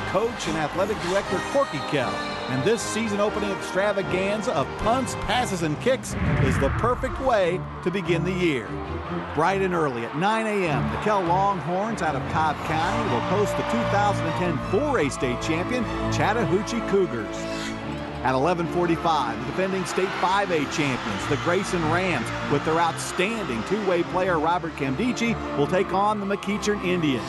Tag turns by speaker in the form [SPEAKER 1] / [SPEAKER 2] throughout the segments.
[SPEAKER 1] coach and athletic director Corky Kell. And this season-opening extravaganza of punts, passes, and kicks is the perfect way to begin the year. Bright and early at 9 a.m., the Kell Longhorns out of Cobb County will host the 2010 4A state champion Chattahoochee Cougars. At 11:45, the defending state 5A champions, the Grayson Rams, with their outstanding two-way player Robert Camdici, will take on the McEachern Indians.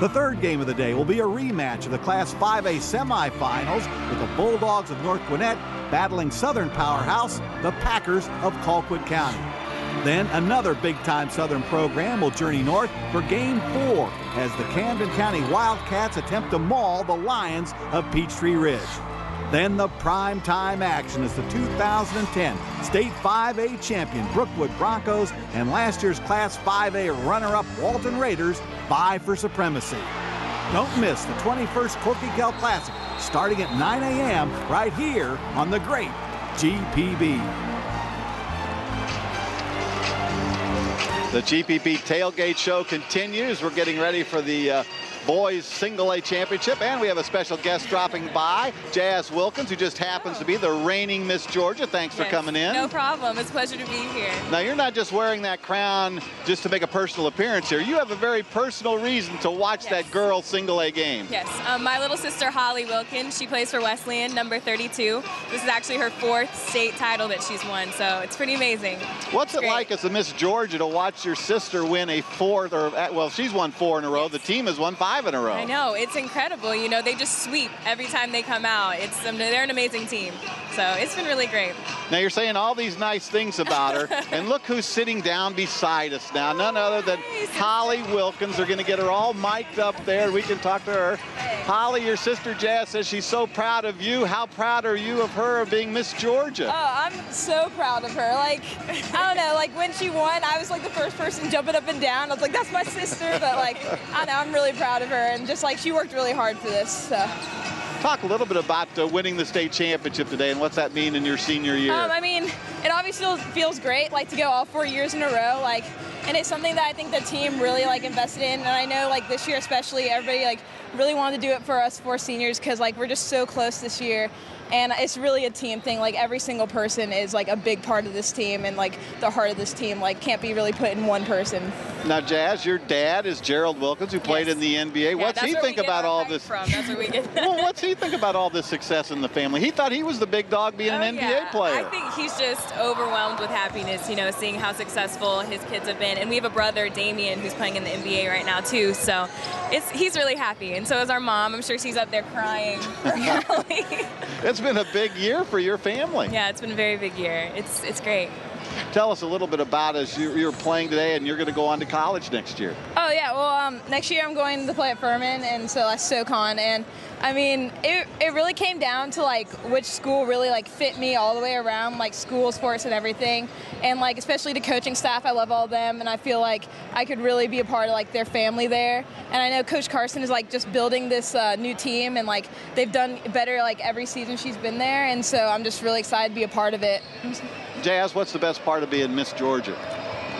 [SPEAKER 1] The third game of the day will be a rematch of the Class 5A semifinals with the Bulldogs of North Gwinnett battling Southern powerhouse, the Packers of Colquitt County. Then another big-time Southern program will journey north for Game 4 as the Camden County Wildcats attempt to maul the Lions of Peachtree Ridge. Then the prime-time action is the 2010 State 5A champion Brookwood Broncos and last year's Class 5A runner-up Walton Raiders vie for supremacy. Don't miss the 21st Corky Kell Classic starting at 9 a.m. right here on the great GPB.
[SPEAKER 2] The GPB tailgate show continues. We're getting ready for the boys single A championship, and we have a special guest dropping by, Jazz Wilkins, who just happens to be the reigning Miss Georgia. Thanks for coming in.
[SPEAKER 3] No problem. It's a pleasure to be here.
[SPEAKER 2] Now, you're not just wearing that crown just to make a personal appearance here. You have a very personal reason to watch that girls single A game.
[SPEAKER 3] Yes. My little sister, Holly Wilkins, she plays for Wesleyan, number 32. This is actually her 4th state title that she's won, so it's pretty amazing.
[SPEAKER 2] What's it like as a Miss Georgia to watch your sister win a 4th, or, well, she's won 4 in a row. Yes. The team has won 5 in a row.
[SPEAKER 3] I know, it's incredible. You know, they just sweep every time they come out. They're an amazing team. So it's been really great.
[SPEAKER 2] Now you're saying all these nice things about her, and look who's sitting down beside us now. None other than Holly Wilkins. They're going to get her all mic'd up there. We can talk to her. Hey. Holly, your sister Jazz says she's so proud of you. How proud are you of her of being Miss Georgia?
[SPEAKER 4] Oh, I'm so proud of her. Like, I don't know, like when she won, I was like the first person jumping up and down. I was like, that's my sister. But like, I don't know, I'm really proud of her. And just like she worked really hard for this. So.
[SPEAKER 2] Talk a little bit about winning the state championship today and what's that mean in your senior year.
[SPEAKER 4] I mean, it obviously feels great, like to go all 4 years in a row, like, and it's something that I think the team really like invested in. And I know like this year especially, everybody like really wanted to do it for us 4 seniors because like we're just so close this year. And it's really a team thing. Like every single person is like a big part of this team, and like the heart of this team like can't be really put in one person.
[SPEAKER 2] Now, Jazz, your dad is Gerald Wilkins, who played in the NBA.
[SPEAKER 3] Yeah,
[SPEAKER 2] what's he think about all this?
[SPEAKER 3] That's where we get.
[SPEAKER 2] Well, what's he think about all this success in the family? He thought he was the big dog being an NBA player.
[SPEAKER 3] I think he's just overwhelmed with happiness, you know, seeing how successful his kids have been. And we have a brother, Damien, who's playing in the NBA right now too. So he's really happy, and so is our mom. I'm sure she's up there crying.
[SPEAKER 2] It's been a big year for your family.
[SPEAKER 3] Yeah, it's been a very big year. It's great.
[SPEAKER 2] Tell us a little bit about as you're playing today, and you're going to go on to college next year.
[SPEAKER 4] Oh yeah, well next year I'm going to play at Furman, and so that's SoCon, and I mean it really came down to like which school really like fit me all the way around, like school, sports, and everything, and like especially the coaching staff. I love all of them, and I feel like I could really be a part of like their family there. And I know Coach Carson is like just building this new team, and like they've done better like every season she's been there, and so I'm just really excited to be a part of it.
[SPEAKER 2] Jazz, what's the best part of being Miss Georgia?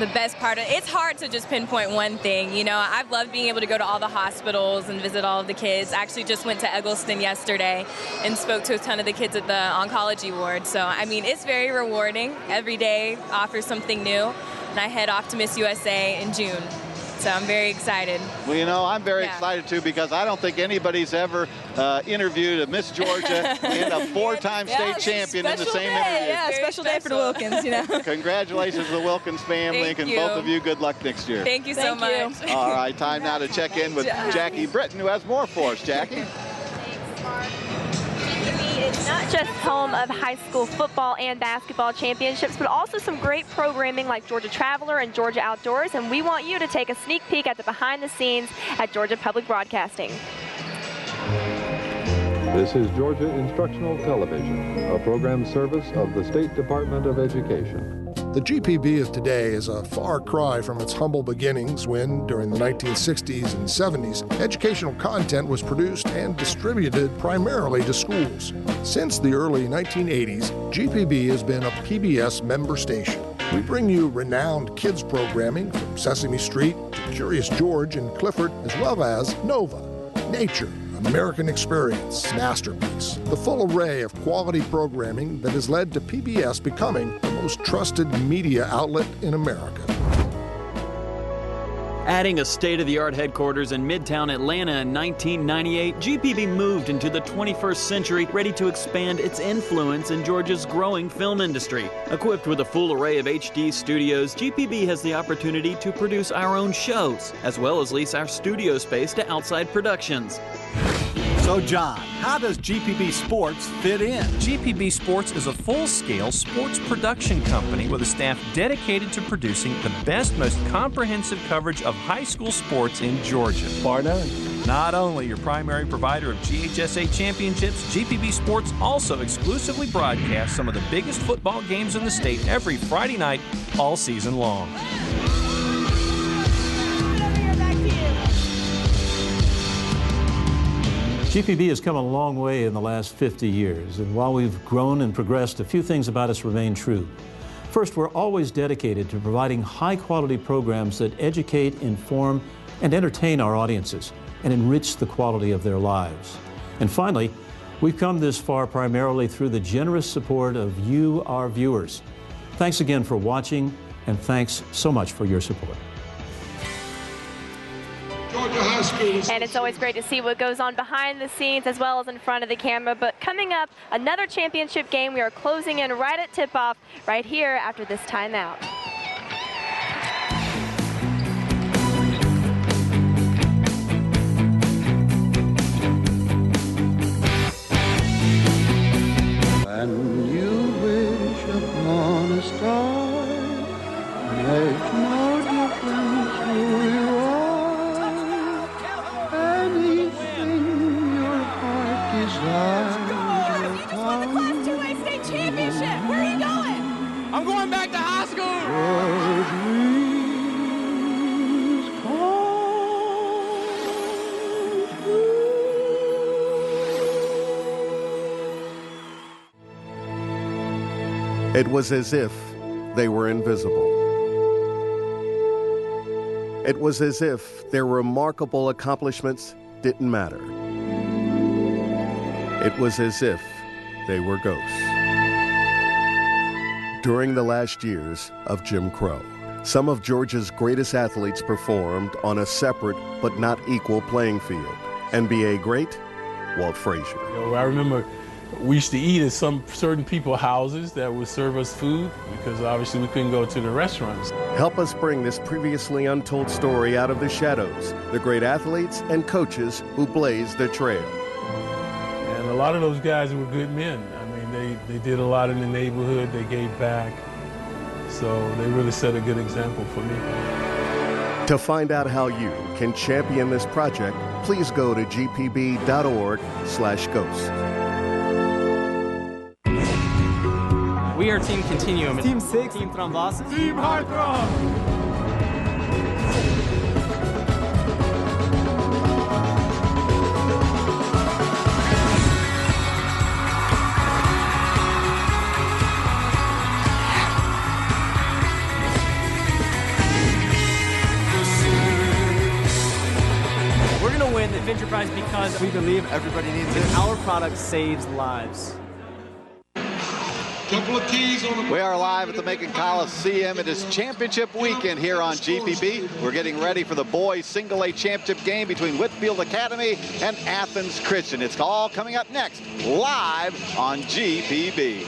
[SPEAKER 3] The best part it's hard to just pinpoint one thing. You know, I've loved being able to go to all the hospitals and visit all of the kids. I actually just went to Eggleston yesterday and spoke to a ton of the kids at the oncology ward. So, I mean, it's very rewarding. Every day offers something new. And I head off to Miss USA in June. So I'm very excited.
[SPEAKER 2] Well, you know, I'm very excited too, because I don't think anybody's ever interviewed a Miss Georgia and a 4-time state champion in the same interview.
[SPEAKER 4] Yeah, special day for the Wilkins, you know.
[SPEAKER 2] Congratulations to the Wilkins family, and both of you good luck next year.
[SPEAKER 3] Thank you so much.
[SPEAKER 2] All right, time now to check in with Jackie Britton, who has more for us. Jackie?
[SPEAKER 5] It's not just home of high school football and basketball championships, but also some great programming like Georgia Traveler and Georgia Outdoors, and we want you to take a sneak peek at the behind the scenes at Georgia Public Broadcasting.
[SPEAKER 6] This is Georgia Instructional Television, a program service of the State Department of Education.
[SPEAKER 7] The GPB of today is a far cry from its humble beginnings when, during the 1960s and 70s, educational content was produced and distributed primarily to schools. Since the early 1980s, GPB has been a PBS member station. We bring you renowned kids programming from Sesame Street to Curious George and Clifford, as well as Nova, Nature, American Experience, Masterpiece, the full array of quality programming that has led to PBS becoming the most trusted media outlet in America.
[SPEAKER 8] Adding a state-of-the-art headquarters in Midtown Atlanta in 1998, GPB moved into the 21st century, ready to expand its influence in Georgia's growing film industry. Equipped with a full array of HD studios, GPB has the opportunity to produce our own shows, as well as lease our studio space to outside productions.
[SPEAKER 1] So, John, how does GPB Sports fit in?
[SPEAKER 9] GPB Sports is a full-scale sports production company with a staff dedicated to producing the best, most comprehensive coverage of high school sports in Georgia.
[SPEAKER 10] Bar none.
[SPEAKER 9] Not only your primary provider of GHSA championships, GPB Sports also exclusively broadcasts some of the biggest football games in the state every Friday night, all season long.
[SPEAKER 10] GPB has come a long way in the last 50 years, and while we've grown and progressed, a few things about us remain true. First, we're always dedicated to providing high-quality programs that educate, inform, and entertain our audiences and enrich the quality of their lives. And finally, we've come this far primarily through the generous support of you, our viewers. Thanks again for watching, and thanks so much for your support.
[SPEAKER 5] And it's always great to see what goes on behind the scenes as well as in front of the camera. But coming up, another championship game. We are closing in right at tip-off right here after this timeout.
[SPEAKER 11] When you wish upon a star, make no difference who you are.
[SPEAKER 12] Where are you going? I'm going back to high school.
[SPEAKER 13] It was as if they were invisible. It was as if their remarkable accomplishments didn't matter. It was as if they were ghosts. During the last years of Jim Crow, some of Georgia's greatest athletes performed on a separate but not equal playing field. NBA great, Walt Frazier.
[SPEAKER 14] I remember we used to eat at some certain people's houses that would serve us food because obviously we couldn't go to the restaurants.
[SPEAKER 13] Help us bring this previously untold story out of the shadows, the great athletes and coaches who blazed the trail.
[SPEAKER 14] And a lot of those guys were good men. They did a lot in the neighborhood, they gave back, so they really set a good example for me.
[SPEAKER 13] To find out how you can champion this project, please go to gpb.org/ghost.
[SPEAKER 15] We are Team Continuum. Team 6. Team Thrombosis.
[SPEAKER 12] Team Heartthrob.
[SPEAKER 15] Win the Venture Prize because we believe everybody needs it. Our product saves lives.
[SPEAKER 2] We are live at the Macon Coliseum. It is championship weekend here on GPB. We're getting ready for the boys single A championship game between Whitefield Academy and Athens Christian. It's all coming up next, live on GPB.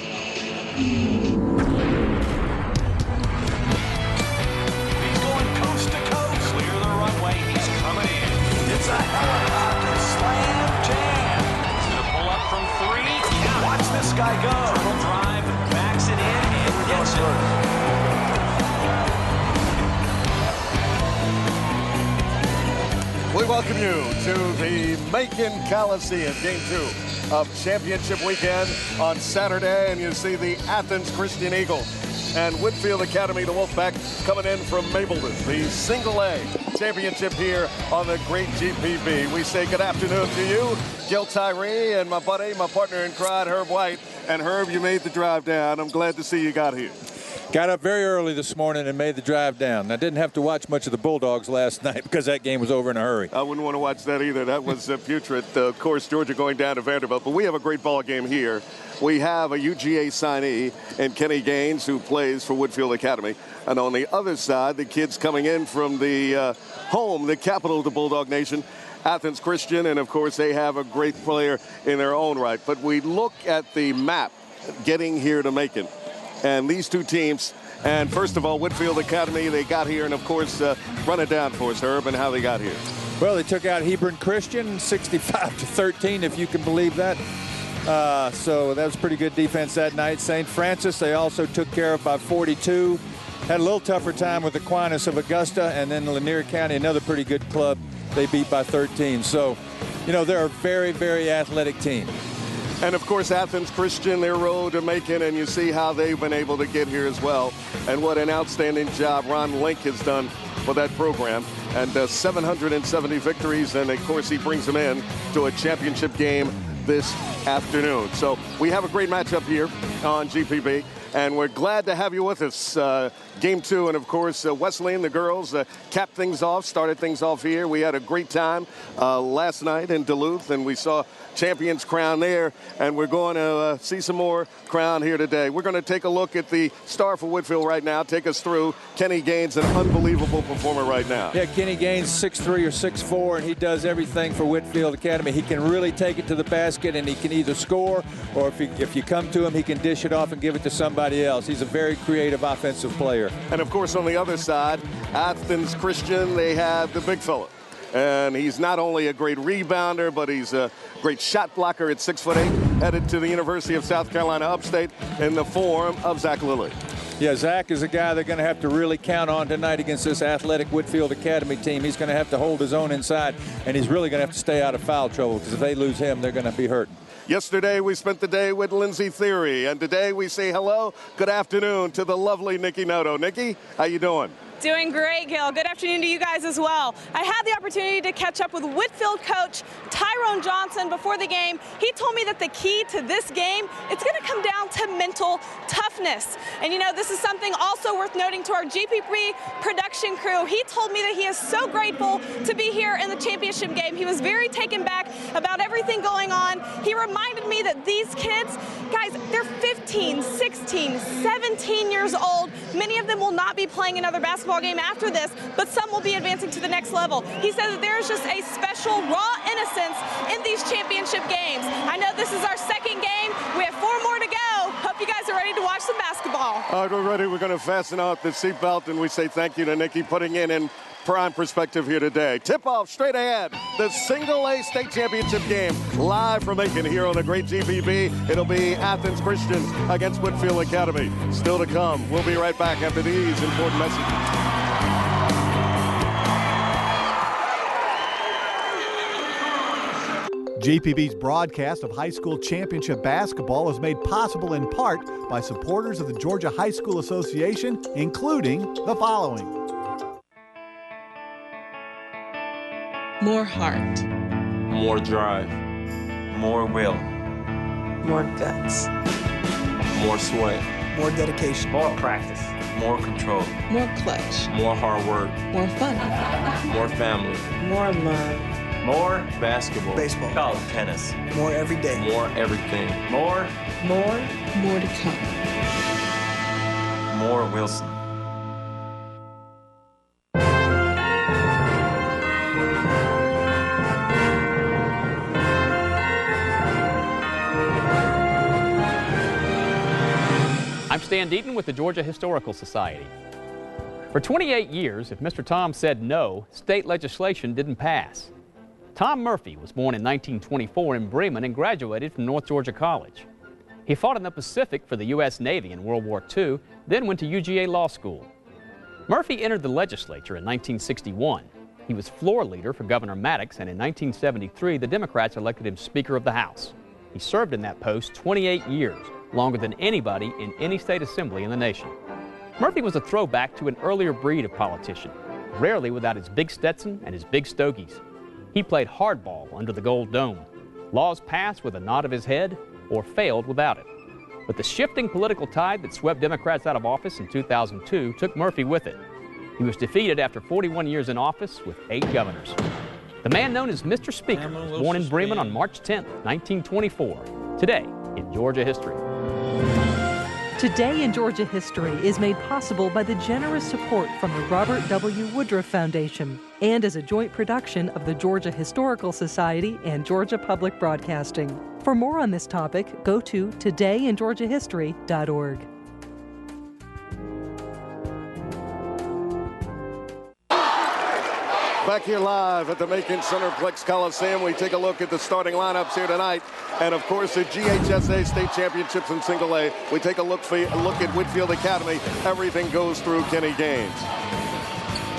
[SPEAKER 16] It's a helicopter slam jam. He's going to pull up from 3. Yeah. Watch this guy go. Triple drive, backs it in, and gets it.
[SPEAKER 17] We welcome you to the Macon Coliseum, Game 2 of Championship Weekend on Saturday, and you see the Athens Christian Eagles and Whitefield Academy, the Wolfpack, coming in from Mapleton, the single A championship here on the great GPB. We say good afternoon to you, Gil Tyree, and my buddy, my partner in crime, Herb White. And Herb, you made the drive down. I'm glad to see you got here.
[SPEAKER 18] Got up very early this morning and made the drive down. I didn't have to watch much of the Bulldogs last night because that game was over in a hurry.
[SPEAKER 17] I wouldn't want to watch that either. That was putrid. Of course, Georgia going down to Vanderbilt. But we have a great ball game here. We have a UGA signee in Kenny Gaines, who plays for Whitefield Academy. And on the other side, the kids coming in from the home, the capital of the Bulldog Nation, Athens Christian. And, of course, they have a great player in their own right. But we look at the map getting here to Macon. And these two teams, and first of all, Whitefield Academy, they got here, and of course, run it down for us, Herb, and how they got here.
[SPEAKER 18] Well, they took out Hebron Christian, 65-13, if you can believe that. So that was pretty good defense that night. St. Francis, they also took care of by 42. Had a little tougher time with Aquinas of Augusta, and then Lanier County, another pretty good club, they beat by 13. So, you know, they're a very, very athletic team.
[SPEAKER 17] And, of course, Athens Christian, their road to Macon, and you see how they've been able to get here as well. And what an outstanding job Ron Link has done for that program. And 770 victories, and, of course, he brings them in to a championship game this afternoon. So we have a great matchup here on GPB, and we're glad to have you with us. Game 2, and, of course, Wesleyan, the girls, capped things off, started things off here. We had a great time last night in Duluth, and we saw champions crown there, and we're going to see some more crown here today. We're going to take a look at the star for Whitefield right now. Take us through Kenny Gaines, an unbelievable performer right now.
[SPEAKER 18] Yeah, Kenny Gaines, 6'3" or 6'4", and he does everything for Whitefield Academy. He can really take it to the basket, and he can either score, or if you come to him, he can dish it off and give it to somebody else. He's a very creative offensive player.
[SPEAKER 17] And, of course, on the other side, Athens Christian, they have the big fella. And he's not only a great rebounder, but he's a great shot blocker at 6'8", headed to the University of South Carolina Upstate in the form of Zach Lilly.
[SPEAKER 18] Yeah, Zach is a guy they're going to have to really count on tonight against this athletic Whitefield Academy team. He's going to have to hold his own inside, and he's really going to have to stay out of foul trouble, because if they lose him, they're going to be hurt.
[SPEAKER 17] Yesterday, we spent the day with Lindsay Theory, and today we say hello, good afternoon to the lovely Nikki Noto. Nikki, how you doing?
[SPEAKER 19] Doing great, Gil. Good afternoon to you guys as well. I had the opportunity to catch up with Whitefield coach Tyrone Johnson before the game. He told me that the key to this game, it's going to come down to mental toughness. And you know, this is something also worth noting to our GPB production crew. He told me that he is so grateful to be here in the championship game. He was very taken back about everything going on. He reminded me that these kids, guys, they're 15, 16, 17 years old. Many of them will not be playing another basketball game after this, but some will be advancing to the next level. He said that there's just a special raw innocence in these championship games. I know this is our second game. We have 4 more to go. Hope you guys are ready to watch some basketball.
[SPEAKER 17] All right, we're ready. We're going to fasten out the seatbelt, and we say thank you to Nikki putting in prime perspective here today. Tip-off straight ahead. The single-A state championship game live from Macon here on the great GPB. It'll be Athens Christian against Whitefield Academy. Still to come. We'll be right back after these important messages.
[SPEAKER 1] GPB's broadcast of high school championship basketball is made possible in part by supporters of the Georgia High School Association, including the following.
[SPEAKER 20] More heart.
[SPEAKER 21] More drive. More will.
[SPEAKER 20] More guts.
[SPEAKER 21] More sweat.
[SPEAKER 20] More dedication.
[SPEAKER 21] More practice. More control.
[SPEAKER 20] More clutch.
[SPEAKER 21] More hard work.
[SPEAKER 20] More fun.
[SPEAKER 21] More family.
[SPEAKER 20] More love.
[SPEAKER 21] More basketball.
[SPEAKER 20] Baseball.
[SPEAKER 21] College tennis.
[SPEAKER 20] More every day.
[SPEAKER 21] More everything. More.
[SPEAKER 20] More to come.
[SPEAKER 21] More Wilson.
[SPEAKER 22] I'm Stan Deaton with the Georgia Historical Society. For 28 years, if Mr. Tom said no, state legislation didn't pass. Tom Murphy was born in 1924 in Bremen and graduated from North Georgia College. He fought in the Pacific for the U.S. Navy in World War II, then went to UGA Law School. Murphy entered the legislature in 1961. He was floor leader for Governor Maddox, and in 1973, the Democrats elected him Speaker of the House. He served in that post 28 years, longer than anybody in any state assembly in the nation. Murphy was a throwback to an earlier breed of politician, rarely without his big Stetson and his big stogies. He played hardball under the Gold Dome. Laws passed with a nod of his head or failed without it. But the shifting political tide that swept Democrats out of office in 2002 took Murphy with it. He was defeated after 41 years in office with 8 governors. The man known as Mr. Speaker was born in Bremen on March 10, 1924. Today in Georgia history.
[SPEAKER 3] Today in Georgia history is made possible by the generous support from the Robert W. Woodruff Foundation and as a joint production of the Georgia Historical Society and Georgia Public Broadcasting. For more on this topic, go to todayingeorgiahistory.org.
[SPEAKER 17] Back here live at the Macon Centerplex Coliseum, we take a look at the starting lineups here tonight. And of course, the GHSA State Championships in Single A. We take a look at Whitefield Academy. Everything goes through Kenny Gaines.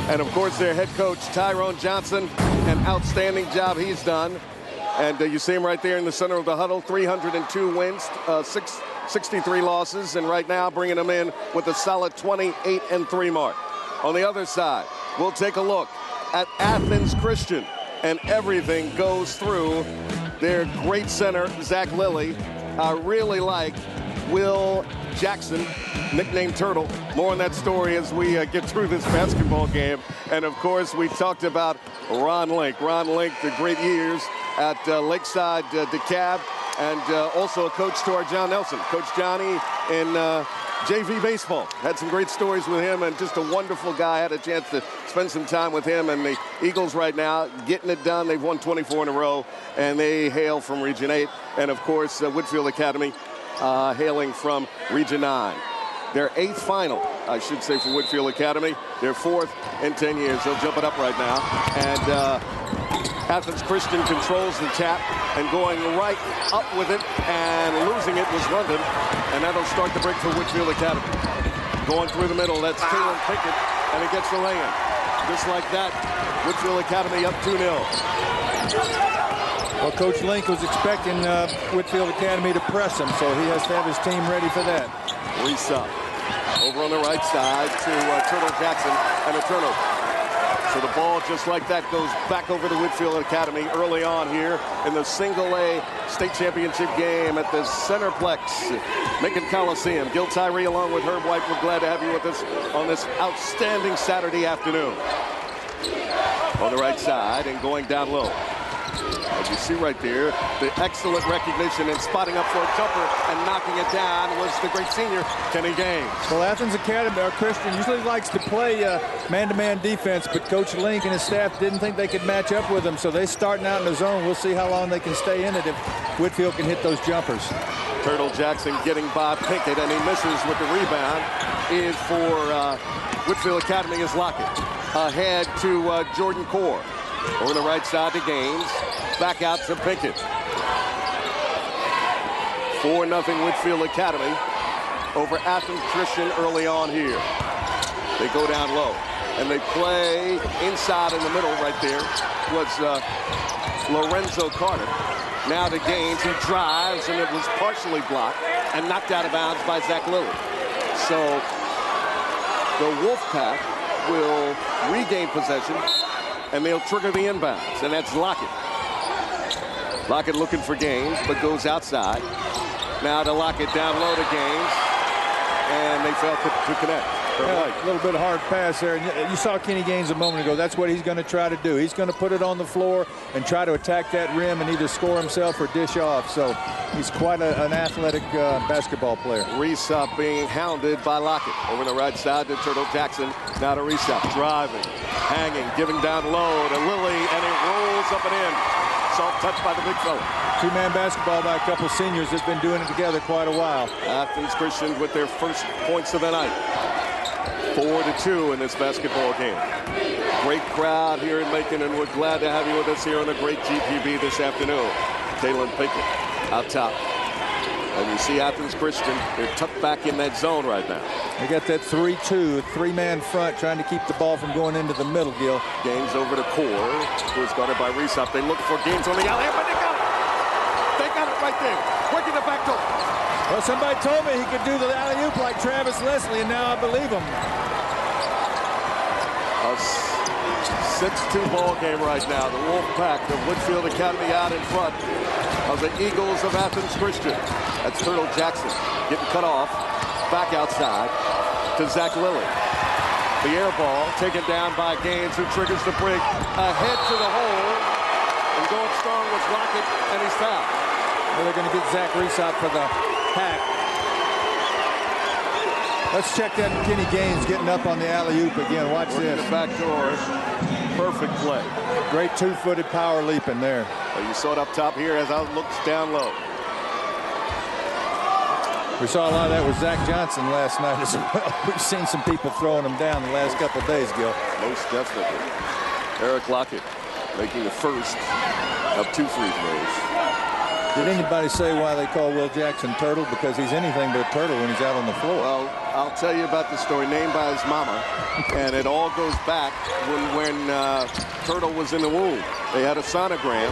[SPEAKER 17] And of course, their head coach, Tyrone Johnson, an outstanding job he's done. And you see him right there in the center of the huddle, 302 wins, 63 losses, and right now bringing them in with a solid 28-3 mark. On the other side, we'll take a look at Athens Christian, and everything goes through their great center, Zach Lilly. I really like Will Jackson, nicknamed Turtle. More on that story as we get through this basketball game. And of course, we talked about Ron Link. Ron Link, the great years at Lakeside DeKalb, and also a coach to our John Nelson. Coach Johnny in JV baseball. Had some great stories with him, and just a wonderful guy. Had a chance to spend some time with him, and the Eagles right now getting it done. They've won 24 in a row, and they hail from Region 8. And of course, Whitefield Academy hailing from Region 9. Their 8th final, I should say, for Whitefield Academy. Their 4th in 10 years. They'll jump it up right now. And Athens Christian controls the tap, and going right up with it and losing it was London, and that'll start the break for Whitefield Academy. Going through the middle, that's Taylor Pickett, and he gets the lay-in. Just like that, Whitefield Academy up 2-0.
[SPEAKER 18] Well, Coach Link was expecting Whitefield Academy to press him, so he has to have his team ready for that.
[SPEAKER 17] Reese up over on the right side to Turtle Jackson, and a turnover. So the ball, just like that, goes back over to Whitefield Academy early on here in the Single A State Championship game at the Centerplex, Macon Coliseum. Gil Tyree along with Herb White, we're glad to have you with us on this outstanding Saturday afternoon. On the right side and going down low. As you see right there, the excellent recognition and spotting up for a jumper and knocking it down was the great senior, Kenny Gaines.
[SPEAKER 18] Well, Athens Academy, Christian, usually likes to play man-to-man defense, but Coach Link and his staff didn't think they could match up with them, so they're starting out in the zone. We'll see how long they can stay in it if Whitefield can hit those jumpers.
[SPEAKER 17] Turtle Jackson getting by Pinkett, and he misses with the rebound. Is for Whitefield Academy is Lockett. Ahead to Jordan Core. Over the right side to Gaines. Back out to Pinkett. 4-0 Whitefield Academy over Athens Christian early on here. They go down low, and they play inside in the middle right there was Lorenzo Carter. Now to Gaines, he drives, and it was partially blocked and knocked out of bounds by Zach Lilly. So the Wolfpack will regain possession, and they'll trigger the inbounds, and that's Lockett. Lockett looking for Gaines, but goes outside. Now to Lockett, down low to Gaines, and they fail to connect.
[SPEAKER 18] Yeah, a little bit of hard pass there. And you saw Kenny Gaines a moment ago. That's what he's going to try to do. He's going to put it on the floor and try to attack that rim and either score himself or dish off. So he's quite an athletic basketball player.
[SPEAKER 17] Reese being hounded by Lockett. Over the right side to Turtle Jackson. Now to Reese driving, hanging, giving down low to Lilly, and it rolls up and in. Soft touch by the big fella.
[SPEAKER 18] Two-man basketball by a couple seniors that's been doing it together quite a while.
[SPEAKER 17] Athens Christian with their first points of the night. 4-2 in this basketball game. Great crowd here in Macon, and we're glad to have you with us here on the great GPB this afternoon. Taylor Pickett out top. And you see Athens Christian, they're tucked back in that zone right now.
[SPEAKER 18] They got that 3-2, three-man front, trying to keep the ball from going into the middle, Gil.
[SPEAKER 17] Gaines over to Core, who is guarded by Reese. They look for Gaines on the alley, but they got it. They got it right there. Working the back door.
[SPEAKER 18] Well, somebody told me he could do the alley-oop like Travis Leslie, and now I believe him.
[SPEAKER 17] A 6-2 ball game right now. The Wolfpack of Whitefield Academy out in front. of the Eagles of Athens Christian. That's Turtle Jackson getting cut off. Back outside to Zach Lilly. The air ball taken down by Gaines, who triggers the break. Ahead to the hole. And going strong was Rocket, and he's fouled.
[SPEAKER 18] Well, they're going to get Zach Reesop for the hack. Let's check that Kenny Gaines getting up on the alley-oop again. Watch this.
[SPEAKER 17] The back door. Perfect play.
[SPEAKER 18] Great two-footed power leap in there.
[SPEAKER 17] Well, you saw it up top here as I looks down low.
[SPEAKER 18] We saw a lot of that with Zach Johnson last night as well. We've seen some people throwing him down the last couple of days, Gil.
[SPEAKER 17] Most definitely. Eric Lockett making the first of 2 free throws.
[SPEAKER 18] Did anybody say why they call Will Jackson Turtle? Because he's anything but a turtle when he's out on the floor.
[SPEAKER 17] Well, I'll tell you about the story, named by his mama, and it all goes back when Turtle was in the womb. They had a sonogram,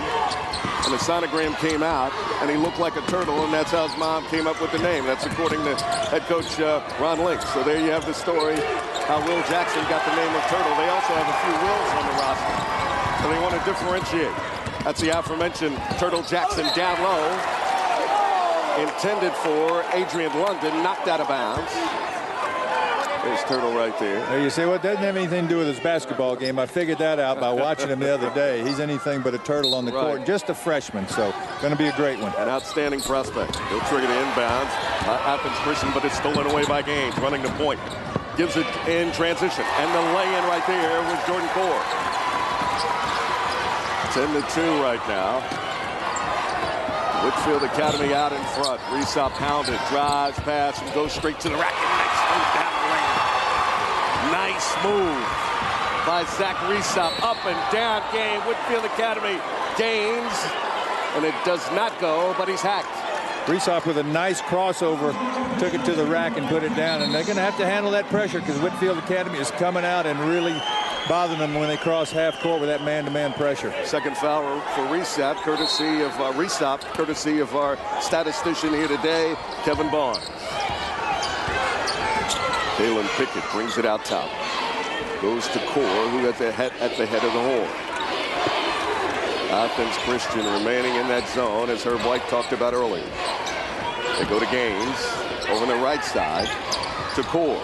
[SPEAKER 17] and the sonogram came out, and he looked like a turtle, and that's how his mom came up with the name. That's according to head coach Ron Link. So there you have the story, how Will Jackson got the name of Turtle. They also have a few Wills on the roster, so they want to differentiate. That's the aforementioned Turtle Jackson down low. Intended for Adrian London, knocked out of bounds. There's Turtle right there.
[SPEAKER 18] There you see, well, it doesn't have anything to do with his basketball game. I figured that out by watching him the other day. He's anything but a turtle on the court, just a freshman, so going to be a great one.
[SPEAKER 17] An outstanding prospect. He'll trigger the inbounds. Athens Christian, but it's stolen away by Gaines, running the point. Gives it in transition, and the lay-in right there was Jordan Core. 10-2 right now. Whitefield Academy out in front. Reesop pounded, drives, pass, and goes straight to the rack. Nice move down the lane. Nice move by Zach Reesop. Up and down game. Whitefield Academy gains, and it does not go, but he's hacked.
[SPEAKER 18] Reesop with a nice crossover, took it to the rack and put it down, and they're going to have to handle that pressure because Whitefield Academy is coming out and really bothering them when they cross half court with that man-to-man pressure.
[SPEAKER 17] Second foul for Reesop, courtesy of courtesy of our statistician here today, Kevin Barnes. Dalen Pickett brings it out top. Goes to Core, who at the head of the horn. Athens Christian remaining in that zone, as Herb White talked about earlier. They go to Gaines over on the right side to Core.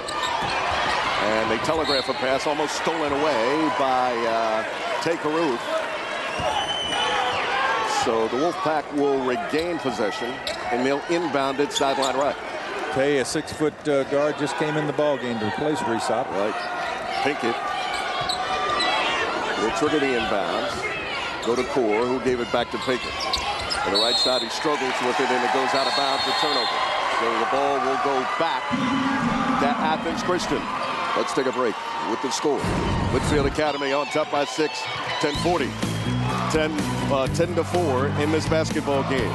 [SPEAKER 17] And they telegraph a pass almost stolen away by Tay Caruth. So the Wolfpack will regain possession, and they'll inbound it sideline right.
[SPEAKER 18] Tay, a 6-foot guard, just came in the ball game to replace Reesop.
[SPEAKER 17] Right. Pinkett will trigger the inbounds. Go to Core, who gave it back to Pinkett. On the right side, he struggles with it, and it goes out of bounds for turnover. So the ball will go back to Athens Christian. Let's take a break with the score. Whitefield Academy on top by 6, 10-40. 10-4 in this basketball game.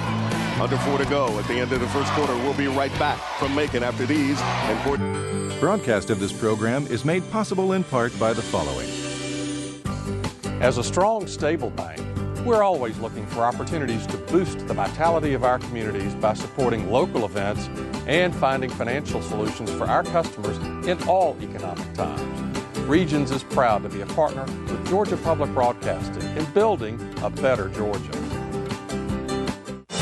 [SPEAKER 17] Under 4 to go at the end of the first quarter. We'll be right back from Macon after these important.
[SPEAKER 4] Broadcast of this program is made possible in part by the following.
[SPEAKER 9] As a strong, stable bank, we're always looking for opportunities to boost the vitality of our communities by supporting local events and finding financial solutions for our customers in all economic times. Regions is proud to be a partner with Georgia Public Broadcasting in building a better Georgia.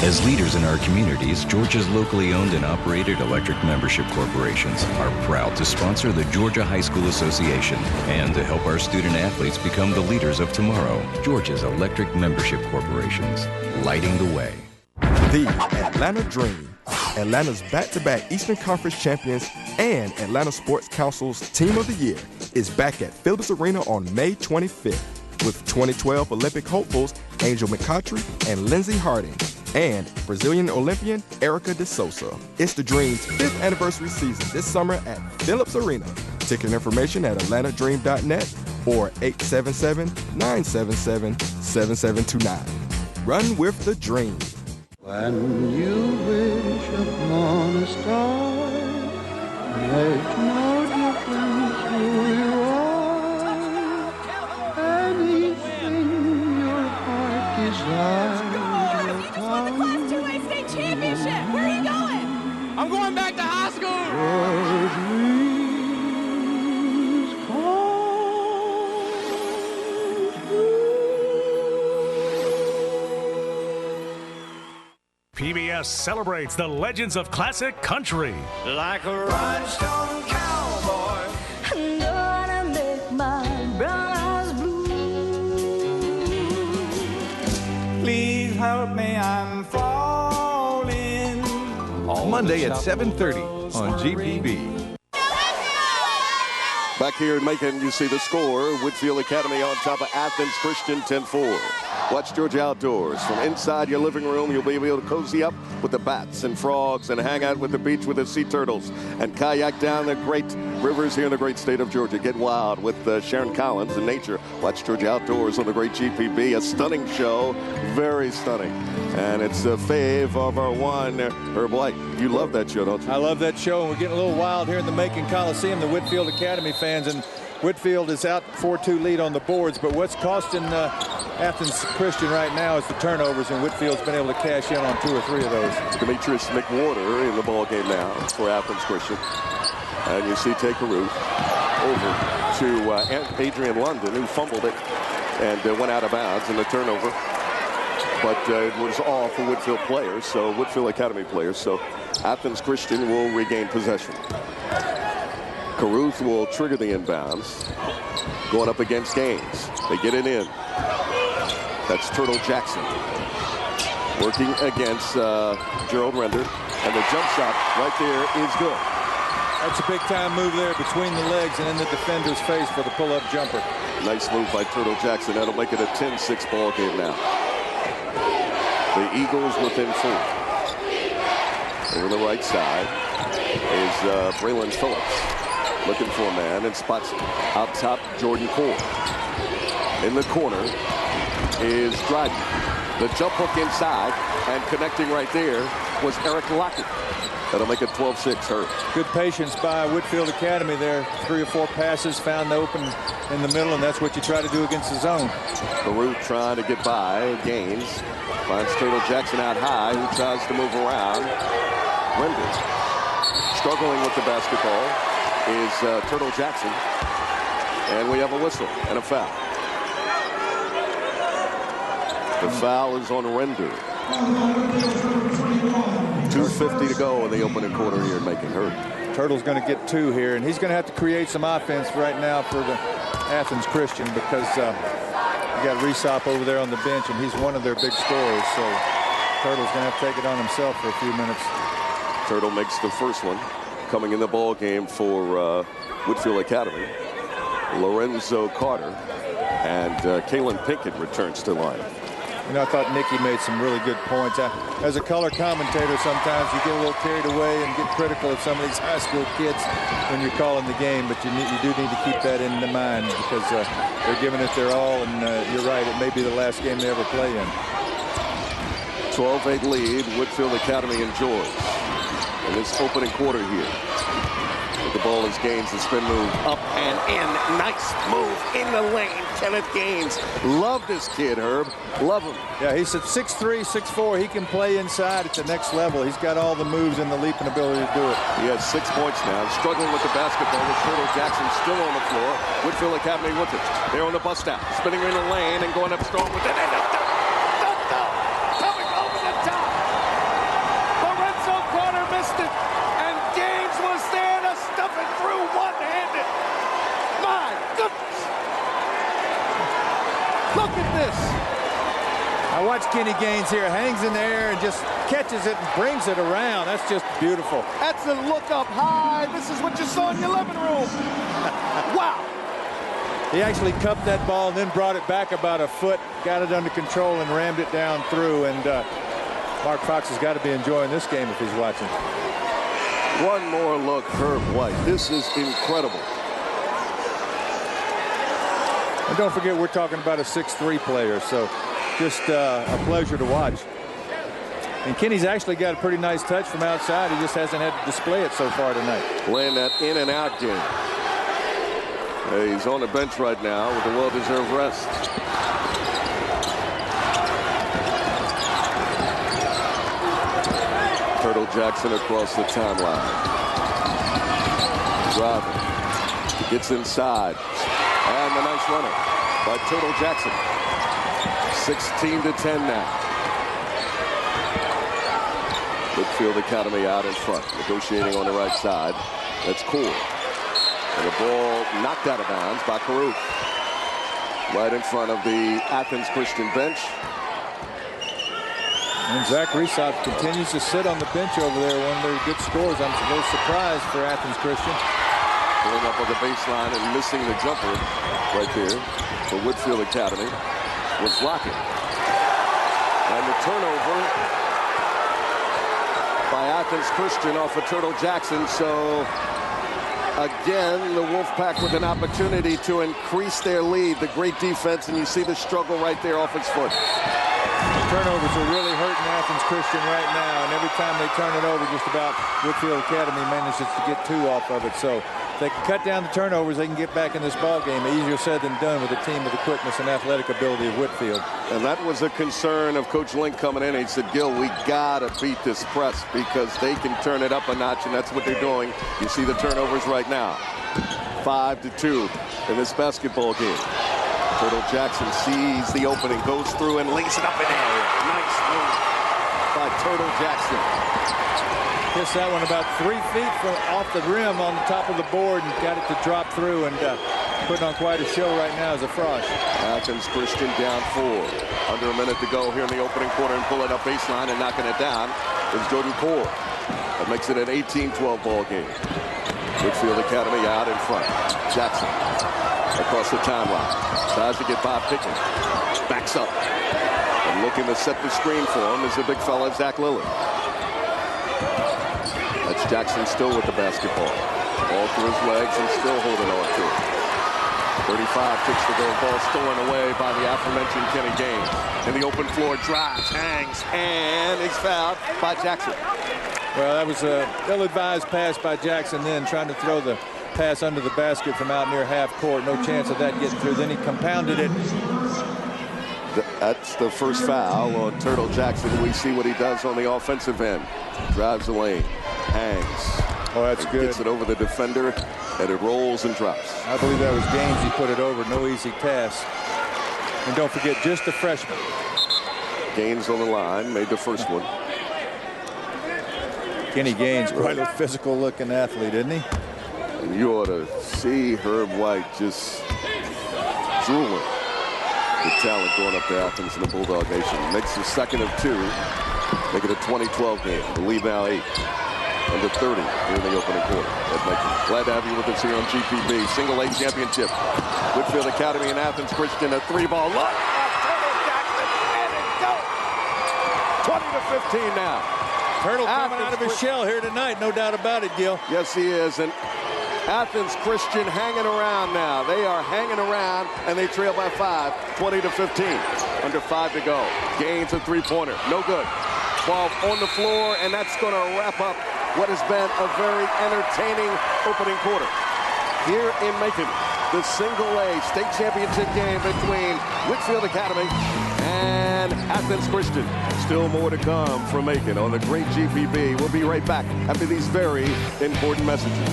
[SPEAKER 6] As leaders in our communities, Georgia's locally owned and operated electric membership corporations are proud to sponsor the Georgia High School Association and to help our student athletes become the leaders of tomorrow. Georgia's electric membership corporations, lighting the way.
[SPEAKER 23] The Atlanta Dream, Atlanta's back-to-back Eastern Conference champions and Atlanta Sports Council's Team of the Year, is back at Phillips Arena on May 25th with 2012 Olympic hopefuls Angel McCoughtry and Lindsey Harding, and Brazilian Olympian Erica de Souza. It's the Dream's 5th anniversary season this summer at Phillips Arena. Ticket information at atlantadream.net or 877-977-7729. Run with the Dream.
[SPEAKER 11] When you wish upon a star, makes no difference who you are. Anything your heart desires.
[SPEAKER 12] Championship. Where are you going? I'm going back to high school.
[SPEAKER 7] PBS celebrates the legends of classic country.
[SPEAKER 16] Like a rhinestone cowboy.
[SPEAKER 8] And gonna make my brown eyes blue.
[SPEAKER 10] Please help me, I'm falling.
[SPEAKER 4] Monday at 7:30 on GPB.
[SPEAKER 17] Back here in Macon, you see the score. Whitefield Academy on top of Athens Christian 10-4. Watch Georgia Outdoors. From inside your living room, you'll be able to cozy up with the bats and frogs and hang out with the beach with the sea turtles and kayak down the great rivers here in the great state of Georgia. Get wild with Sharon Collins in nature. Watch Georgia Outdoors on the great GPB. A stunning show. Very stunning. And it's a fave of our one, Herb White. You love that show, don't you?
[SPEAKER 18] I love that show. We're getting a little wild here in the Macon Coliseum, the Whitefield Academy fans. And Whitefield is out 4-2 lead on the boards. But what's costing Athens Christian right now is the turnovers, and Whitefield's been able to cash in on 2 or 3 of those.
[SPEAKER 17] Demetrius McWhorter in the ball game now for Athens Christian. And you see Tate Caruth over to Adrian London, who fumbled it and went out of bounds in the turnover. But it was all for Whitefield players, so Whitefield Academy players. So Athens Christian will regain possession. Caruth will trigger the inbounds. Going up against Gaines. They get it in. That's Turtle Jackson. Working against Gerald Render. And the jump shot right there is good.
[SPEAKER 18] That's a big-time move there between the legs and in the defender's face for the pull-up jumper.
[SPEAKER 17] Nice move by Turtle Jackson. That'll make it a 10-6 ball game now. The Eagles within 4. Over the right side is Braylon Phillips. Looking for a man and spots out top Jordan Core. In the corner is Dryden. The jump hook inside and connecting right there was Eric Lockett. That'll make it 12-6 Hurt.
[SPEAKER 18] Good patience by Whitefield Academy there. 3 or 4 passes, found the open in the middle, and that's what you try to do against the zone.
[SPEAKER 17] Baruch trying to get by. Gaines finds Turtle Jackson out high, who tries to move around. Render struggling with the basketball is Turtle Jackson. And we have a whistle and a foul. The foul is on Render. 2:50 to go in the opening quarter here in Macon. Hurt.
[SPEAKER 18] Turtle's going to get 2 here, and he's going to have to create some offense right now for the Athens Christian because you got Resop over there on the bench, and he's one of their big scorers. So Turtle's going to have to take it on himself for a few minutes.
[SPEAKER 17] Turtle makes the first one. Coming in the ball game for Whitefield Academy, Lorenzo Carter, and Kalen Pinkett returns to line.
[SPEAKER 18] You know, I thought Nicky made some really good points. As a color commentator, sometimes you get a little carried away and get critical of some of these high school kids when you're calling the game, but you do need to keep that in mind because they're giving it their all, and you're right, it may be the last game they ever play in.
[SPEAKER 17] 12-8 lead, Whitefield Academy enjoys in this opening quarter here. The ball is Gaines, the spin move up and in. Nice move in the lane. Kenneth Gaines. Love this kid, Herb. Love him.
[SPEAKER 18] Yeah, he's at 6'3", 6'4". He can play inside at the next level. He's got all the moves and the leaping ability to do it.
[SPEAKER 17] He has 6 points now. Struggling with the basketball with Turtle Jackson still on the floor. Whitefield Academy with it. They're on the bust out. Spinning in the lane and going up strong with it. And coming over the top.
[SPEAKER 12] Lorenzo Carter missed it. And Gaines was there to stuff it through one-handed. My goodness. Look at this.
[SPEAKER 18] I watch Kenny Gaines here, hangs in the air and just catches it and brings it around. That's just beautiful.
[SPEAKER 12] That's the look up high. This is what you saw in your living room. Wow.
[SPEAKER 18] He actually cupped that ball and then brought it back about a foot, got it under control and rammed it down through. And Mark Fox has got to be enjoying this game if he's watching.
[SPEAKER 17] One more look, Herb White. This is incredible.
[SPEAKER 18] And don't forget, we're talking about a 6'3" player, so just a pleasure to watch. And Kenny's actually got a pretty nice touch from outside. He just hasn't had to display it so far tonight.
[SPEAKER 17] Playing that in and out game. He's on the bench right now with a well-deserved rest. Turtle Jackson across the timeline. Driving. Gets inside. And a nice runner by Turtle Jackson. 16-10 now. Whitefield Academy out in front, negotiating on the right side. That's cool. And the ball knocked out of bounds by Caruth. Right in front of the Athens Christian bench.
[SPEAKER 18] And Zach Resop continues to sit on the bench over there, one of their good scores. I'm a little surprised for Athens Christian.
[SPEAKER 17] Pulling up on the baseline and missing the jumper right there for Whitefield Academy was Rocket. And the turnover by Athens Christian off of Turtle Jackson. So again, the Wolfpack with an opportunity to increase their lead. The great defense, and you see the struggle right there off its foot.
[SPEAKER 18] The turnovers are really hurting Athens Christian right now, and every time they turn it over, just about Whitefield Academy manages to get 2 off of it. So if they can cut down the turnovers, they can get back in this ball game. Easier said than done with a team with the quickness and athletic ability of Whitefield.
[SPEAKER 17] And that was a concern of Coach Link coming in. He said, Gil, we gotta beat this press because they can turn it up a notch, and that's what they're doing. You see the turnovers right now. 5-2 in this basketball game. Turtle Jackson sees the opening, goes through and lays it up in there. Nice move by Turtle Jackson.
[SPEAKER 18] Gets that one about 3 feet from off the rim on the top of the board and got it to drop through, and putting on quite a show right now as a Frosh.
[SPEAKER 17] Athens Christian down 4. Under a minute to go here in the opening quarter, and pulling up baseline and knocking it down is Jordan Core. That makes it an 18-12 ball game. Whitefield Academy out in front. Jackson across the timeline. Tries to get by Pickens. Backs up. And looking to set the screen for him is the big fella, Zach Lillard. That's Jackson still with the basketball. Ball through his legs and still holding on to it. 35 kicks to go. Ball stolen away by the aforementioned Kenny Gaines. And the open floor drives, hangs, and is fouled by Jackson.
[SPEAKER 18] Well, that was an ill-advised pass by Jackson then, trying to throw the pass under the basket from out near half court. No chance of that getting through. Then he compounded it.
[SPEAKER 17] That's the first foul on Turtle Jackson. We see what he does on the offensive end. Drives the lane, hangs.
[SPEAKER 18] Oh, that's good.
[SPEAKER 17] Gets it over the defender, and it rolls and drops.
[SPEAKER 18] I believe that was Gaines. He put it over. No easy task. And don't forget, just a freshman.
[SPEAKER 17] Gaines on the line, made the first one.
[SPEAKER 18] Kenny Gaines, quite a physical-looking athlete, isn't he?
[SPEAKER 17] And you ought to see Herb White just drooling. The talent going up to Athens in the Bulldog Nation. Makes the second of 2. Make it a 20-12 game. The lead now 8. Under 30 here in the opening quarter. Glad to have you with us here on GPB. Single A championship. Whitefield Academy and Athens Christian, a 3-ball. Look! Turtle Jackson, and it goes! 20-15 now.
[SPEAKER 18] Turtle coming out of his shell here tonight, no doubt about it, Gil.
[SPEAKER 17] Yes, he is. And Athens Christian hanging around now. They are hanging around, and they trail by 5, 20-15. Under 5 to go. Gaines a 3-pointer. No good. 12 on the floor, and that's going to wrap up what has been a very entertaining opening quarter. Here in Macon, the single A state championship game between Whitefield Academy and Athens Christian. Still more to come from Macon on the great GPB. We'll be right back after these very important messages.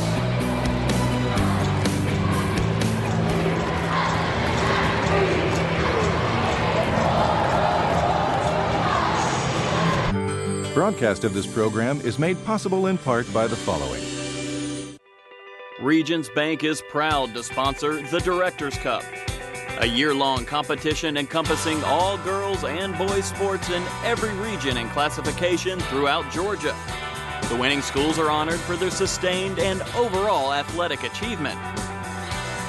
[SPEAKER 4] Broadcast of this program is made possible in part by the following.
[SPEAKER 5] Regions Bank is proud to sponsor the Directors Cup, a year-long competition encompassing all girls and boys sports in every region and classification throughout Georgia. The winning schools are honored for their sustained and overall athletic achievement.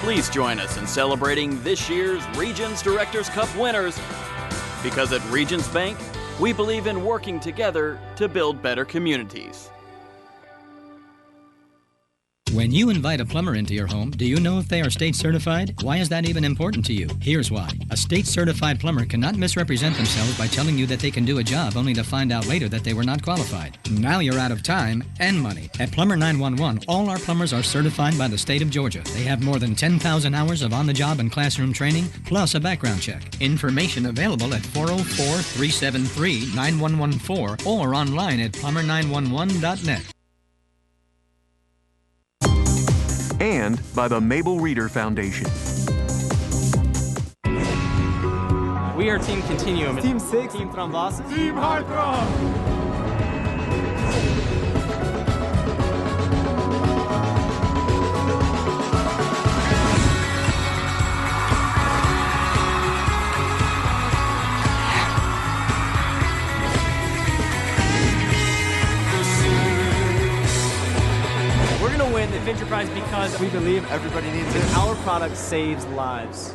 [SPEAKER 5] Please join us in celebrating this year's Regions Directors Cup winners, because at Regions Bank, we believe in working together to build better communities.
[SPEAKER 13] When you invite a plumber into your home, do you know if they are state certified? Why is that even important to you? Here's why. A state certified plumber cannot misrepresent themselves by telling you that they can do a job only to find out later that they were not qualified. Now you're out of time and money. At Plumber 911, all our plumbers are certified by the state of Georgia. They have more than 10,000 hours of on-the-job and classroom training, plus a background check. Information available at 404-373-9114 or online at plumber911.net.
[SPEAKER 14] And by the Mabel Reader Foundation.
[SPEAKER 15] We are Team Continuum. Team 6. Team Thrombosis.
[SPEAKER 10] Team Heartthrob.
[SPEAKER 15] the Venture Prize because we believe everybody needs it. Our product saves lives.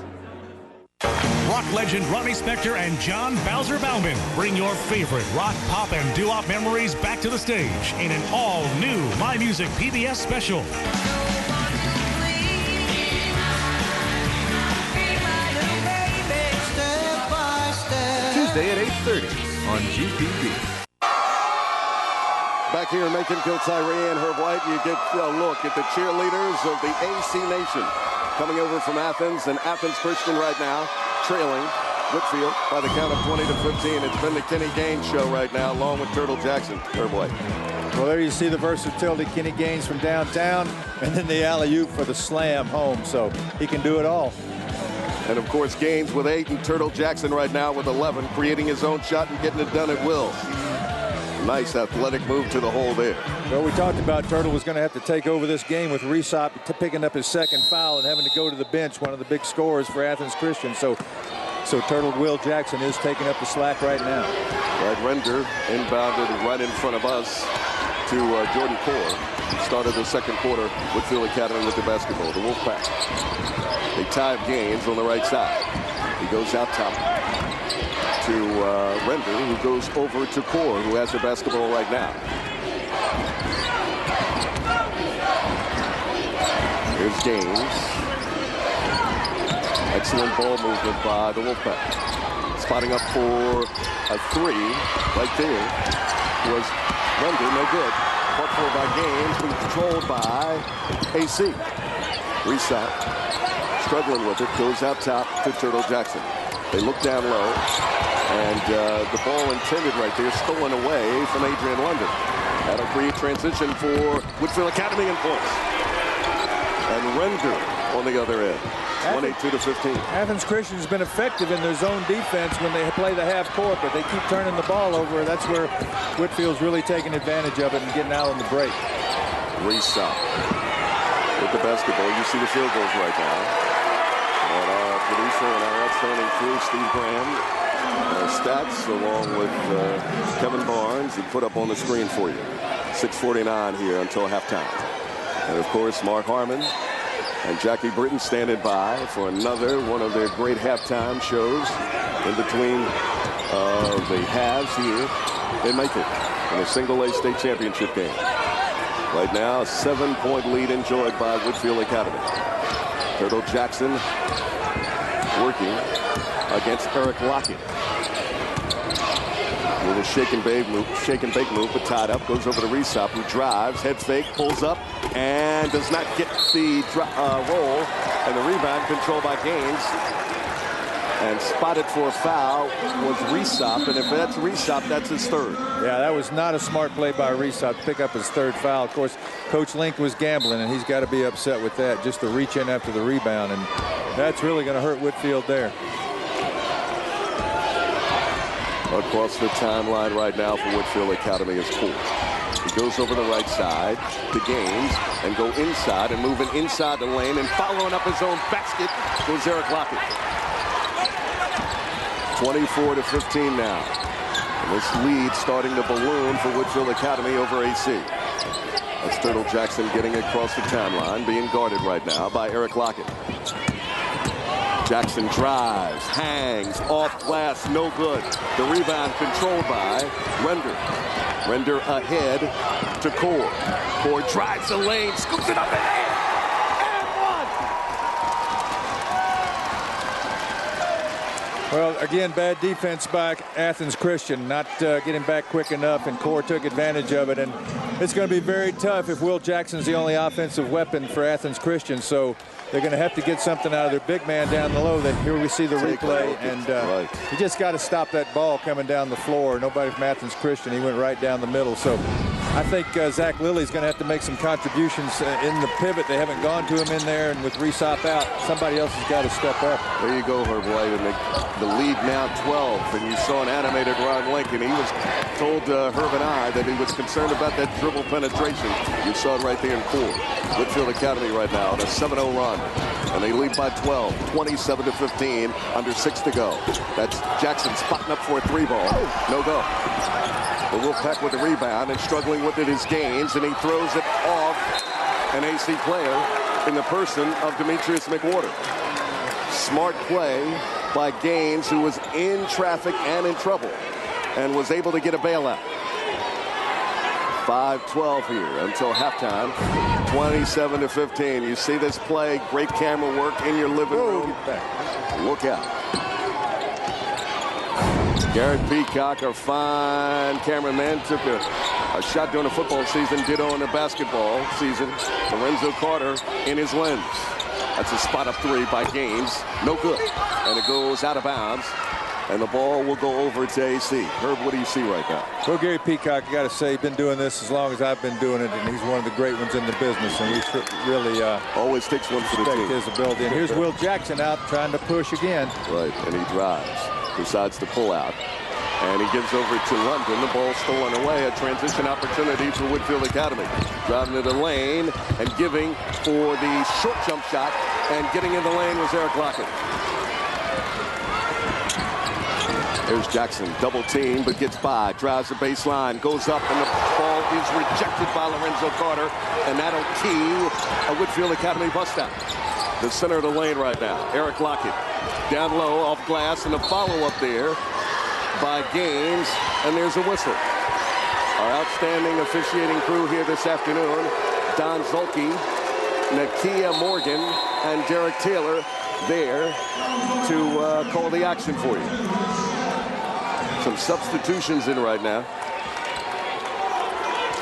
[SPEAKER 7] Rock legend Ronnie Spector and John Bowser Bauman bring your favorite rock, pop, and doo-wop memories back to the stage in an all-new My Music PBS special.
[SPEAKER 4] Tuesday at 8:30 on GPB.
[SPEAKER 17] Back here in Macon, Coach Irene Herb White, you get a look at the cheerleaders of the AC Nation coming over from Athens, and Athens Christian right now trailing Whitefield by the count of 20-15. It's been the Kenny Gaines show right now, along with Turtle Jackson. Herb White.
[SPEAKER 18] Well, there you see the versatility. Kenny Gaines from downtown, and then the alley-oop for the slam home, so he can do it all.
[SPEAKER 17] And, of course, Gaines with 8 and Turtle Jackson right now with 11, creating his own shot and getting it done at will. Nice athletic move to the hole there.
[SPEAKER 18] Well, we talked about Turtle was going to have to take over this game with Resop picking up his second foul and having to go to the bench, one of the big scorers for Athens Christian. So Turtle Will Jackson is taking up the slack right now.
[SPEAKER 17] Right, Render inbounded right in front of us to Jordan Core. Started the second quarter, Whitefield Academy with the basketball. The Wolfpack. They tie up Gaines on the right side. He goes out top to Render, who goes over to Core, who has the basketball right now. Here's Gaines. Excellent ball movement by the Wolfpack. Spotting up for a three right there was Render, no good. Fought for by Gaines, being controlled by AC. Resop, struggling with it, goes out top to Turtle Jackson. They look down low, and the ball intended right there, stolen away from Adrian London. That'll create transition for Whitefield Academy in points. And Render on the other end, 22-15.
[SPEAKER 18] Athens Christian's been effective in their zone defense when they play the half court, but they keep turning the ball over. That's where Whitefield's really taking advantage of it and getting out on the break.
[SPEAKER 17] Resop with the basketball. You see the field goals right now. And our producer and our outstanding crew, Steve Graham, stats along with Kevin Barnes, and put up on the screen for you. 6:49 here until halftime. And of course, Mark Harmon and Jackie Britton standing by for another one of their great halftime shows in between the halves here in Macon in a single-A state championship game. Right now, a 7-point lead enjoyed by Whitefield Academy. Turtle Jackson working against Eric Lockett. With a shake and bake move, but tied up, goes over to Resop, who drives, head fake, pulls up, and does not get the roll, and the rebound controlled by Gaines. And spotted for a foul was Resop, and if that's Resop, that's his third.
[SPEAKER 18] Yeah, that was not a smart play by Resop to pick up his third foul. Of course, Coach Link was gambling, and he's got to be upset with that, just to reach in after the rebound, and that's really going to hurt Whitefield there.
[SPEAKER 17] Across the timeline right now for Whitefield Academy is Core. He goes over the right side to Gaines and go inside and moving inside the lane and following up his own basket goes Eric Lockett. 24-15 now. And this lead starting to balloon for Whitefield Academy over AC. That's Turtle Jackson getting across the timeline, being guarded right now by Eric Lockett. Jackson drives, hangs, off glass, no good. The rebound controlled by Render. Render ahead to Core. Core drives the lane, scoops it up and in.
[SPEAKER 18] Well, again, bad defense by Athens Christian, not getting back quick enough, and Core took advantage of it. And it's going to be very tough if Will Jackson's the only offensive weapon for Athens Christian. So they're going to have to get something out of their big man down the low. Here we see the replay, and you just got to stop that ball coming down the floor. Nobody from Athens Christian. He went right down the middle. So I think Zach Lilly's going to have to make some contributions in the pivot. They haven't gone to him in there, and with Resop out, somebody else has got to step up.
[SPEAKER 17] There you go, Herb White, and the lead now 12. And you saw an animated Ron Lincoln. He was told Herb and I that he was concerned about that dribble penetration. You saw it right there in Core. Whitefield Academy right now on a 7-0 run. And they lead by 12, 27-15, under 6 to go. That's Jackson spotting up for a 3-ball. No go. The Wolfpack with the rebound and struggling with it is Gaines, and he throws it off an AC player in the person of Demetrius McWhorter. Smart play by Gaines, who was in traffic and in trouble, and was able to get a bailout. 5-12 here until halftime. 27-15. You see this play, great camera work in your living room. Look out. Garrett Peacock, our fine cameraman, took a shot during the football season, ditto in the basketball season. Lorenzo Carter in his lens. That's a spot up three by Gaines. No good. And it goes out of bounds. And the ball will go over to AC. Herb, what do you see right now?
[SPEAKER 18] Well, Gary Peacock, I got to say, been doing this as long as I've been doing it, and he's one of the great ones in the business. And we really
[SPEAKER 17] always takes one for the team.
[SPEAKER 18] His ability. And here's Will Jackson out trying to push again.
[SPEAKER 17] Right, and he drives, decides to pull out. And he gives over to London. The ball stolen away. A transition opportunity for Whitefield Academy. Driving to the lane and giving for the short jump shot. And getting in the lane was Eric Lockett. There's Jackson, double team, but gets by. Drives the baseline, goes up, and the ball is rejected by Lorenzo Carter. And that'll key a Whitefield Academy bust out. The center of the lane right now. Eric Lockett down low off glass, and a follow-up there by Gaines, and there's a whistle. Our outstanding officiating crew here this afternoon, Don Zolke, Nakia Morgan, and Derek Taylor there to call the action for you. Some substitutions in right now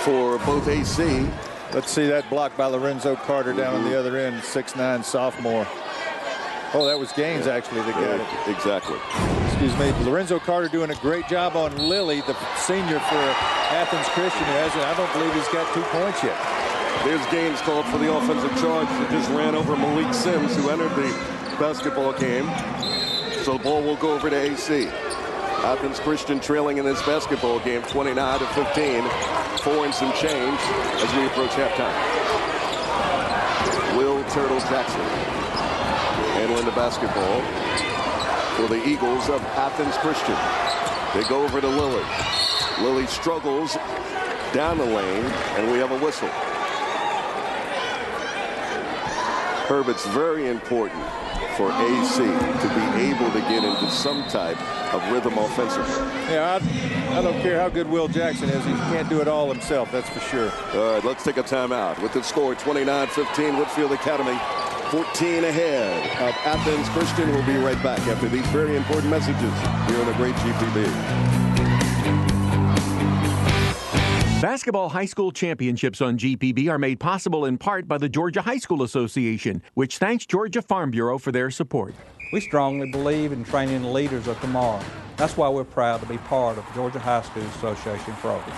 [SPEAKER 17] for both AC.
[SPEAKER 18] Let's see that block by Lorenzo Carter down on the other end, 6'9" sophomore. Oh, that was Gaines actually that got it.
[SPEAKER 17] Exactly.
[SPEAKER 18] Excuse me. Lorenzo Carter doing a great job on Lilly, the senior for Athens Christian, who hasn't, I don't believe he's got 2 points yet.
[SPEAKER 17] There's Gaines called for the offensive charge that just ran over Malik Sims, who entered the basketball game. So the ball will go over to AC. Athens Christian trailing in this basketball game 29-15. 4 and some change as we approach halftime. Will Turtle Jackson handling the basketball for the Eagles of Athens Christian. They go over to Lilly. Lilly struggles down the lane, and we have a whistle. Herb, it's very important for AC to be able to get into some type of rhythm offensively.
[SPEAKER 18] Yeah, I don't care how good Will Jackson is. He can't do it all himself, that's for sure.
[SPEAKER 17] All right, let's take a timeout. With the score 29-15, Whitefield Academy 14 ahead of Athens Christian. We'll be right back after these very important messages here on the great GPB.
[SPEAKER 1] Basketball high school championships on GPB are made possible in part by the Georgia High School Association, which thanks Georgia Farm Bureau for their support.
[SPEAKER 2] We strongly believe in training the leaders of tomorrow. That's why we're proud to be part of Georgia High School Association program.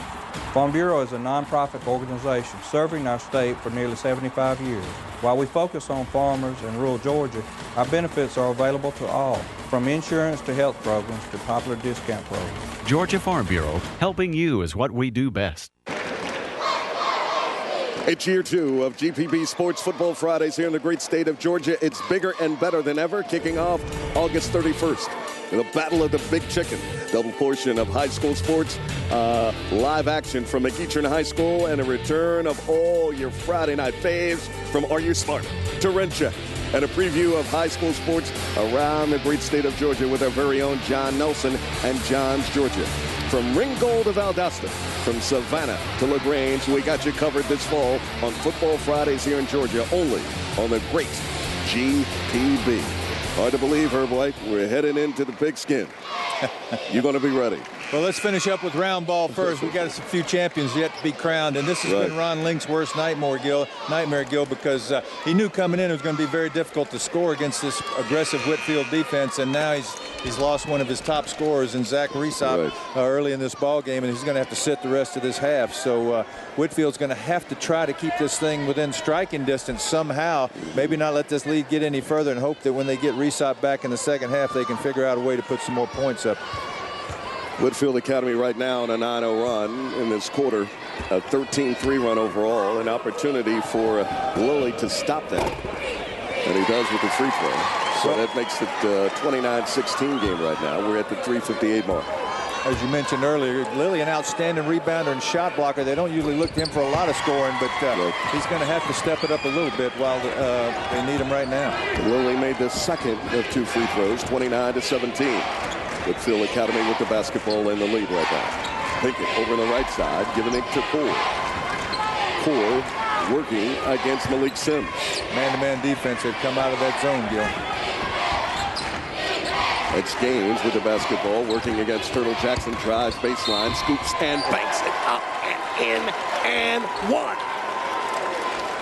[SPEAKER 2] Farm Bureau is a nonprofit organization serving our state for nearly 75 years. While we focus on farmers in rural Georgia, our benefits are available to all, from insurance to health programs to popular discount programs.
[SPEAKER 19] Georgia Farm Bureau, helping you is what we do best.
[SPEAKER 17] It's year 2 of GPB Sports Football Fridays here in the great state of Georgia. It's bigger and better than ever, kicking off August 31st. The Battle of the Big Chicken. Double portion of high school sports, live action from McEachern High School, and a return of all your Friday night faves from Are You Smart to Rent Check, and a preview of high school sports around the great state of Georgia with our very own John Nelson and John's Georgia. From Ringgold to Valdosta, from Savannah to LaGrange, we got you covered this fall on Football Fridays here in Georgia, only on the great GPB. Hard to believe, Herb White, we're heading into the pigskin. You're going to be ready.
[SPEAKER 18] Well, let's finish up with round ball first. We got a few champions yet to be crowned, and this has been Ron Link's worst nightmare, Gil, because he knew coming in it was going to be very difficult to score against this aggressive Whitefield defense, and now he's lost one of his top scorers in Zach Resop early in this ball game, and he's going to have to sit the rest of this half. So Whitefield's going to have to try to keep this thing within striking distance somehow. Maybe not let this lead get any further, and hope that when they get Resop back in the second half, they can figure out a way to put some more points up.
[SPEAKER 17] Whitefield Academy right now on a 9-0 run in this quarter, a 13-3 run overall, an opportunity for Lilly to stop that. And he does with the free throw. So that makes it a 29-16 game right now. We're at the 3:58 mark.
[SPEAKER 18] as you mentioned earlier, Lilly, an outstanding rebounder and shot blocker. They don't usually look to him for a lot of scoring, but he's going to have to step it up a little bit while they need him right now.
[SPEAKER 17] Lilly made the second of 2 free throws, 29-17. Whitefield Academy with the basketball in the lead right now. Pinkett over on the right side, giving it to Poole. Poole working against Malik Sims.
[SPEAKER 18] Man-to-man defense had come out of that zone, Gil.
[SPEAKER 17] It's Gaines with the basketball, working against Turtle Jackson. Drives baseline, scoops and banks it up and in and one.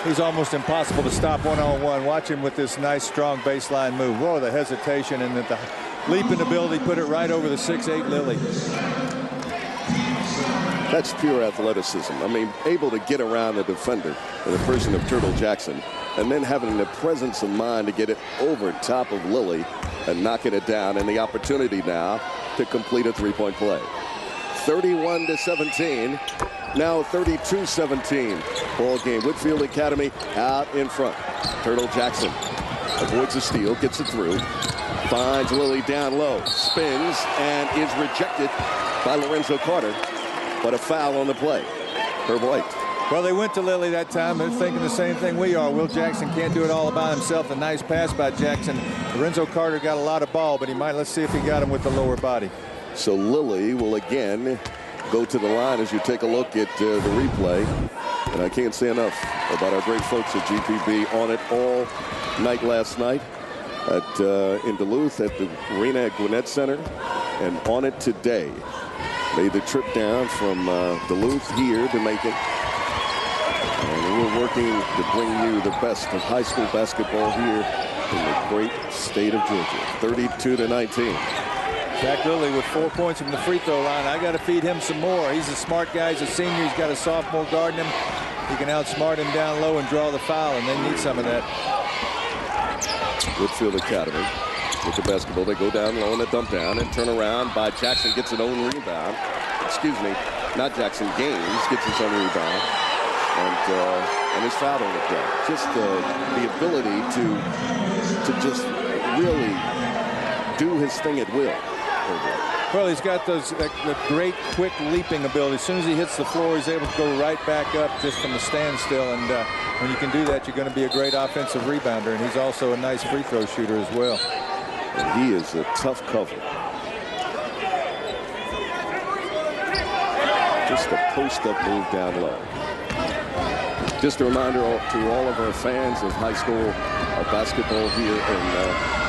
[SPEAKER 18] He's almost impossible to stop one-on-one. Watch him with this nice, strong baseline move. Whoa, the hesitation and the leaping ability, put it right over the 6'8" Lilly.
[SPEAKER 17] That's pure athleticism. I mean, able to get around the defender in the person of Turtle Jackson, and then having the presence of mind to get it over top of Lilly and knocking it down, and the opportunity now to complete a three-point play. 31-17, now 32-17 ball game. Whitefield Academy out in front. Turtle Jackson avoids a steal, gets it through, finds Lilly down low, spins, and is rejected by Lorenzo Carter, but a foul on the play. Herb White.
[SPEAKER 18] Well, they went to Lilly that time. They're thinking the same thing we are. Will Jackson can't do it all by himself. A nice pass by Jackson. Lorenzo Carter got a lot of ball, but let's see if he got him with the lower body.
[SPEAKER 17] So Lilly will again go to the line as you take a look at the replay. And I can't say enough about our great folks at GPB on it all night last night in Duluth at the Arena at Gwinnett Center, and on it today. Made the trip down from Duluth here to Macon. And we're working to bring you the best of high school basketball here in the great state of Georgia. 32-19.
[SPEAKER 18] Jack Lilly with 4 points from the free throw line. I got to feed him some more. He's a smart guy. He's a senior. He's got a sophomore guarding him. He can outsmart him down low and draw the foul, and they need some of that.
[SPEAKER 17] Whitefield Academy with the basketball. They go down low in the dump down and turn around by Jackson, gets an own rebound. Excuse me, not Jackson. Gaines gets his own rebound. And is fouled on the play. Just the ability to just really do his thing at will.
[SPEAKER 18] Well, he's got the great quick leaping ability. As soon as he hits the floor, he's able to go right back up just from a standstill. And when you can do that, you're going to be a great offensive rebounder. And he's also a nice free throw shooter as well.
[SPEAKER 17] And he is a tough cover. Just a post-up move down low. Just a reminder to all of our fans of high school basketball here in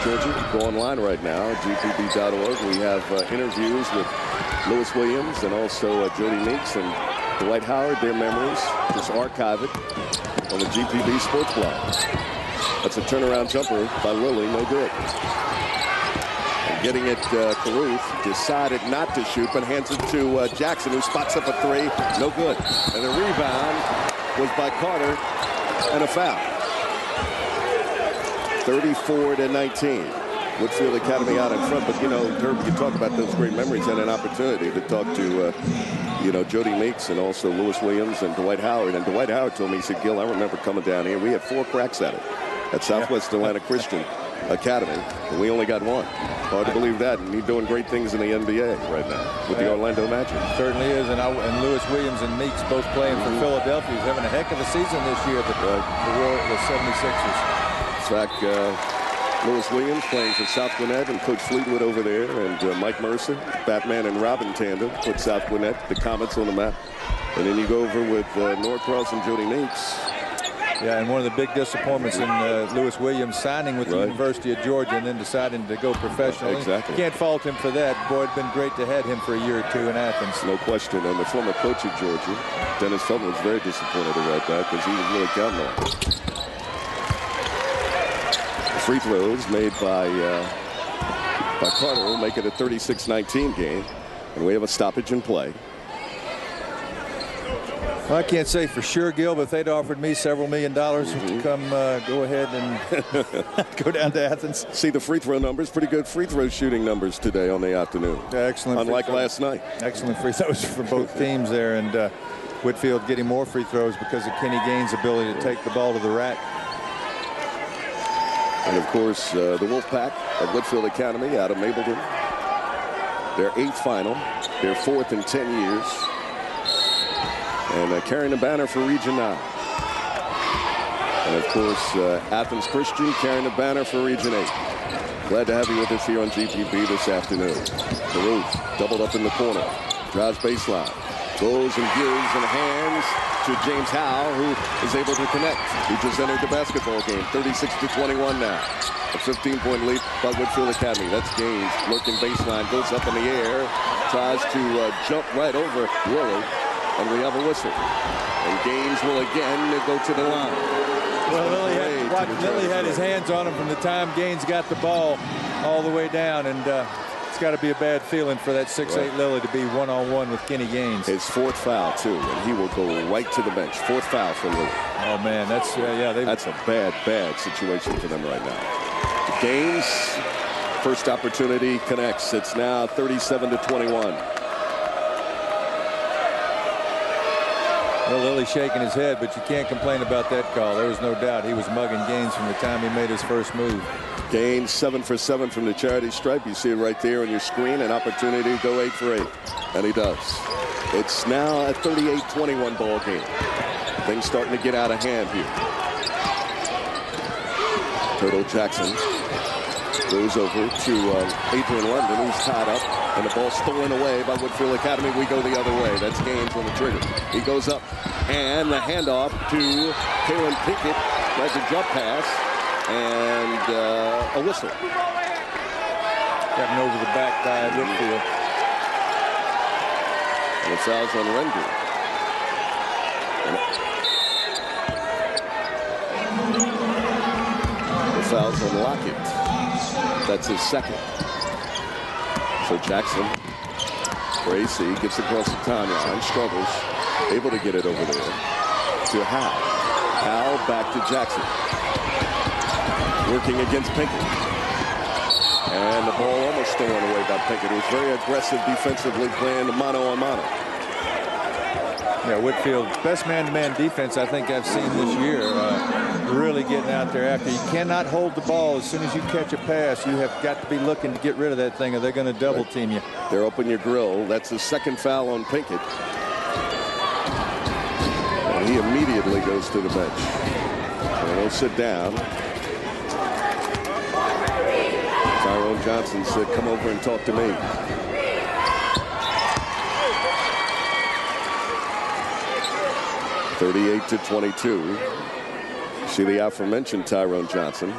[SPEAKER 17] Georgia. Go online right now, gpb.org. We have interviews with Lewis Williams and also Jody Meeks and Dwight Howard, their memories. Just archive it on the GPB Sports Blog. That's a turnaround jumper by Lilly, no good. And getting it, Caruth decided not to shoot, but hands it to Jackson, who spots up a three, no good. And the rebound was by Carter, and a foul. 34-19. Whitefield Academy out in front, but Herb, you talk about those great memories and an opportunity to talk to Jody Meeks and also Lewis Williams and Dwight Howard. And Dwight Howard told me, he said, Gil, I remember coming down here. We had 4 cracks at it at Southwest Atlanta Christian Academy, and we only got 1. Hard to believe that, and he's doing great things in the NBA right now with the Orlando Magic.
[SPEAKER 18] Certainly is, and Lewis Williams and Meeks both playing for Philadelphia. He's having a heck of a season this year, the 76ers.
[SPEAKER 17] In fact, Lewis Williams playing for South Gwinnett, and Coach Fleetwood over there, and Mike Mercer, Batman and Robin tandem, put South Gwinnett, the Comets, on the map. And then you go over with Norcross and Jody Meeks.
[SPEAKER 18] Yeah, and one of the big disappointments in Lewis Williams signing with the University of Georgia and then deciding to go professional.
[SPEAKER 17] Exactly.
[SPEAKER 18] You can't fault him for that. Boy, it'd been great to have him for a year or 2 in Athens.
[SPEAKER 17] No question. And the former coach of Georgia, Dennis Felton, was very disappointed about that because he was really counting on it. The free throws made by Carter will make it a 36-19 game. And we have a stoppage in play.
[SPEAKER 18] Well, I can't say for sure, Gil, but if they'd offered me several $1 million to come go ahead and go down to Athens.
[SPEAKER 17] See the free throw numbers, pretty good free throw shooting numbers today on the afternoon.
[SPEAKER 18] Yeah, excellent.
[SPEAKER 17] Unlike last night.
[SPEAKER 18] Excellent free throws for both teams there, and Whitefield getting more free throws because of Kenny Gaines' ability to take the ball to the rack.
[SPEAKER 17] And of course, the Wolfpack of Whitefield Academy out of Mapleton. Their 8th final. Their 4th in 10 years. And carrying the banner for Region 9. And of course, Athens Christian carrying the banner for Region 8. Glad to have you with us here on GPB this afternoon. Caruth doubled up in the corner. Drives baseline. Goes and gives and hands to James Howe, who is able to connect. He just entered the basketball game. 36-21 now. A 15-point lead by Whitefield Academy. That's Gaines lurking baseline. Goes up in the air. Tries to jump right over Lily. And we have a whistle. And Gaines will again go to the line.
[SPEAKER 18] Well, Lily had his hands on him from the time Gaines got the ball all the way down, and it's got to be a bad feeling for that 6'8" Lily to be one-on-one with Kenny Gaines.
[SPEAKER 17] His 4th foul, too, and he will go right to the bench. 4th foul for Lily.
[SPEAKER 18] Oh, man, that's
[SPEAKER 17] that's a bad situation for them right now. Gaines, first opportunity, connects. It's now 37-21.
[SPEAKER 18] Well, Lily's shaking his head, but you can't complain about that call. There was no doubt he was mugging Gaines from the time he made his first move.
[SPEAKER 17] Gaines 7 for 7 from the charity stripe. You see it right there on your screen. An opportunity to go 8 for 8. And he does. It's now a 38-21 ball game. Things starting to get out of hand here. Turtle Jackson goes over to Adrian London, who's tied up. And the ball stolen away by Whitefield Academy. We go the other way. That's Gaines on the trigger. He goes up. And the handoff to Kalen Pickett. Tries a jump pass. And a whistle.
[SPEAKER 18] Gotten over the back by Whitefield.
[SPEAKER 17] And the foul's on Render. The foul's on Lockett. That's his 2nd. So Jackson, Gracie gets across the timeline, struggles, able to get it over there to Howe. Howe back to Jackson. Working against Pinkett. And the ball almost stolen away by Pinkett. He was very aggressive defensively, playing mano a mano.
[SPEAKER 18] Yeah, Whitefield, best man-to-man defense I think I've seen this year. Really getting out there after. You cannot hold the ball. As soon as you catch a pass, you have got to be looking to get rid of that thing or they're going to double team you.
[SPEAKER 17] They're open your grill. That's the 2nd foul on Pinkett. And he immediately goes to the bench. And he'll sit down. Tyrone Johnson said, come over and talk to me. (38-22). See the aforementioned Tyrone Johnson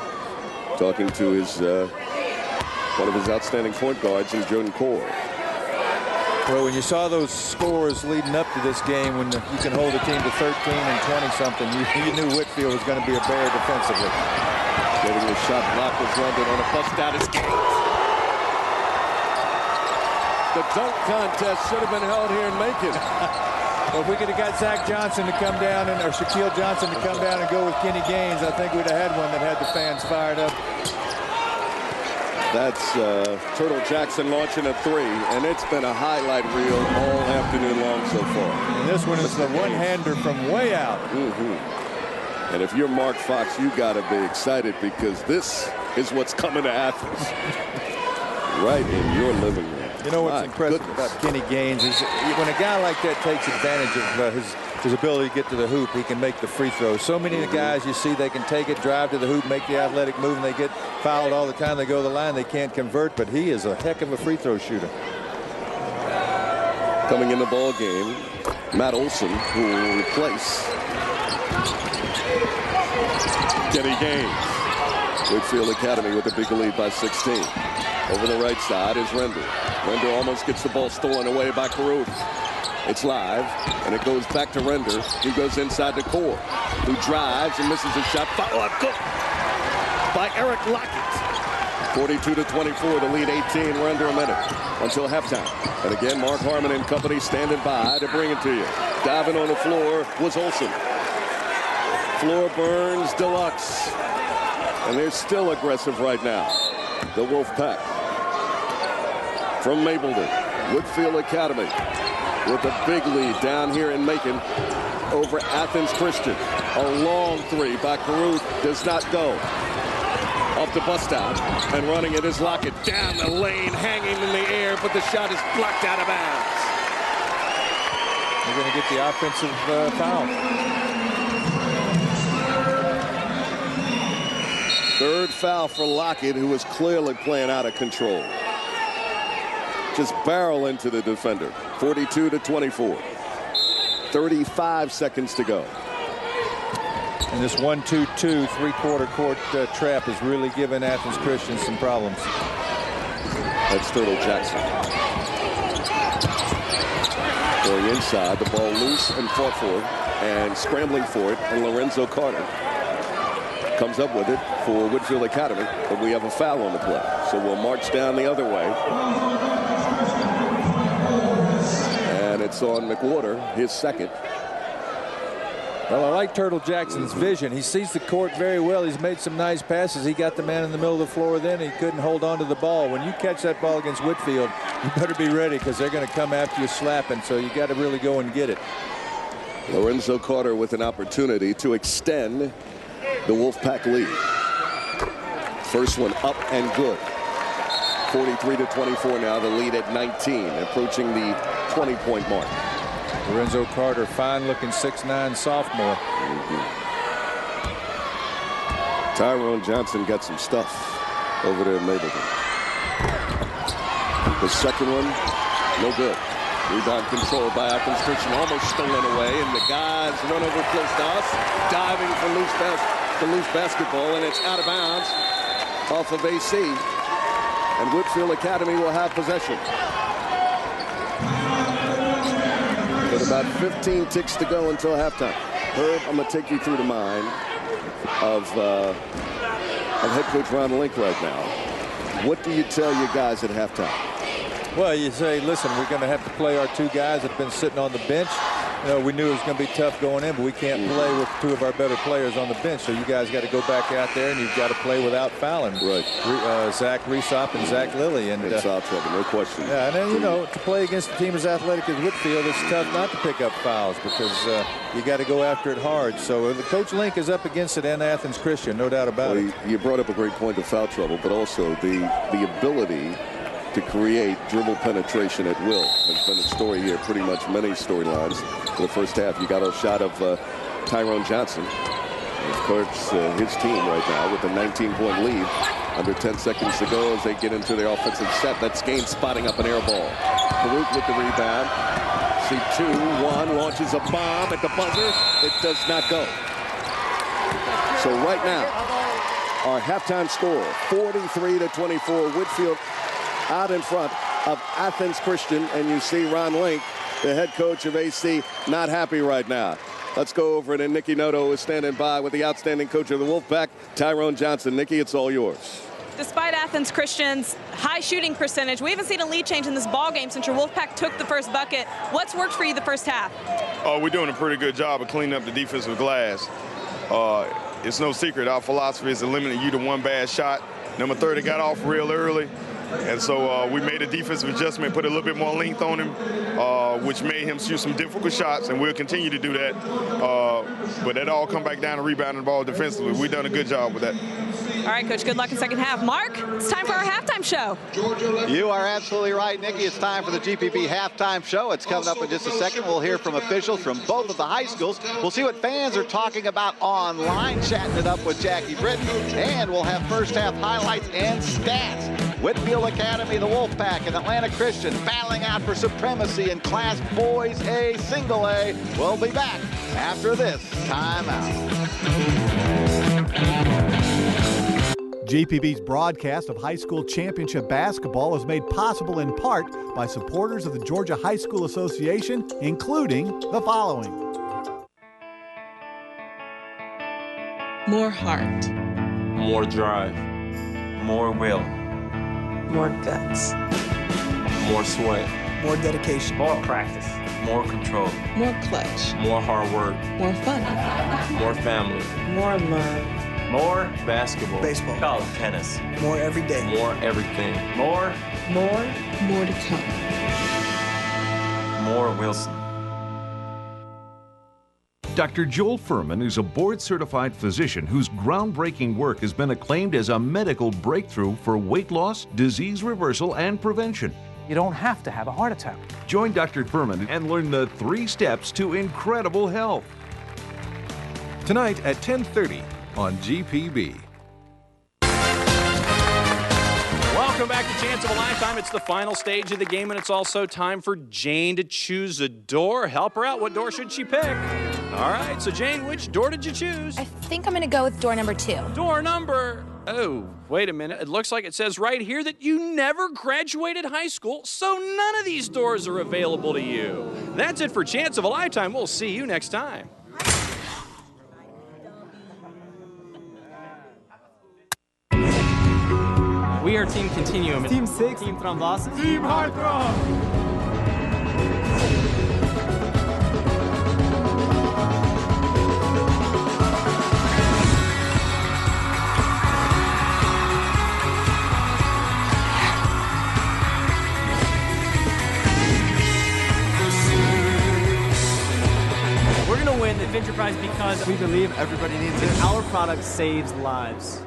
[SPEAKER 17] talking to his one of his outstanding point guards in Jordan Core.
[SPEAKER 18] Well, when you saw those scores leading up to this game, when you can hold a team to 13 and 20-something, you knew Whitefield was going to be a bear defensively.
[SPEAKER 17] Getting the shot block was London on a bust down his Gaines. The dunk contest should have been held here in Macon.
[SPEAKER 18] Well, if we could have got Zach Johnson to come down, or Shaquille Johnson to come down and go with Kenny Gaines, I think we'd have had one that had the fans fired up.
[SPEAKER 17] That's Turtle Jackson launching a 3, and it's been a highlight reel all afternoon long so far.
[SPEAKER 18] And this one is the one-hander from way out.
[SPEAKER 17] And if you're Mark Fox, you got to be excited because this is what's coming to Athens. Right in your living room.
[SPEAKER 18] You know what's impressive about Kenny Gaines is when a guy like that takes advantage of his ability to get to the hoop, he can make the free throws. So many of the guys you see, they can take it, drive to the hoop, make the athletic move, and they get fouled all the time. They go to the line, they can't convert, but he is a heck of a free throw shooter.
[SPEAKER 17] Coming in the ball game, Matt Olson, who will replace Kenny Gaines. Whitefield Academy with a big lead by 16. Over the right side is Render. Render almost gets the ball stolen away by Caruth. It's live, and it goes back to Render. He goes inside the core, who drives and misses a shot. Follow-up goal by Eric Lockett. 42-24, the lead 18. We're under a minute until halftime. And again, Mark Harmon and company standing by to bring it to you. Diving on the floor was Olsen. Floor burns deluxe. And they're still aggressive right now. The Wolfpack. From Mapleton, Whitefield Academy with a big lead down here in Macon over Athens Christian. A long 3 by Caruth does not go. off the bus stop, and running it is Lockett down the lane, hanging in the air, but the shot is blocked out of bounds.
[SPEAKER 18] They're going to get the offensive foul.
[SPEAKER 17] Third foul for Lockett, who was clearly playing out of control. Just barrel into the defender. 42-24. 35 seconds to go.
[SPEAKER 18] And this 1-2-2 three-quarter court trap is really giving Athens Christian some problems.
[SPEAKER 17] That's Turtle Jackson. Going inside, the ball loose and fought for it, and scrambling for it, and Lorenzo Carter comes up with it for Whitefield Academy, but we have a foul on the play. So we'll march down the other way. And it's on McWhorter, his second.
[SPEAKER 18] Well, I like Turtle Jackson's vision. He sees the court very well. He's made some nice passes. He got the man in the middle of the floor then. He couldn't hold on to the ball. When you catch that ball against Whitefield, you better be ready because they're going to come after you slapping. So you got to really go and get it.
[SPEAKER 17] Lorenzo Carter with an opportunity to extend the Wolfpack lead. First one up and good. 43-24 now, the lead at 19, approaching the 20-point mark.
[SPEAKER 18] Lorenzo Carter, fine-looking 6'9" sophomore.
[SPEAKER 17] Tyrone Johnson got some stuff over there in Mapleton. The second one, no good. Rebound controlled by Athens Christian, almost stolen away, and the guys run over close to us, diving for loose basketball, and it's out of bounds off of AC. And Whitefield Academy will have possession. With about 15 ticks to go until halftime. Herb, I'm going to take you through the mind of head coach Ron Link right now. What do you tell your guys at halftime?
[SPEAKER 18] Well, you say, listen, we're going to have to play our two guys that have been sitting on the bench. You know, we knew it was going to be tough going in, but we can't play with two of our better players on the bench. So you guys got to go back out there, and you've got to play without fouling. Right. Zach Resop and Zach Lilly. And
[SPEAKER 17] it's foul trouble, no question.
[SPEAKER 18] Yeah, and then, you know, to play against a team as athletic as Whitefield, it's tough not to pick up fouls because you got to go after it hard. So Coach Link is up against it, and Athens Christian, no doubt about it.
[SPEAKER 17] You brought up a great point of foul trouble, but also the ability to create dribble penetration at will has been a story here. Pretty much many storylines for the first half. You got a shot of Tyrone Johnson, of course, his team right now with a 19-point lead. Under 10 seconds to go as they get into their offensive set. That's Gaines spotting up an air ball. Farouk with the rebound. See 2-1 launches a bomb at the buzzer. It does not go. So right now, our halftime score, 43-24. Whitefield out in front of Athens Christian, and you see Ron Link, the head coach of AC, not happy right now. Let's go over it, and Nikki Noto is standing by with the outstanding coach of the Wolfpack, Tyrone Johnson. Nikki, it's all yours.
[SPEAKER 20] Despite Athens Christian's high shooting percentage, we haven't seen a lead change in this ball game since your Wolfpack took the first bucket. What's worked for you the first half?
[SPEAKER 21] We're doing a pretty good job of cleaning up the defensive glass. It's no secret. Our philosophy is to limit you to one bad shot. Number 30 got off real early. And so we made a defensive adjustment, put a little bit more length on him, which made him shoot some difficult shots, and we'll continue to do that. But that all come back down to rebounding the ball defensively. We've done a good job with that.
[SPEAKER 20] All right, Coach, good luck in second half. Mark, it's time for our halftime show.
[SPEAKER 22] You are absolutely right, Nikki. It's time for the GPB halftime show. It's coming up in just a second. We'll hear from officials from both of the high schools. We'll see what fans are talking about online, chatting it up with Jackie Britton, and we'll have first half highlights and stats. Whitefield Academy, the Wolfpack, and Atlanta Christian battling out for supremacy in Class Boys A, Single A. We'll be back after this timeout.
[SPEAKER 24] GPB's broadcast of high school championship basketball is made possible in part by supporters of the Georgia High School Association, including the following.
[SPEAKER 25] More heart.
[SPEAKER 26] More drive. More will.
[SPEAKER 25] More guts.
[SPEAKER 26] More sweat.
[SPEAKER 25] More dedication.
[SPEAKER 26] More practice. More control.
[SPEAKER 25] More clutch.
[SPEAKER 26] More hard work.
[SPEAKER 25] More fun.
[SPEAKER 26] More family.
[SPEAKER 25] More love.
[SPEAKER 26] More basketball.
[SPEAKER 25] Baseball.
[SPEAKER 26] College tennis.
[SPEAKER 25] More every day.
[SPEAKER 26] More everything. More.
[SPEAKER 25] More. More to come.
[SPEAKER 26] More Wilson.
[SPEAKER 3] Dr. Joel Furman is a board-certified physician whose groundbreaking work has been acclaimed as a medical breakthrough for weight loss, disease reversal, and prevention.
[SPEAKER 6] You don't have to have a heart attack.
[SPEAKER 3] Join Dr. Furman and learn the 3 steps to incredible health.
[SPEAKER 4] Tonight at 10:30 on GPB.
[SPEAKER 9] Welcome back to Chance of a Lifetime. It's the final stage of the game, and it's also time for Jane to choose a door. Help her out. What door should she pick? All right, so Jane, which door did you choose?
[SPEAKER 11] I think I'm going to go with door number 2.
[SPEAKER 9] Door number... Oh, wait a minute. It looks like it says right here that you never graduated high school, so none of these doors are available to you. That's it for Chance of a Lifetime. We'll see you next time.
[SPEAKER 15] We are Team Continuum.
[SPEAKER 6] Team 6.
[SPEAKER 15] Team Thrombosis.
[SPEAKER 6] Team Heartthrob.
[SPEAKER 15] We're going to win the Adventure Prize because we believe everybody needs it. Our product saves lives.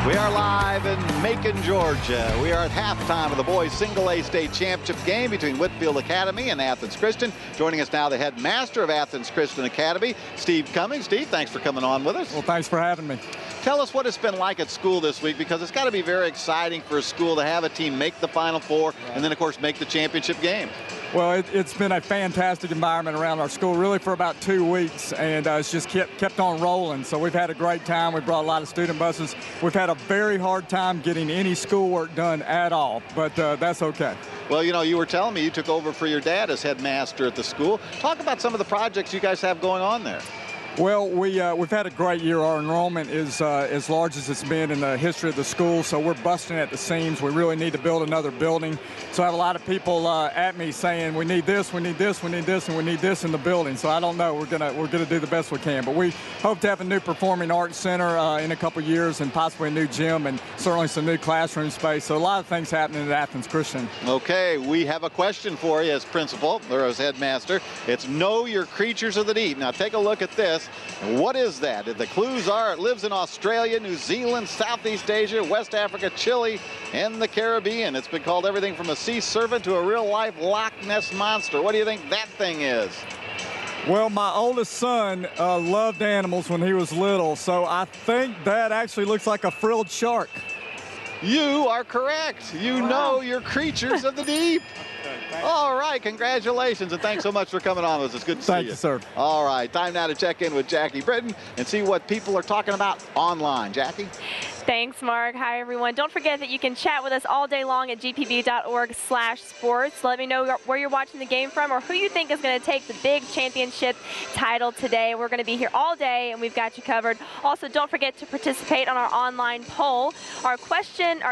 [SPEAKER 22] We are live in Macon, Georgia. We are at halftime of the boys single-A state championship game between Whitefield Academy and Athens Christian. Joining us now, the headmaster of Athens Christian Academy, Steve Cummings. Steve, thanks for coming on with us.
[SPEAKER 2] Well, thanks for having me.
[SPEAKER 22] Tell us what it's been like at school this week, because it's got to be very exciting for a school to have a team make the Final Four and then, of course, make the championship game.
[SPEAKER 2] Well, it's been a fantastic environment around our school, really, for about 2 weeks, and it's just kept on rolling. So we've had a great time. We brought a lot of student buses. We've had a very hard time getting any schoolwork done at all, but that's okay.
[SPEAKER 22] Well, you know, you were telling me you took over for your dad as headmaster at the school. Talk about some of the projects you guys have going on there.
[SPEAKER 2] Well, we've had a great year. Our enrollment is as large as it's been in the history of the school, so we're busting at the seams. We really need to build another building. So I have a lot of people at me saying, we need this, we need this, we need this, and we need this in the building. So I don't know. We're gonna do the best we can. But we hope to have a new performing arts center in a couple years, and possibly a new gym, and certainly some new classroom space. So a lot of things happening at Athens Christian.
[SPEAKER 22] Okay, we have a question for you as principal or as headmaster. It's know your creatures of the deep. Now take a look at this. What is that? The clues are it lives in Australia, New Zealand, Southeast Asia, West Africa, Chile, and the Caribbean. It's been called everything from a sea serpent to a real-life Loch Ness monster. What do you think that thing is?
[SPEAKER 2] Well, my oldest son loved animals when he was little, so I think that actually looks like a frilled shark.
[SPEAKER 22] You are correct. You know your creatures of the deep. All right, congratulations, and thanks so much for coming on with us. It's good to see you.
[SPEAKER 2] Thank you, sir.
[SPEAKER 22] All right, time now to check in with Jackie Britton and see what people are talking about online. Jackie?
[SPEAKER 16] Thanks, Mark. Hi, everyone. Don't forget that you can chat with us all day long at gpb.org/sports. Let me know where you're watching the game from or who you think is going to take the big championship title today. We're going to be here all day, and we've got you covered. Also, don't forget to participate on our online poll. Our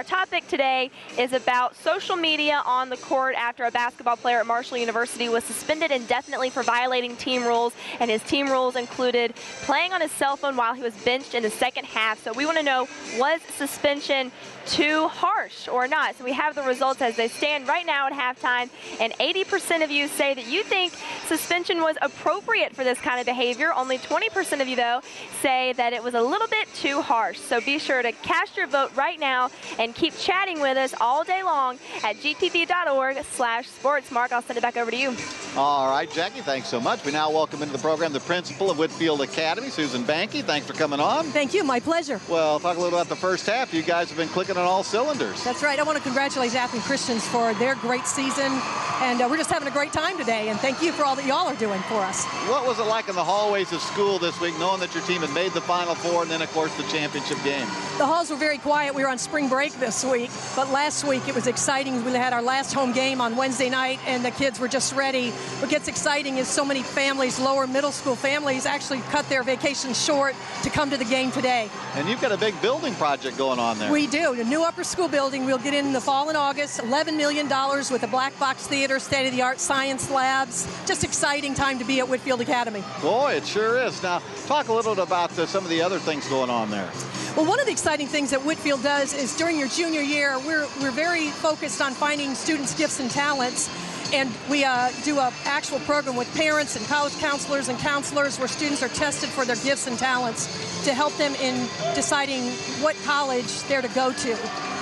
[SPEAKER 16] topic today is about social media on the court after a basketball player at Marshall University was suspended indefinitely for violating team rules, and his team rules included playing on his cell phone while he was benched in the second half. So we want to know, was suspension too harsh or not? So we have the results as they stand right now at halftime, and 80% of you say that you think suspension was appropriate for this kind of behavior. Only 20% of you, though, say that it was a little bit too harsh. So be sure to cast your vote right now and keep chatting with us all day long at gpb.org/sports. Mark, I'll send it back over to you.
[SPEAKER 22] All right, Jackie, thanks so much. We now welcome into the program the principal of Whitefield Academy, Susan Banky. Thanks for coming on.
[SPEAKER 23] Thank you. My pleasure.
[SPEAKER 22] Well, talk a little about the first half. You guys have been clicking on all cylinders.
[SPEAKER 23] That's right. I want to congratulate Athens Christians for their great season, and we're just having a great time today, and thank you for all that y'all are doing for us.
[SPEAKER 22] What was it like in the hallways of school this week, knowing that your team had made the Final Four and then, of course, the championship game?
[SPEAKER 23] The halls were very quiet. We were on spring break this week, but last week it was exciting. We had our last home game on Wednesday night, and the kids were just ready. What gets exciting is so many families, lower middle school families, actually cut their vacation short to come to the game today.
[SPEAKER 22] And you've got a big building project going on there.
[SPEAKER 23] We do. The new upper school building we'll get in the fall and August, $11 million with a black box theater, state-of-the-art science labs. Just exciting time to be at Whitefield Academy.
[SPEAKER 22] Boy, it sure is. Now, talk a little bit about some of the other things going on there.
[SPEAKER 23] Well, one of the exciting things that Whitefield does is during your junior year, we're very focused on finding students' gifts and talents. And we do an actual program with parents and college counselors and counselors where students are tested for their gifts and talents to help them in deciding what college they're to go to.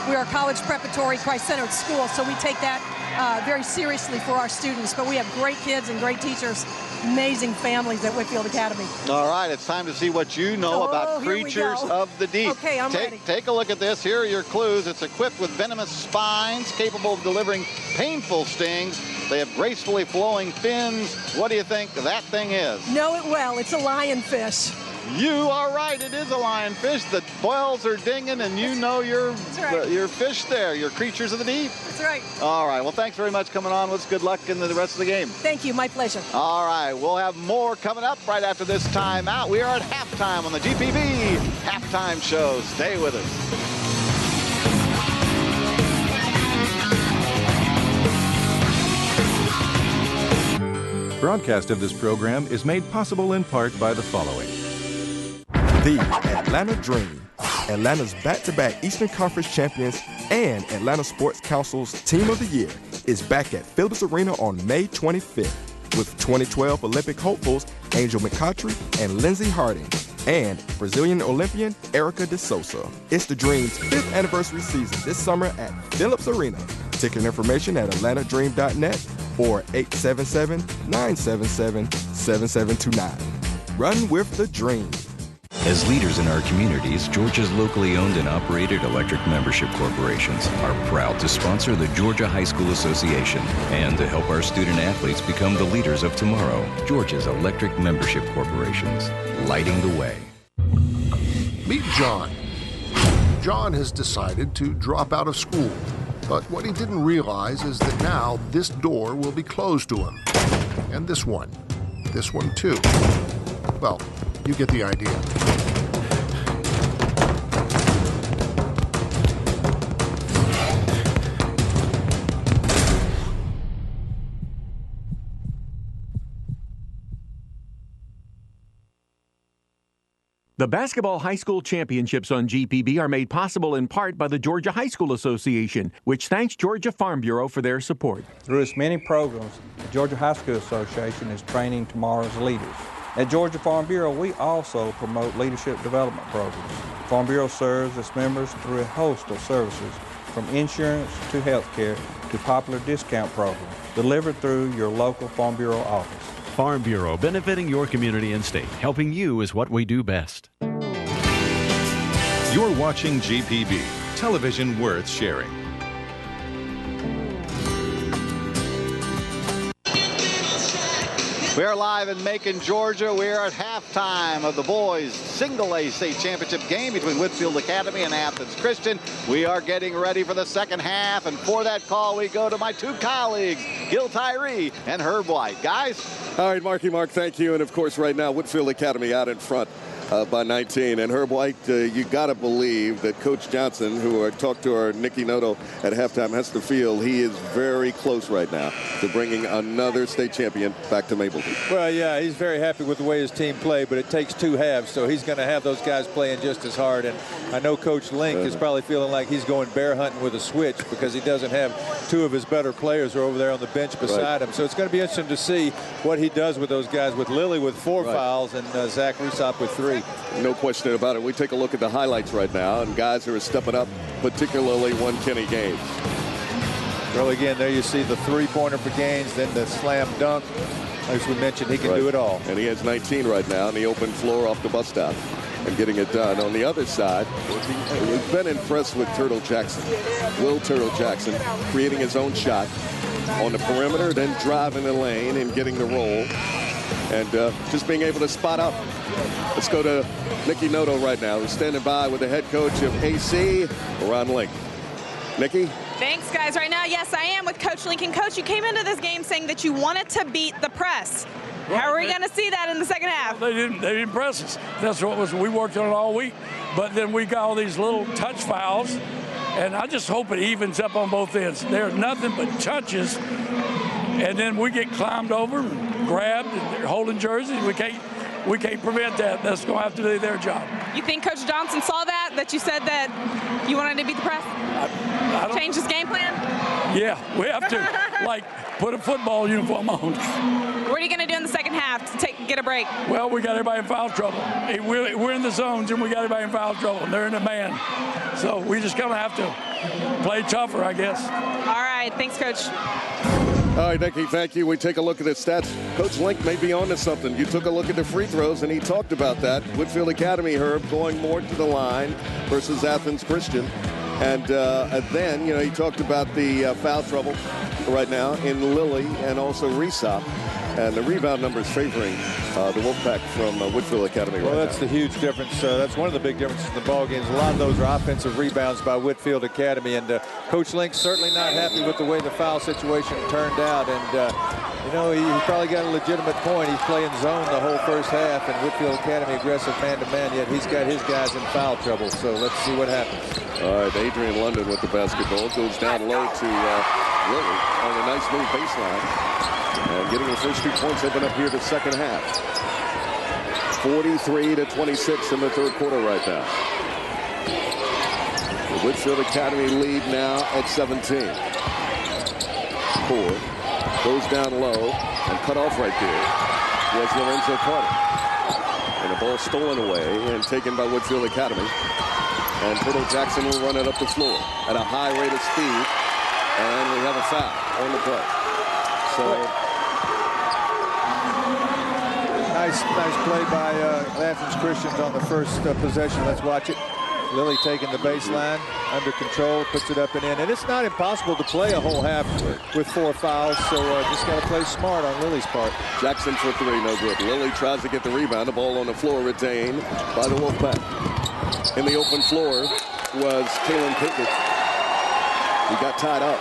[SPEAKER 23] We are a college preparatory Christ-centered school, so we take that very seriously for our students. But we have great kids and great teachers, amazing families at Whitefield Academy.
[SPEAKER 22] All right, it's time to see what you know about creatures of the deep.
[SPEAKER 23] Okay, I'm ready.
[SPEAKER 22] Take a look at this. Here are your clues. It's equipped with venomous spines, capable of delivering painful stings. They have gracefully flowing fins. What do you think that thing is?
[SPEAKER 23] Know it well. It's a lionfish.
[SPEAKER 22] You are right. It is a lionfish. The bells are dinging, and you know your fish there, your creatures of the deep.
[SPEAKER 23] That's right.
[SPEAKER 22] All right. Well, thanks very much for coming on. Let's good luck in the rest of the game.
[SPEAKER 23] Thank you. My pleasure.
[SPEAKER 22] All right. We'll have more coming up right after this timeout. We are at halftime on the GPB Halftime Show. Stay with us.
[SPEAKER 4] Broadcast of this program is made possible in part by the following.
[SPEAKER 5] The Atlanta Dream, Atlanta's back-to-back Eastern Conference champions and Atlanta Sports Council's Team of the Year, is back at Phillips Arena on May 25th with 2012 Olympic hopefuls Angel McCoughtry and Lindsey Harding and Brazilian Olympian Erica de Souza. It's the Dream's 5th anniversary season this summer at Phillips Arena. Ticket information at atlantadream.net or 877-977-7729. Run with the Dream.
[SPEAKER 8] As leaders in our communities, Georgia's locally owned and operated electric membership corporations are proud to sponsor the Georgia High School Association and to help our student athletes become the leaders of tomorrow. Georgia's electric membership corporations, lighting the way.
[SPEAKER 10] Meet John. John has decided to drop out of school, but what he didn't realize is that now this door will be closed to him. And this one too. Well, you get the idea.
[SPEAKER 1] The basketball high school championships on GPB are made possible in part by the Georgia High School Association, which thanks Georgia Farm Bureau for their support.
[SPEAKER 2] Through its many programs, the Georgia High School Association is training tomorrow's leaders. At Georgia Farm Bureau, we also promote leadership development programs. Farm Bureau serves its members through a host of services, from insurance to health care to popular discount programs, delivered through your local Farm Bureau office.
[SPEAKER 19] Farm Bureau, benefiting your community and state. Helping you is what we do best.
[SPEAKER 4] You're watching GPB, television worth sharing.
[SPEAKER 22] We are live in Macon, Georgia. We are at halftime of the boys' single-A state championship game between Whitefield Academy and Athens Christian. We are getting ready for the second half, and for that call, we go to my two colleagues, Gil Tyree and Herb White. Guys?
[SPEAKER 12] All right, Mark, thank you. And, of course, right now, Whitefield Academy out in front by 19. And Herb White, you got to believe that Coach Johnson, who I talked to our Nicky Noto at halftime, has to feel he is very close right now to bringing another state champion back to Mapleton.
[SPEAKER 18] Well, yeah, he's very happy with the way his team played, but it takes two halves, so he's going to have those guys playing just as hard. And I know Coach Link is probably feeling like he's going bear hunting with a switch because he doesn't have two of his better players are over there on the bench beside him. So it's going to be interesting to see what he does with those guys, with Lilly with 4 fouls and Zach Rusop with 3.
[SPEAKER 12] No question about it. We take a look at the highlights right now, and guys who are stepping up, particularly one Kenny Gaines.
[SPEAKER 18] Well, again, there you see the three-pointer for Gaines, then the slam dunk. As we mentioned, he can do it all.
[SPEAKER 12] And he has 19 right now on the open floor off the bus stop and getting it done. On the other side, we've been impressed with Turtle Jackson. Will Turtle Jackson creating his own shot on the perimeter, then driving the lane and getting the roll. And just being able to spot up. Let's go to Nicky Noto right now, who's standing by with the head coach of AC, Ron Link. Nicky?
[SPEAKER 20] Thanks, guys. Right now, yes, I am with Coach Lincoln. Coach, you came into this game saying that you wanted to beat the press. How are we going to see that in the second half?
[SPEAKER 6] Well, they didn't press us. That's what we worked on it all week. But then we got all these little touch fouls, and I just hope it evens up on both ends. There's nothing but touches, and then we get climbed over and grabbed, and they're holding jerseys. We can't prevent that. That's going to have to do their job.
[SPEAKER 20] You think Coach Johnson saw that that you said that you wanted to beat the press? Change his game plan?
[SPEAKER 6] Yeah, we have to, like, put a football uniform on.
[SPEAKER 20] What are you going to do in the second half to get a break?
[SPEAKER 6] Well, we got everybody in foul trouble. We're in the zones, and we got everybody in foul trouble, and they're in the man. So we just going to have to play tougher, I guess.
[SPEAKER 20] All right. Thanks, Coach.
[SPEAKER 12] All right, Nikki, thank you. We take a look at the stats. Coach Link may be on to something. You took a look at the free throws, and he talked about that. Whitefield Academy, Herb, going more to the line versus Athens Christian. And then, you know, he talked about the foul trouble right now in Lilly and also Resop. And the rebound numbers favoring the Wolfpack from Whitefield Academy.
[SPEAKER 18] Well, that's the huge difference. That's one of the big differences in the ball games. A lot of those are offensive rebounds by Whitefield Academy. And Coach Link's certainly not happy with the way the foul situation turned out. And, you know, he probably got a legitimate point. He's playing zone the whole first half, and Whitefield Academy aggressive man-to-man, yet he's got his guys in foul trouble. So let's see what happens.
[SPEAKER 12] All right, Adrian London with the basketball. Goes down low to Lilly on a nice move baseline. And getting the first 2 points open up here the second half. 43-26 in the third quarter right now. The Whitefield Academy lead now at 17. Core goes down low and cut off right there was Lorenzo Carter. And the ball stolen away and taken by Whitefield Academy. And Turtle Jackson will run it up the floor at a high rate of speed. And we have a foul on the play. So
[SPEAKER 18] nice play by Athens Christians on the first possession. Let's watch it. Lilly taking the baseline, under control, puts it up and in. And it's not impossible to play a whole half with 4 fouls, so just got to play smart on Lilly's part.
[SPEAKER 12] Jackson for 3, no good. Lilly tries to get the rebound. The ball on the floor retained by the Wolfpack. In the open floor was Kalen Pickett. He got tied up.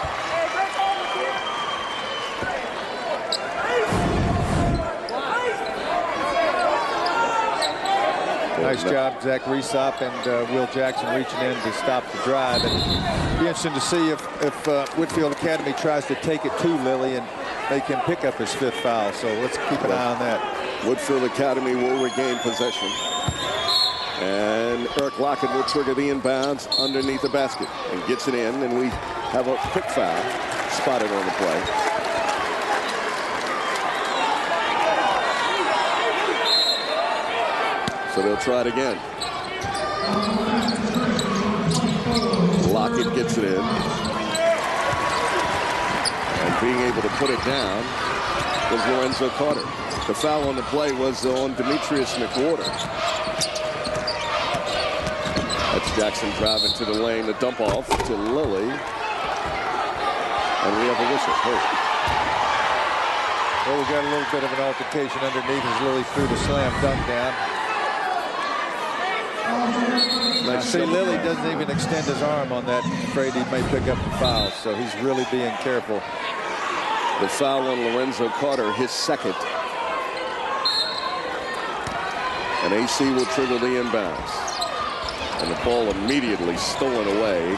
[SPEAKER 18] Nice job, Zach Resop and Will Jackson reaching in to stop the drive. And it'll be interesting to see if Whitefield Academy tries to take it to Lilly and they can pick up his 5th foul. So let's keep an eye on that.
[SPEAKER 12] Whitefield Academy will regain possession. And Eric Lockett will trigger the inbounds underneath the basket and gets it in. And we have a quick foul spotted on the play. So they'll try it again. Lockett gets it in. And being able to put it down was Lorenzo Carter. The foul on the play was on Demetrius McWhorter. That's Jackson driving to the lane, the dump off to Lilly. And we have a whistle.
[SPEAKER 18] Well, we got a little bit of an altercation underneath as Lilly threw the slam dunk down. See, Lilly doesn't even extend his arm on that. Afraid he may pick up the foul, so he's really being careful.
[SPEAKER 12] The foul on Lorenzo Carter, his second. And AC will trigger the inbounds. And the ball immediately stolen away.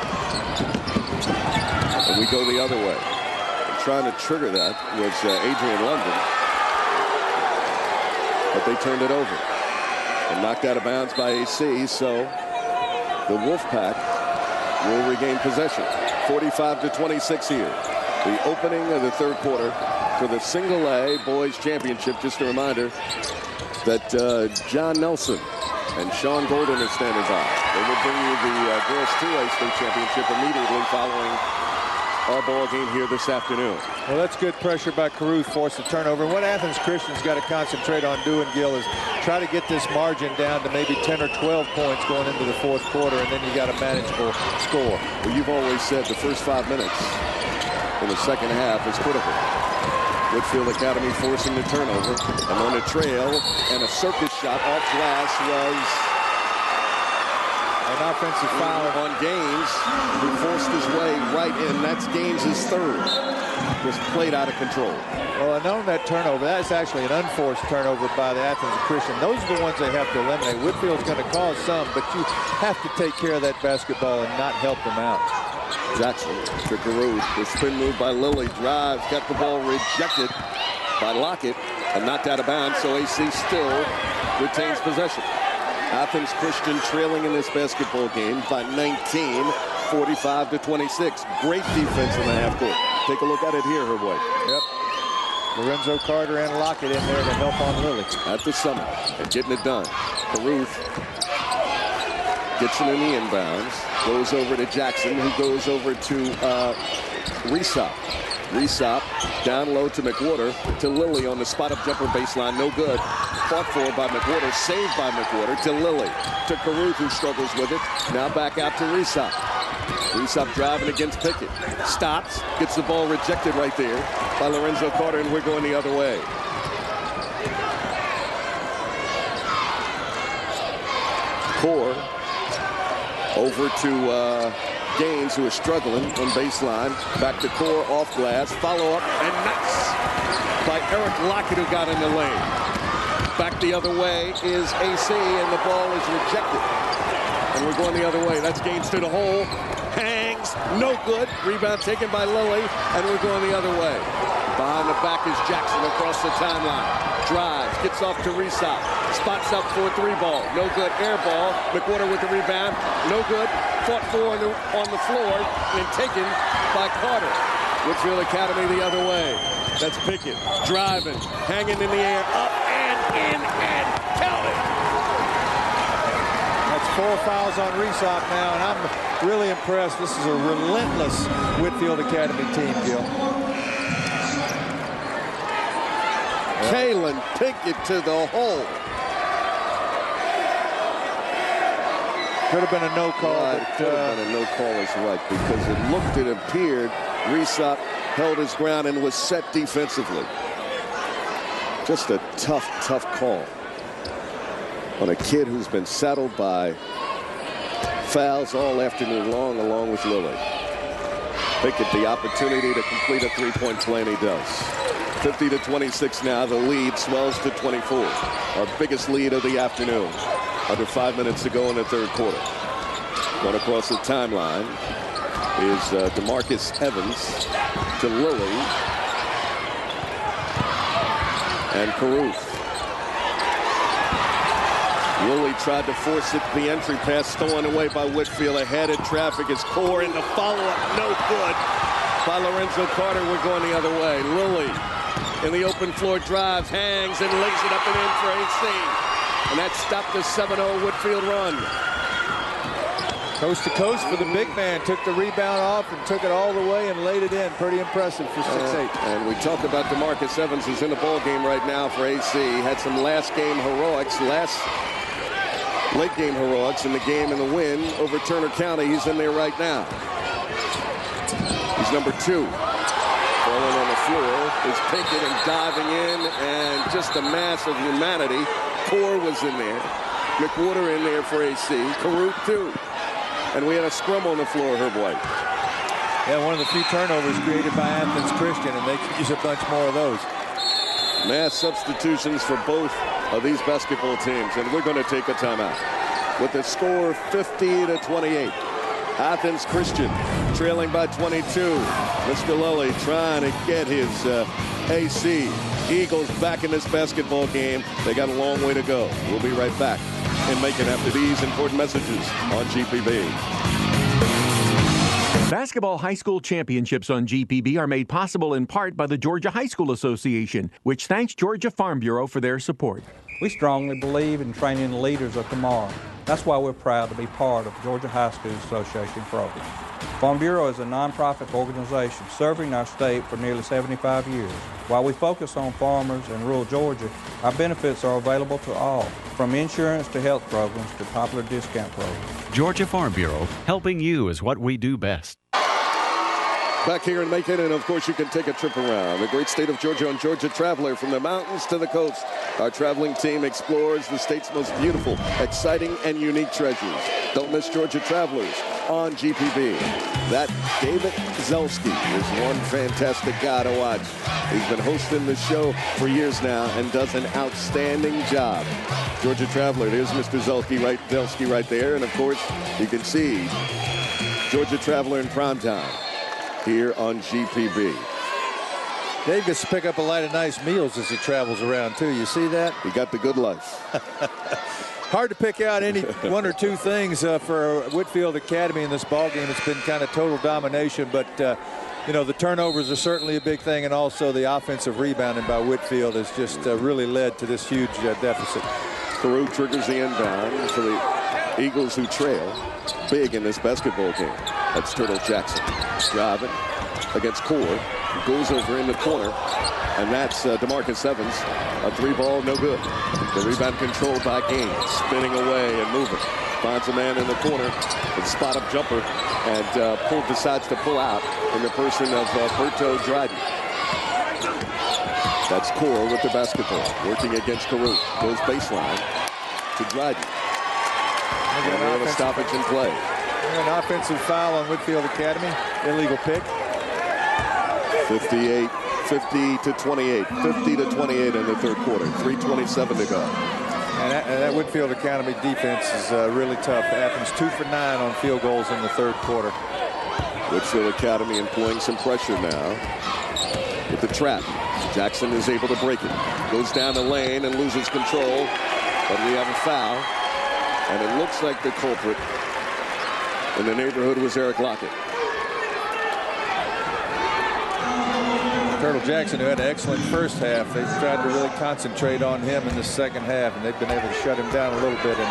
[SPEAKER 12] And we go the other way. And trying to trigger that was Adrian London. But they turned it over. And knocked out of bounds by AC, so the Wolfpack will regain possession. 45-26 here. The opening of the third quarter for the Single A Boys Championship. Just a reminder that John Nelson and Sean Golden are standing by. They will bring you the Girls 2A State Championship immediately following our ball game here this afternoon.
[SPEAKER 18] Well, that's good pressure by Caruth, forced the turnover. And what Athens Christian's got to concentrate on doing, Gil, is try to get this margin down to maybe 10 or 12 points going into the fourth quarter, and then you got a manageable score.
[SPEAKER 12] Well, you've always said the first 5 minutes in the second half is critical. Whitefield Academy forcing the turnover, and on a trail, and a circus shot off glass was
[SPEAKER 18] an offensive foul
[SPEAKER 12] on Gaines, who forced his way right in. That's Gaines' third. Was played out of control.
[SPEAKER 18] Well, and on that turnover, that's actually an unforced turnover by the Athens Christian. Those are the ones they have to eliminate. Whitefield's going to cause some, but you have to take care of that basketball and not help them out.
[SPEAKER 12] Jackson to Caruth. The spin move by Lilly. Drives, got the ball rejected by Lockett and knocked out of bounds, so AC still retains possession. Athens Christian trailing in this basketball game by 19, 45-26. Great defense in the half court. Take a look at it here, Herboy.
[SPEAKER 18] Yep. Lorenzo Carter and Lockett in there to help on Lily.
[SPEAKER 12] At the summit and getting it done. Caruth gets it in the inbounds. Goes over to Jackson, who goes over to Resop. Resop down low to McWhorter, to Lilly on the spot-up jumper baseline. No good. Fought for by McWhorter. Saved by McWhorter to Lilly. To Caruth, who struggles with it. Now back out to Resop. Resop driving against Pickett. Stops. Gets the ball rejected right there by Lorenzo Carter, and we're going the other way. Core over to Gaines, who is struggling on baseline. Back to Core, off glass. Follow up, and nice by Eric Lockett, who got in the lane. Back the other way is AC, and the ball is rejected. And we're going the other way. That's Gaines to the hole. Hangs, no good. Rebound taken by Lilly, and we're going the other way. Behind the back is Jackson across the timeline. Drives, gets off to Resop. Spots up for a 3-ball. No good. Air ball. McWhorter with the rebound. No good. Fought for on the floor and taken by Carter. Whitfield Academy the other way. That's Pickett. Driving. Hanging in the air. Up and in and count it.
[SPEAKER 18] That's 4 fouls on Resop now, and I'm really impressed. This is a relentless Whitfield Academy team, Gil.
[SPEAKER 12] Kalen Pickett to the hole.
[SPEAKER 18] Could have been a no call.
[SPEAKER 12] Right, could have been a no call is right, because it appeared Resop held his ground and was set defensively. Just a tough call on a kid who's been saddled by fouls all afternoon long, along with Lilly. Pickett the opportunity to complete a 3-point play, and he does. 50-26 now. The lead swells to 24. Our biggest lead of the afternoon. Under 5 minutes to go in the third quarter. Going across the timeline is DeMarcus Evans to Lilly and Caruth. Lilly tried to force it. The entry pass stolen away by Whitfield. Ahead in traffic is Core in the follow-up. No good by Lorenzo Carter. We're going the other way. Lilly in the open floor drives, hangs, and lays it up and in for AC. And that stopped the 7-0 Whitfield run.
[SPEAKER 18] Coast to coast for the big man. Took the rebound off and took it all the way and laid it in. Pretty impressive for 6'8".
[SPEAKER 12] And we talked about DeMarcus Evans, who's in the ball game right now for AC. Had some last game heroics, late game heroics in the game in the win over Turner County. He's in there right now. He's number 2. Falling on the floor is Pickett and diving in, and just a mass of humanity. Core was in there. McWhorter in there for AC. Caruth too. And we had a scrum on the floor, Herb White.
[SPEAKER 18] Yeah, one of the few turnovers created by Athens Christian, and they could use a bunch more of those.
[SPEAKER 12] Mass substitutions for both of these basketball teams, and we're going to take a timeout. With the score 50-28. Athens Christian trailing by 22. Mr. Lilly trying to get his AC Eagles back in this basketball game. They got a long way to go. We'll be right back in Macon after these important messages on GPB.
[SPEAKER 1] Basketball high school championships on GPB are made possible in part by the Georgia High School Association, which thanks Georgia Farm Bureau for their support.
[SPEAKER 2] We strongly believe in training the leaders of tomorrow. That's why we're proud to be part of Georgia High School Association program. Farm Bureau is a nonprofit organization serving our state for nearly 75 years. While we focus on farmers in rural Georgia, our benefits are available to all, from insurance to health programs to popular discount programs.
[SPEAKER 19] Georgia Farm Bureau, helping you is what we do best.
[SPEAKER 12] Back here in Macon, and of course you can take a trip around the great state of Georgia on Georgia Traveler. From the mountains to the coast, our traveling team explores the state's most beautiful, exciting, and unique treasures. Don't miss Georgia Travelers on GPB. That David Zelski is one fantastic guy to watch. He's been hosting the show for years now and does an outstanding job. Georgia Traveler, there's Mr. Zelski right there, and of course you can see Georgia Traveler in primetime here on GPB.
[SPEAKER 18] Dave gets to pick up a lot of nice meals as he travels around, too. You see that?
[SPEAKER 12] He got the good life.
[SPEAKER 18] Hard to pick out any one or two things for Whitefield Academy in this ball game. It's been kind of total domination, but you know, the turnovers are certainly a big thing, and also the offensive rebounding by Whitefield has just really led to this huge deficit.
[SPEAKER 12] Carew triggers the inbound for the Eagles, who trail big in this basketball game. That's Turtle Jackson driving against Core, goes over in the corner, and that's DeMarcus Evans. A 3-ball, no good. The rebound controlled by Gaines, spinning away and moving. Finds a man in the corner, with spot-up jumper, and decides to pull out in the person of Berto Dryden. That's Core with the basketball, working against Carew. Goes baseline to Dryden. And we have a stoppage in play.
[SPEAKER 18] An offensive foul on Whitefield Academy. Illegal pick.
[SPEAKER 12] 50 to 28. 50 to 28 in the third quarter. 3:27 to go.
[SPEAKER 18] And that Whitefield Academy defense is really tough. Athens 2 for 9 on field goals in the third quarter.
[SPEAKER 12] Whitefield Academy employing some pressure now with the trap. Jackson is able to break it. Goes down the lane and loses control. But we have a foul. And it looks like the culprit in the neighborhood was Eric Lockett.
[SPEAKER 18] Turtle Jackson, who had an excellent first half, they've tried to really concentrate on him in the second half, and they've been able to shut him down a little bit. And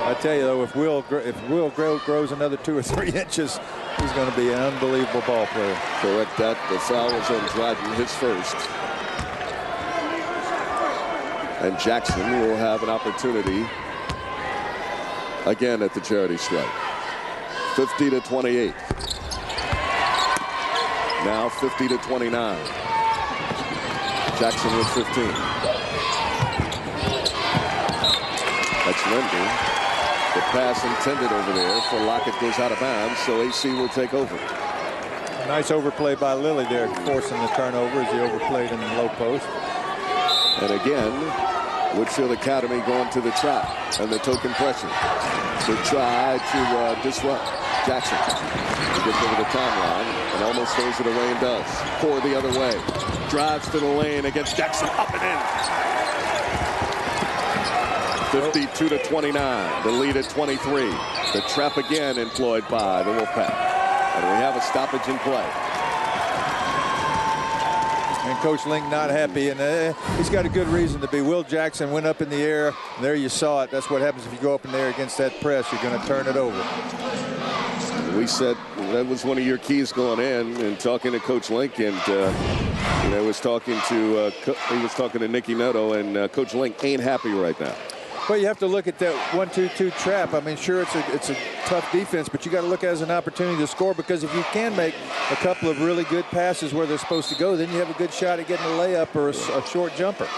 [SPEAKER 18] I tell you, though, if Will grows another 2 or 3 inches, he's going to be an unbelievable ball player.
[SPEAKER 12] Correct that. The foul was on Dryden, his first. And Jackson will have an opportunity again at the charity stripe. 50 to 28. Now 50 to 29. Jackson with 15. That's Lindy. The pass intended over there for Lockett goes out of bounds, so AC will take over.
[SPEAKER 18] Nice overplay by Lilly there, forcing the turnover as he overplayed in the low post.
[SPEAKER 12] And again, Whitefield Academy going to the trap and the token pressure to try to disrupt Jackson. He gets over the timeline and almost throws it away and does. Core the other way. Drives to the lane against Jackson, up and in. 52 to 29. The lead at 23. The trap again employed by the Wolfpack. And we have a stoppage in play.
[SPEAKER 18] And Coach Link not happy, and he's got a good reason to be. Will Jackson went up in the air, and there you saw it. That's what happens if you go up in the air against that press. You're going to turn it over.
[SPEAKER 12] We said that was one of your keys going in, and talking to Coach Link, and he was talking to Nicky Noto, and Coach Link ain't happy right now.
[SPEAKER 18] Well, you have to look at that 1-2-2 trap. I mean, sure, it's a tough defense, but you got to look at it as an opportunity to score, because if you can make a couple of really good passes where they're supposed to go, then you have a good shot at getting a layup or a short jumper.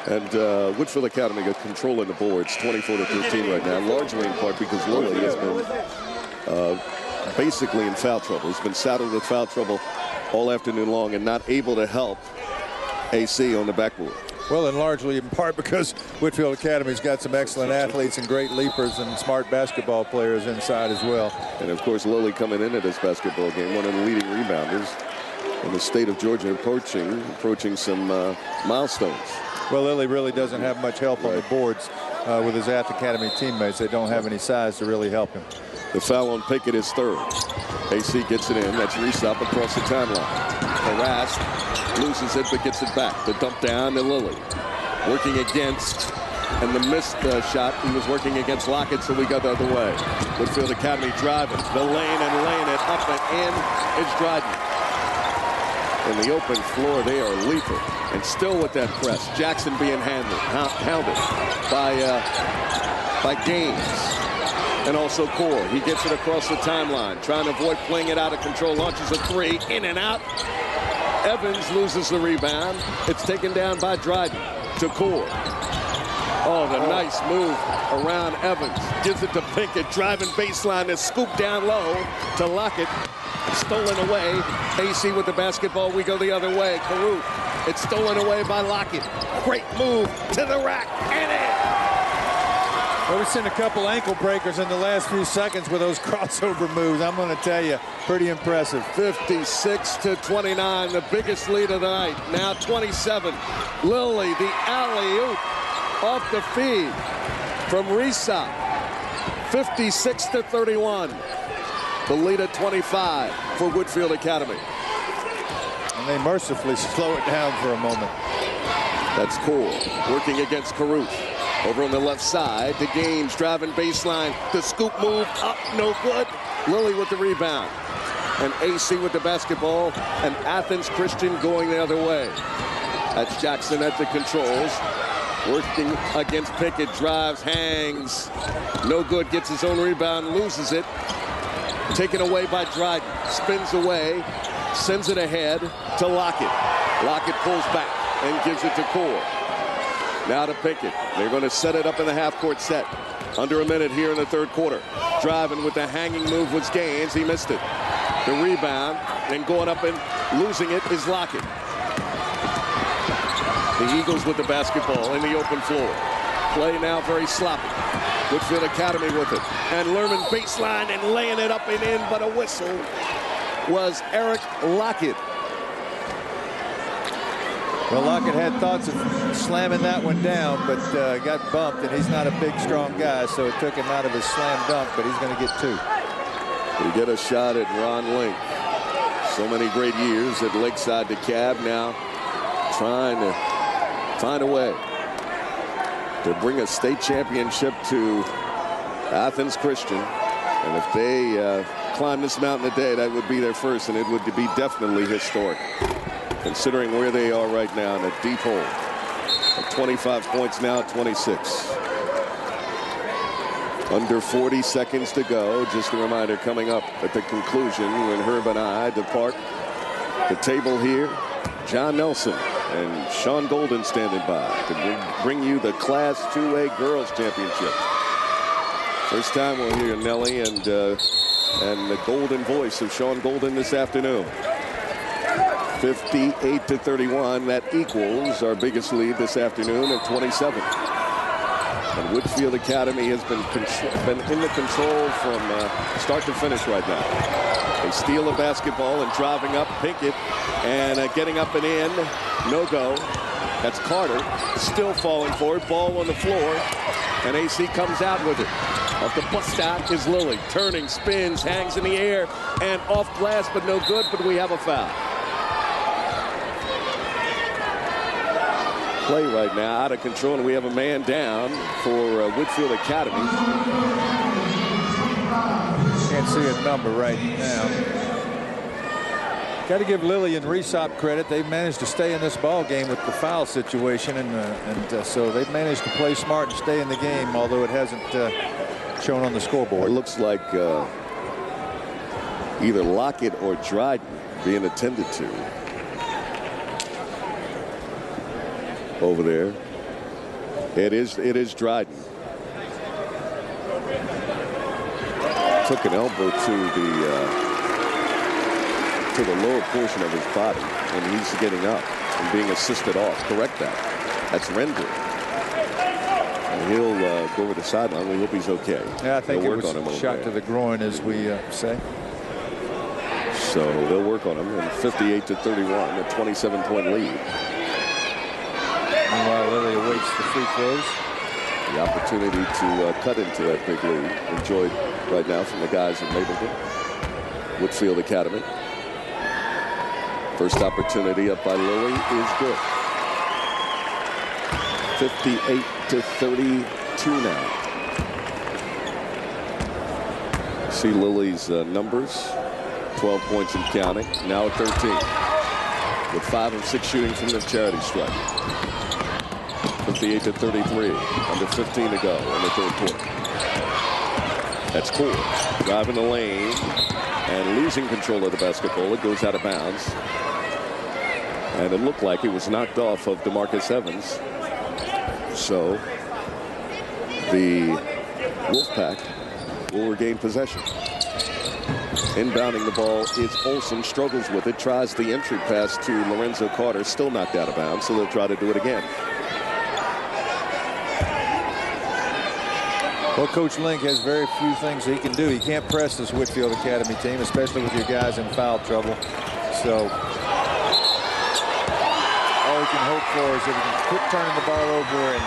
[SPEAKER 12] And Whitefield Academy got control in the boards, 24 to 13 right now, largely in part because Lilly has been basically in foul trouble. He's been saddled with foul trouble all afternoon long and not able to help AC on the backboard.
[SPEAKER 18] Well, and largely in part because Whitefield Academy's got some excellent athletes and great leapers and smart basketball players inside as well.
[SPEAKER 12] And of course, Lilly coming into this basketball game, one of the leading rebounders in the state of Georgia, approaching some milestones.
[SPEAKER 18] Well, Lilly really doesn't have much help on the boards with his Athens Academy teammates. They don't have any size to really help him.
[SPEAKER 12] The foul on Pickett is third. AC gets it in. That's Reesop across the timeline. Harassed, loses it, but gets it back. The dump down to Lilly. Working against, and the missed shot, he was working against Lockett, so we go the other way. Whitefield Academy driving the lane and laying it up and in is Dryden. In the open floor, they are lethal. And still with that press, Jackson being hounded by Gaines. And also Core. He gets it across the timeline, trying to avoid playing it out of control. Launches a three, in and out. Evans loses the rebound. It's taken down by Dryden to Core. Oh, the nice move around Evans. Gives it to Pinkett, driving baseline. Is scooped down low to Lockett. Stolen away. AC with the basketball. We go the other way. Carew. It's stolen away by Lockett. Great move to the rack and in.
[SPEAKER 18] Well, we've seen a couple ankle breakers in the last few seconds with those crossover moves. I'm going to tell you, pretty impressive.
[SPEAKER 12] 56 to 29, the biggest lead of the night. Now 27. Lilly, the alley-oop off the feed from Risa. 56-31. The lead at 25 for Whitefield Academy.
[SPEAKER 18] And they mercifully slow it down for a moment.
[SPEAKER 12] That's cool. Working against Caruth. Over on the left side, the Gaines driving baseline. The scoop move up, no good. Lilly with the rebound. And AC with the basketball. And Athens Christian going the other way. That's Jackson at the controls. Working against Pickett. Drives, hangs. No good. Gets his own rebound, loses it. Taken away by Dryden. Spins away. Sends it ahead to Lockett. Lockett pulls back and gives it to Core. Now to Pickett. They're going to set it up in the half-court set. Under a minute here in the third quarter. Driving with the hanging move was Gaines. He missed it. The rebound and going up and losing it is Lockett. The Eagles with the basketball in the open floor. Play now very sloppy. Whitefield Academy with it. And Lerman baseline and laying it up and in, but a whistle was Eric Lockett.
[SPEAKER 18] Well, Lockett had thoughts of slamming that one down, but got bumped, and he's not a big, strong guy, so it took him out of his slam dunk, but he's going to get two.
[SPEAKER 12] We get a shot at Ron Link. So many great years at Lakeside DeKalb, now trying to find a way to bring a state championship to Athens Christian. And if they climb this mountain today, that would be their first, and it would be definitely historic, considering where they are right now in a deep hole. At 25 points now at 26. Under 40 seconds to go. Just a reminder, coming up at the conclusion when Herb and I depart the table here, John Nelson and Sean Golden standing by to bring you the Class 2A Girls Championship. First time we'll hear Nelly and the golden voice of Sean Golden this afternoon. 58-31. That equals our biggest lead this afternoon of 27. And Whitefield Academy has been in the control from start to finish right now. They steal the basketball and driving up Pinkett and getting up and in. No go. That's Carter. Still falling for it. Ball on the floor. And AC comes out with it. Off the bust out is Lilly. Turning, spins, hangs in the air, and off glass, but no good, but we have a foul. Play right now out of control, and we have a man down for Whitefield Academy.
[SPEAKER 18] Can't see a number right now. Got to give Lilly and Resop credit. They've managed to stay in this ball game with the foul situation, and so they've managed to play smart and stay in the game, although it hasn't shown on the scoreboard.
[SPEAKER 12] It looks like either Lockett or Dryden being attended to over there. It is Dryden. Took an elbow to the lower portion of his body, and he's getting up and being assisted off. Correct that. That's Render. And he'll go over the sideline. We hope he's okay.
[SPEAKER 18] Yeah, I think
[SPEAKER 12] they'll
[SPEAKER 18] it was a shot to the groin, as we say.
[SPEAKER 12] So they'll work on him. And 58-31, a 27-point lead.
[SPEAKER 18] Meanwhile, Lilly awaits the free throws.
[SPEAKER 12] The opportunity to cut into that big lead enjoyed right now from the guys in Mapleton. Whitefield Academy. First opportunity up by Lilly is good. 58-32 now. See Lily's numbers. 12 points and counting. Now at 13. With 5 of 6 shooting from the charity stripe. 58-33. Under 15 to go in the third quarter. That's cool. Driving the lane and losing control of the basketball. It goes out of bounds. And it looked like it was knocked off of DeMarcus Evans. So the Wolfpack will regain possession. Inbounding the ball is Olsen. Struggles with it. Tries the entry pass to Lorenzo Carter. Still knocked out of bounds. So they'll try to do it again.
[SPEAKER 18] Well, Coach Link has very few things he can do. He can't press this Whitefield Academy team, especially with your guys in foul trouble. So all we can hope for is that we can quit turning the ball over and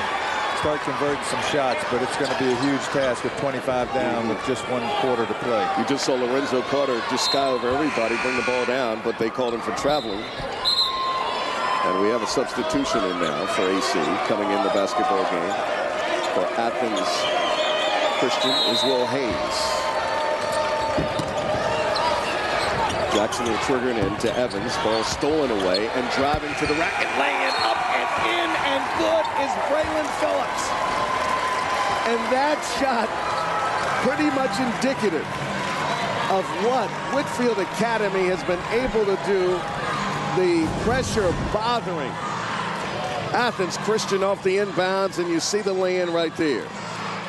[SPEAKER 18] start converting some shots, but it's going to be a huge task with 25 down with just 1 quarter to play.
[SPEAKER 12] You just saw Lorenzo Carter just sky over everybody, bring the ball down, but they called him for traveling. And we have a substitution in now for AC coming in the basketball game. For Athens Christian is Will Hayes. Jackson will trigger it in to Evans. Ball stolen away and driving to the rack and laying up and in and good is Braylon Phillips. And that shot pretty much indicative of what Whitefield Academy has been able to do. The pressure bothering Athens Christian off the inbounds, and you see the lay-in right there.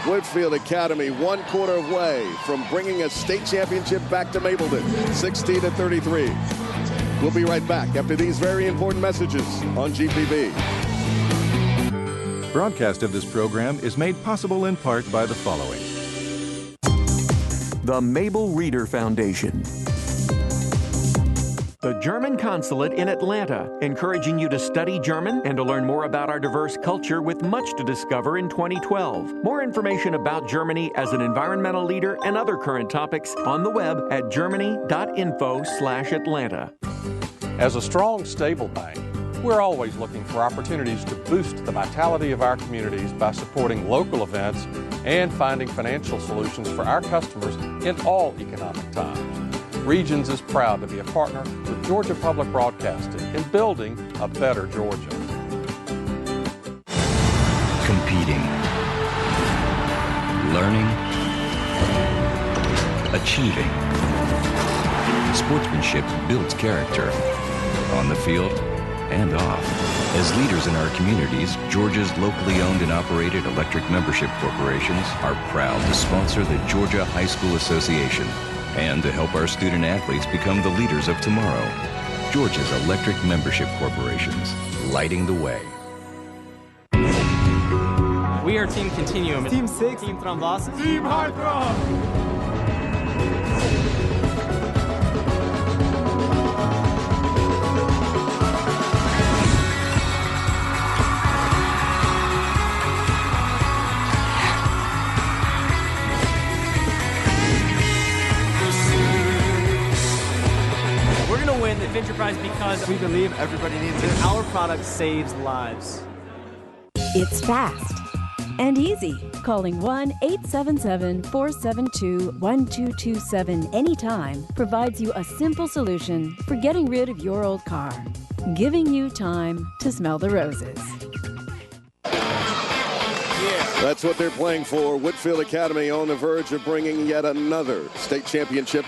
[SPEAKER 12] Whitefield Academy 1 quarter away from bringing a state championship back to Mapleton, 60-33. We'll be right back after these very important messages on GPB.
[SPEAKER 4] Broadcast of this program is made possible in part by the following.
[SPEAKER 1] The Mabel Reader Foundation. The German Consulate in Atlanta, encouraging you to study German and to learn more about our diverse culture with much to discover in 2012. More information about Germany as an environmental leader and other current topics on the web at germany.info/Atlanta.
[SPEAKER 7] As a strong, stable bank, we're always looking for opportunities to boost the vitality of our communities by supporting local events and finding financial solutions for our customers in all economic times. Regions is proud to be a partner with Georgia Public Broadcasting in building a better Georgia.
[SPEAKER 8] Competing, learning, achieving. Sportsmanship builds character on the field and off. As leaders in our communities, Georgia's locally owned and operated electric membership corporations are proud to sponsor the Georgia High School Association and to help our student athletes become the leaders of tomorrow. Georgia's electric membership corporations, lighting the way.
[SPEAKER 15] We are Team Continuum. Team 6. Team Tramvasa. Team Heartthrob. Win the Adventure Prize because we believe everybody needs it. Our product saves lives.
[SPEAKER 13] It's fast and easy. Calling 1-877-472-1227 anytime provides you a simple solution for getting rid of your old car, giving you time to smell the roses.
[SPEAKER 12] That's what they're playing for. Whitefield Academy on the verge of bringing yet another state championship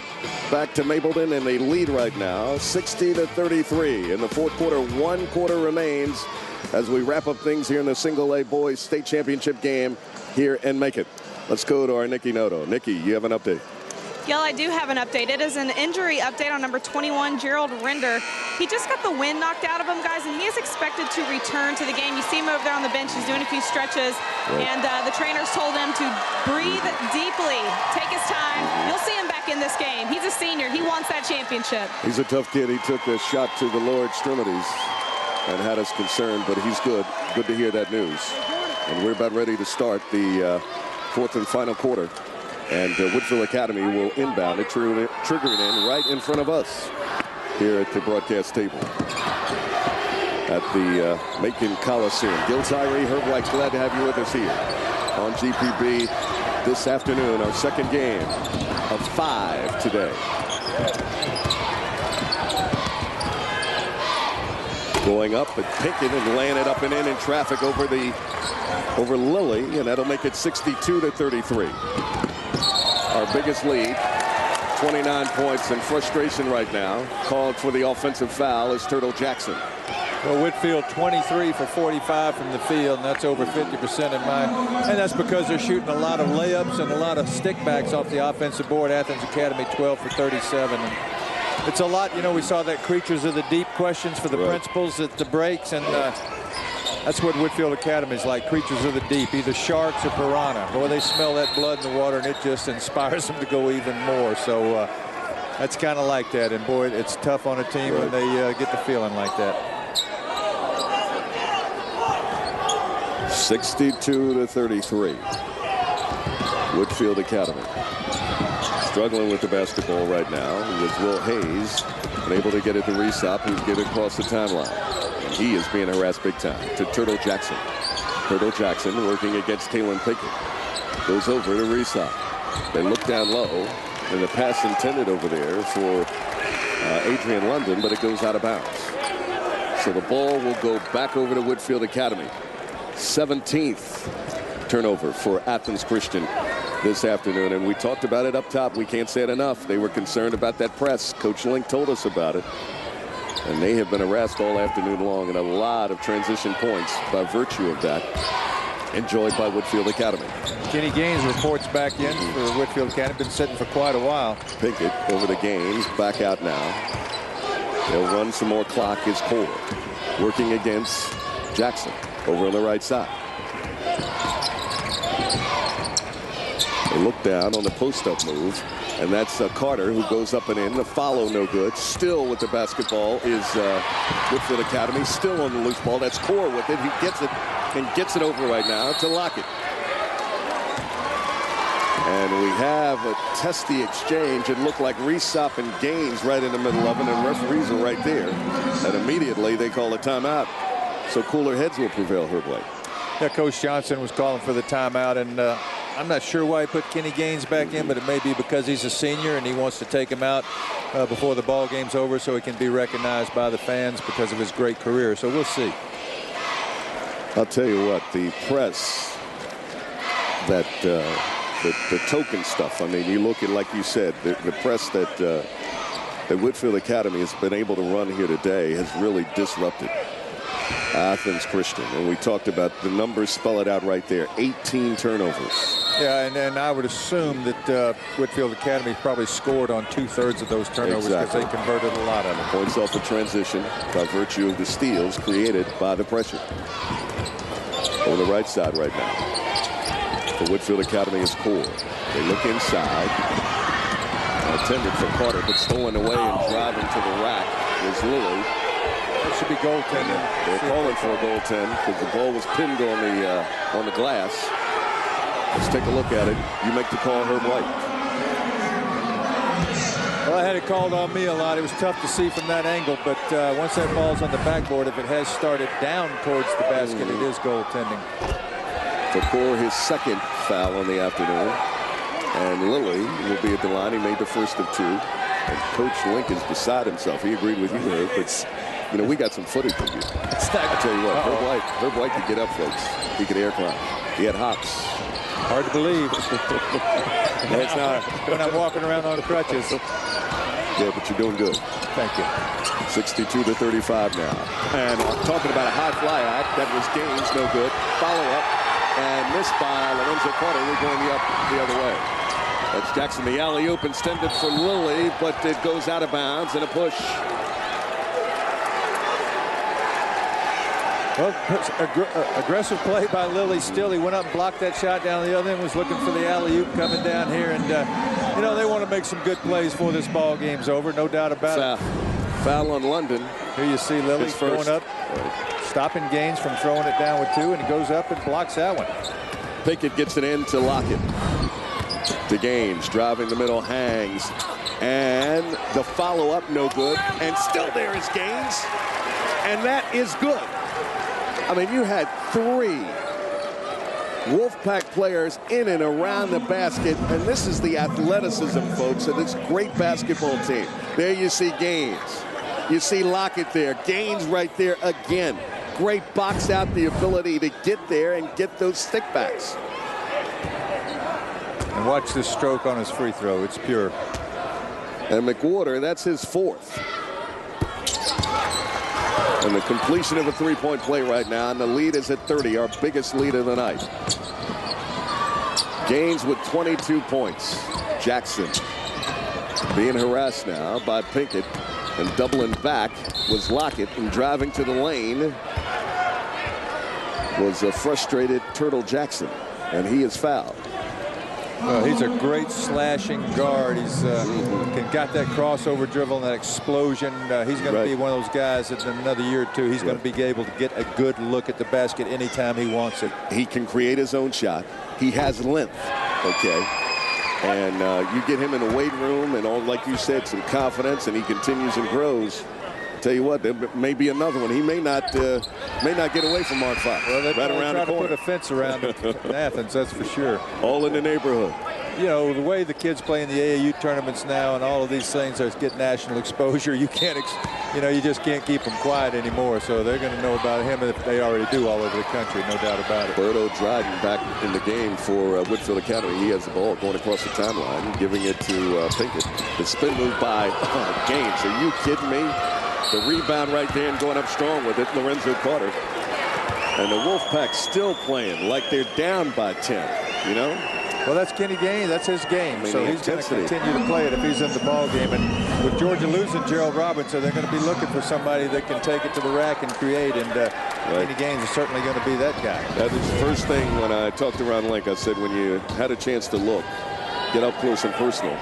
[SPEAKER 12] back to Mapleton, and they lead right now 60-33 in the 4th quarter. 1 quarter remains as we wrap up things here in the single A boys state championship game here in Macon. Let's go to our Nikki Noto. Nikki, you have an update.
[SPEAKER 20] Gil, I do have an update. It is an injury update on number 21, Gerald Render. He just got the wind knocked out of him, guys, and he is expected to return to the game. You see him over there on the bench. He's doing a few stretches, and the trainers told him to breathe deeply, take his time. You'll see him back in this game. He's a senior. He wants that championship.
[SPEAKER 12] He's a tough kid. He took a shot to the lower extremities and had us concerned, but he's good. Good to hear that news. And we're about ready to start the 4th and final quarter. And Whitefield Academy will inbound it, triggering in right in front of us here at the broadcast table at the Macon Coliseum. Gil Tyree, Herb White, glad to have you with us here on GPB this afternoon, our second game of 5 today. Going up and Pinkett and laying it up and in traffic over Lilly, and that'll make it 62-33. Our biggest lead, 29 points, and frustration right now. Called for the offensive foul is Turtle Jackson.
[SPEAKER 18] Well, Whitefield 23 for 45 from the field, and that's over 50% and that's because they're shooting a lot of layups and a lot of stickbacks off the offensive board. Athens Academy 12 for 37. And it's a lot, you know, we saw that creatures of the deep questions for the principals at the breaks, and that's what Whitefield Academy is like, creatures of the deep, either sharks or piranha. Boy, they smell that blood in the water, and it just inspires them to go even more. So that's kind of like that. And, boy, it's tough on a team when they get the feeling like that.
[SPEAKER 12] 62-33. Whitefield Academy struggling with the basketball right now with Will Hayes, unable to get it to Resop, who's getting across the timeline. And he is being harassed big time to Turtle Jackson. Turtle Jackson working against Kalen Pickett. Goes over to Resop. They look down low, and the pass intended over there for Adrian London, but it goes out of bounds. So the ball will go back over to Whitefield Academy. 17th turnover for Athens Christian this afternoon, and we talked about it up top. We can't say it enough. They were concerned about that press. Coach Link told us about it, and they have been harassed all afternoon long, and a lot of transition points by virtue of that enjoyed by Whitefield Academy.
[SPEAKER 18] Kenny Gaines reports back in for Whitefield Academy. Been sitting for quite a while.
[SPEAKER 12] Pinkett over the Gaines, back out now. They'll run some more clock. His core working against Jackson over on the right side. They look down on the post-up move, and that's Carter, who goes up and in. The follow no good. Still with the basketball is Whitefield Academy. Still on the loose ball. That's Core with it. He gets it and gets it over right now to Lockett. And we have a testy exchange. It looked like Resop and Gaines right in the middle of it, and referees are right there. And immediately they call a timeout. So cooler heads will prevail, Herb White.
[SPEAKER 18] Yeah, Coach Johnson was calling for the timeout, and I'm not sure why he put Kenny Gaines back in, but it may be because he's a senior and he wants to take him out before the ball game's over so he can be recognized by the fans because of his great career. So we'll see.
[SPEAKER 12] I'll tell you what, the press, that the token stuff, I mean, you look at, like you said, the press that Whitefield Academy has been able to run here today has really disrupted Athens Christian. And we talked about the numbers, spell it out right there, 18 turnovers.
[SPEAKER 18] Yeah, and I would assume that Whitefield Academy probably scored on 2/3 of those turnovers because they converted a lot of them.
[SPEAKER 12] Points off the transition by virtue of the steals created by the pressure. On the right side right now. The Whitefield Academy is Core. They look inside. Intended for Carter, but stolen away and driving to the rack is Lilly.
[SPEAKER 18] It should be goaltending.
[SPEAKER 12] They're calling for a goaltend because the ball was pinned on the glass. Let's take a look at it. You make the call, Herb White.
[SPEAKER 18] Well, I had it called on me a lot. It was tough to see from that angle, but once that ball's on the backboard, if it has started down towards the basket, it is goaltending.
[SPEAKER 12] For Core, his second foul on the afternoon. And Lilly will be at the line. He made the first of two. And Coach Link is beside himself. He agreed with you, Herb, but you know, we got some footage of you. I tell you what, Herb White could get up, folks. He could air climb. He had hops.
[SPEAKER 18] Hard to believe. It's not when I'm walking around on crutches.
[SPEAKER 12] Yeah, but you're doing good.
[SPEAKER 18] Thank you.
[SPEAKER 12] 62-35 now. And talking about a high fly act, that was Gaines, no good. Follow up and missed by Lorenzo Carter. We're going up the other way. That's Jackson. The alley-oop intended for Lilly, but it goes out of bounds and a push.
[SPEAKER 18] Well, aggressive play by Lilly still. He went up and blocked that shot down the other end, was looking for the alley-oop coming down here. And, you know, they want to make some good plays before this ball game's over, no doubt about it.
[SPEAKER 12] Foul on London.
[SPEAKER 18] Here you see Lilly going up, stopping Gaines from throwing it down with two, and he goes up and blocks that one.
[SPEAKER 12] Pickett gets it in to Lockett. To Gaines, driving the middle, hangs. And the follow-up, no good. And still there is Gaines. And that is good. I mean, you had three Wolfpack players in and around the basket, and this is the athleticism, folks, of this great basketball team. There you see Gaines. You see Lockett there. Gaines right there again. Great box out, the ability to get there and get those stickbacks.
[SPEAKER 18] And watch this stroke on his free throw. It's pure.
[SPEAKER 12] And McWhorter, that's his fourth. And the completion of a three-point play right now, and the lead is at 30, our biggest lead of the night. Gaines with 22 points. Jackson being harassed now by Pinkett, and doubling back was Lockett, and driving to the lane was a frustrated Turtle Jackson, and he is fouled.
[SPEAKER 18] Well, he's a great slashing guard. He's got that crossover dribble and that explosion. He's going to be one of those guys that in another year or two, he's going to be able to get a good look at the basket anytime he wants it.
[SPEAKER 12] He can create his own shot. He has length, okay? And you get him in the weight room and all, like you said, some confidence, and he continues and grows. Tell you what, there may be another one. He may not get away from Mark Fox.
[SPEAKER 18] Well, they're
[SPEAKER 12] right around the corner.
[SPEAKER 18] to put a fence around him in Athens, that's for sure.
[SPEAKER 12] All in the neighborhood.
[SPEAKER 18] You know, the way the kids play in the AAU tournaments now and all of these things that get national exposure, you just can't keep them quiet anymore. So they're going to know about him, if they already do all over the country, no doubt about it.
[SPEAKER 12] Berto Dryden back in the game for Whitefield Academy. He has the ball going across the timeline, giving it to Pinkett. The spin move by Gaines. Are you kidding me? The rebound right there and going up strong with it, Lorenzo Carter. And the Wolfpack still playing like they're down by 10, you know?
[SPEAKER 18] Well, that's Kenny Gaines. That's his game. So he's going to continue to play it if he's in the ball game. And with Georgia losing Gerald Robinson, they're going to be looking for somebody that can take it to the rack and create. And Kenny Gaines is certainly going to be that guy.
[SPEAKER 12] That was the first thing when I talked to Ron Link. I said, when you had a chance to look, get up close and personal.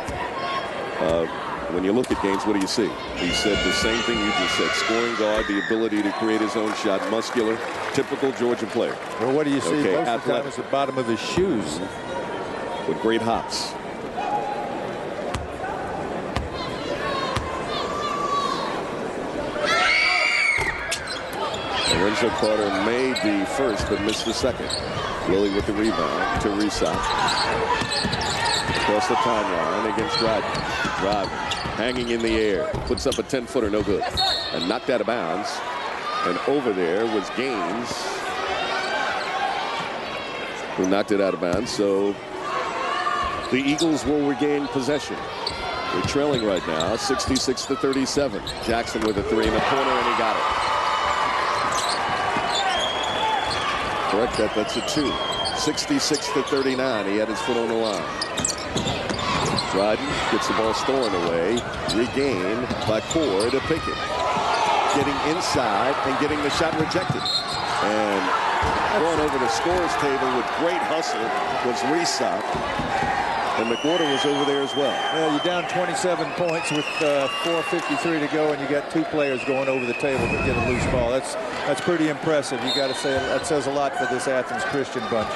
[SPEAKER 12] When you look at Gaines, what do you see? He said the same thing you just said. Scoring guard, the ability to create his own shot, muscular, typical Georgia player.
[SPEAKER 18] Well, what do you see? Most of the time it's the bottom of his shoes.
[SPEAKER 12] With great hops. Lorenzo Carter made the first, but missed the second. Lilly with the rebound to Resop. Across the timeline against Dryden. Dryden hanging in the air. Puts up a 10-footer, no good. And knocked out of bounds. And over there was Gaines, who knocked it out of bounds. So the Eagles will regain possession. They're trailing right now, 66-37. Jackson with a three in the corner, and he got it. Correct that. That's a two. 66-39. He had his foot on the line. Dryden gets the ball stolen away. Regained by Core to Pinkett. Getting inside and getting the shot rejected. And going over the scorer's table with great hustle was Resop. And McWhorter was over there as well.
[SPEAKER 18] Well, you're down 27 points with 4:53 to go, and you got two players going over the table to get a loose ball. That's pretty impressive. You got to say that says a lot for this Athens Christian bunch.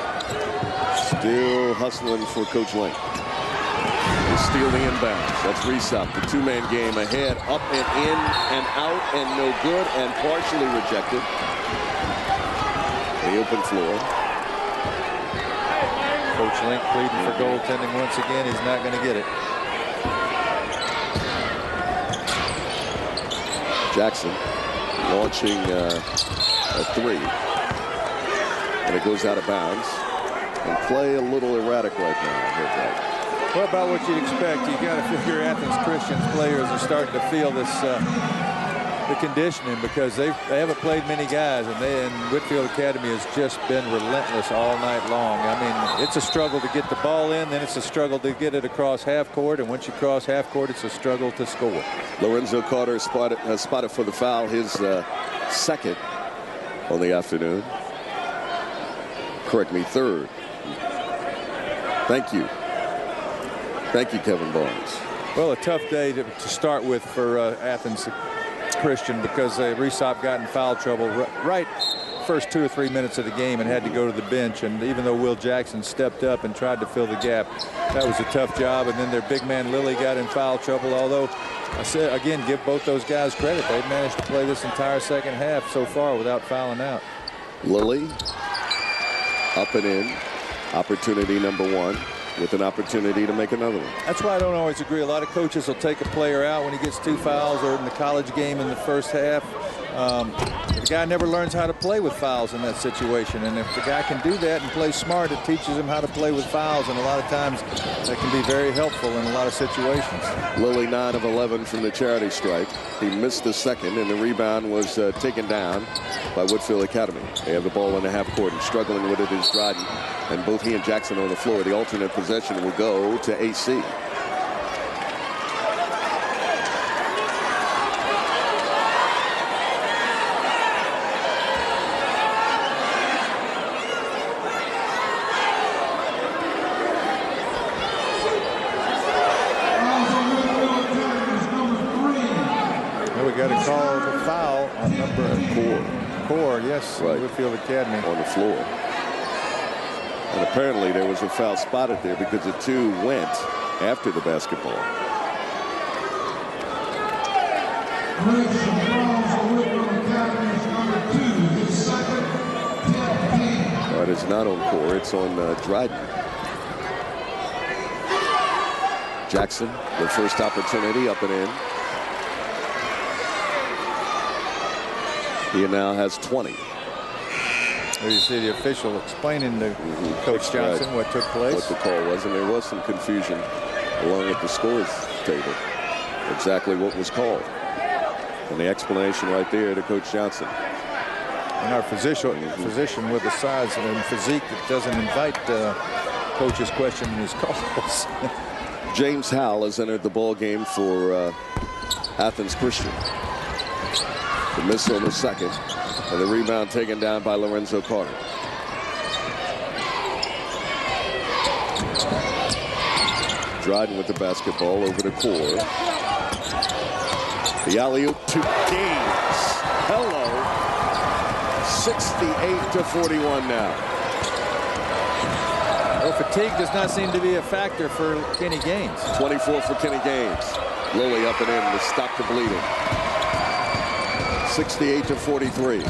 [SPEAKER 12] Still hustling for Coach Lane. They steal the inbounds. That's Resop. The two-man game ahead, up and in and out and no good and partially rejected. The open floor.
[SPEAKER 18] Coach Link pleading for goaltending once again. He's not going to get it.
[SPEAKER 12] Jackson launching a three. And it goes out of bounds. And play a little erratic right now.
[SPEAKER 18] What about what you'd expect? You got to figure Athens Christian's players are starting to feel this the conditioning, because they haven't played many guys, and Whitefield Academy has just been relentless all night long. I mean, it's a struggle to get the ball in, then it's a struggle to get it across half court, and once you cross half court, it's a struggle to score.
[SPEAKER 12] Lorenzo Carter has spotted for the foul, his second on the afternoon. Correct me, third. Thank you. Thank you, Kevin Barnes.
[SPEAKER 18] Well, a tough day to start with for Athens Christian, because Resop got in foul trouble right first 2 or 3 minutes of the game and had to go to the bench. And even though Will Jackson stepped up and tried to fill the gap, that was a tough job. And then their big man Lilly got in foul trouble, although I said again, give both those guys credit. They've managed to play this entire second half so far without fouling out.
[SPEAKER 12] Lilly up and in, opportunity number one, with an opportunity to make another one.
[SPEAKER 18] That's why I don't always agree. A lot of coaches will take a player out when he gets 2 fouls, or in the college game in the first half. The guy never learns how to play with fouls in that situation, and if the guy can do that and play smart, it teaches him how to play with fouls, and a lot of times that can be very helpful in a lot of situations.
[SPEAKER 12] Lilly 9 of 11 from the charity stripe. He missed the second, and the rebound was taken down by Whitefield Academy. They have the ball in the half court, and struggling with it is Dryden, and both he and Jackson on the floor. The alternate possession will go to AC.
[SPEAKER 18] was a foul on number Core, yes,
[SPEAKER 12] right.
[SPEAKER 18] Whitefield Academy.
[SPEAKER 12] On the floor. And apparently there was a foul spotted there because the two went after the basketball. But it's not on Core, it's on Dryden. Jackson, the first opportunity, up and in. He now has 20.
[SPEAKER 18] There you see the official explaining to Coach Johnson what took place.
[SPEAKER 12] What the call was, and there was some confusion along with the scores table. Exactly what was called. And the explanation right there to Coach Johnson.
[SPEAKER 18] And our physician with the size and physique that doesn't invite coach's question in his calls.
[SPEAKER 12] James Howell has entered the ball game for Athens Christian. The miss on the second, and the rebound taken down by Lorenzo Carter. Dryden with the basketball over to Core. The alley-oop to Gaines. Hello. 68-41 now.
[SPEAKER 18] Well, fatigue does not seem to be a factor for Kenny Gaines.
[SPEAKER 12] 24 for Kenny Gaines. Lilly up and in to stop the bleeding. 68-43.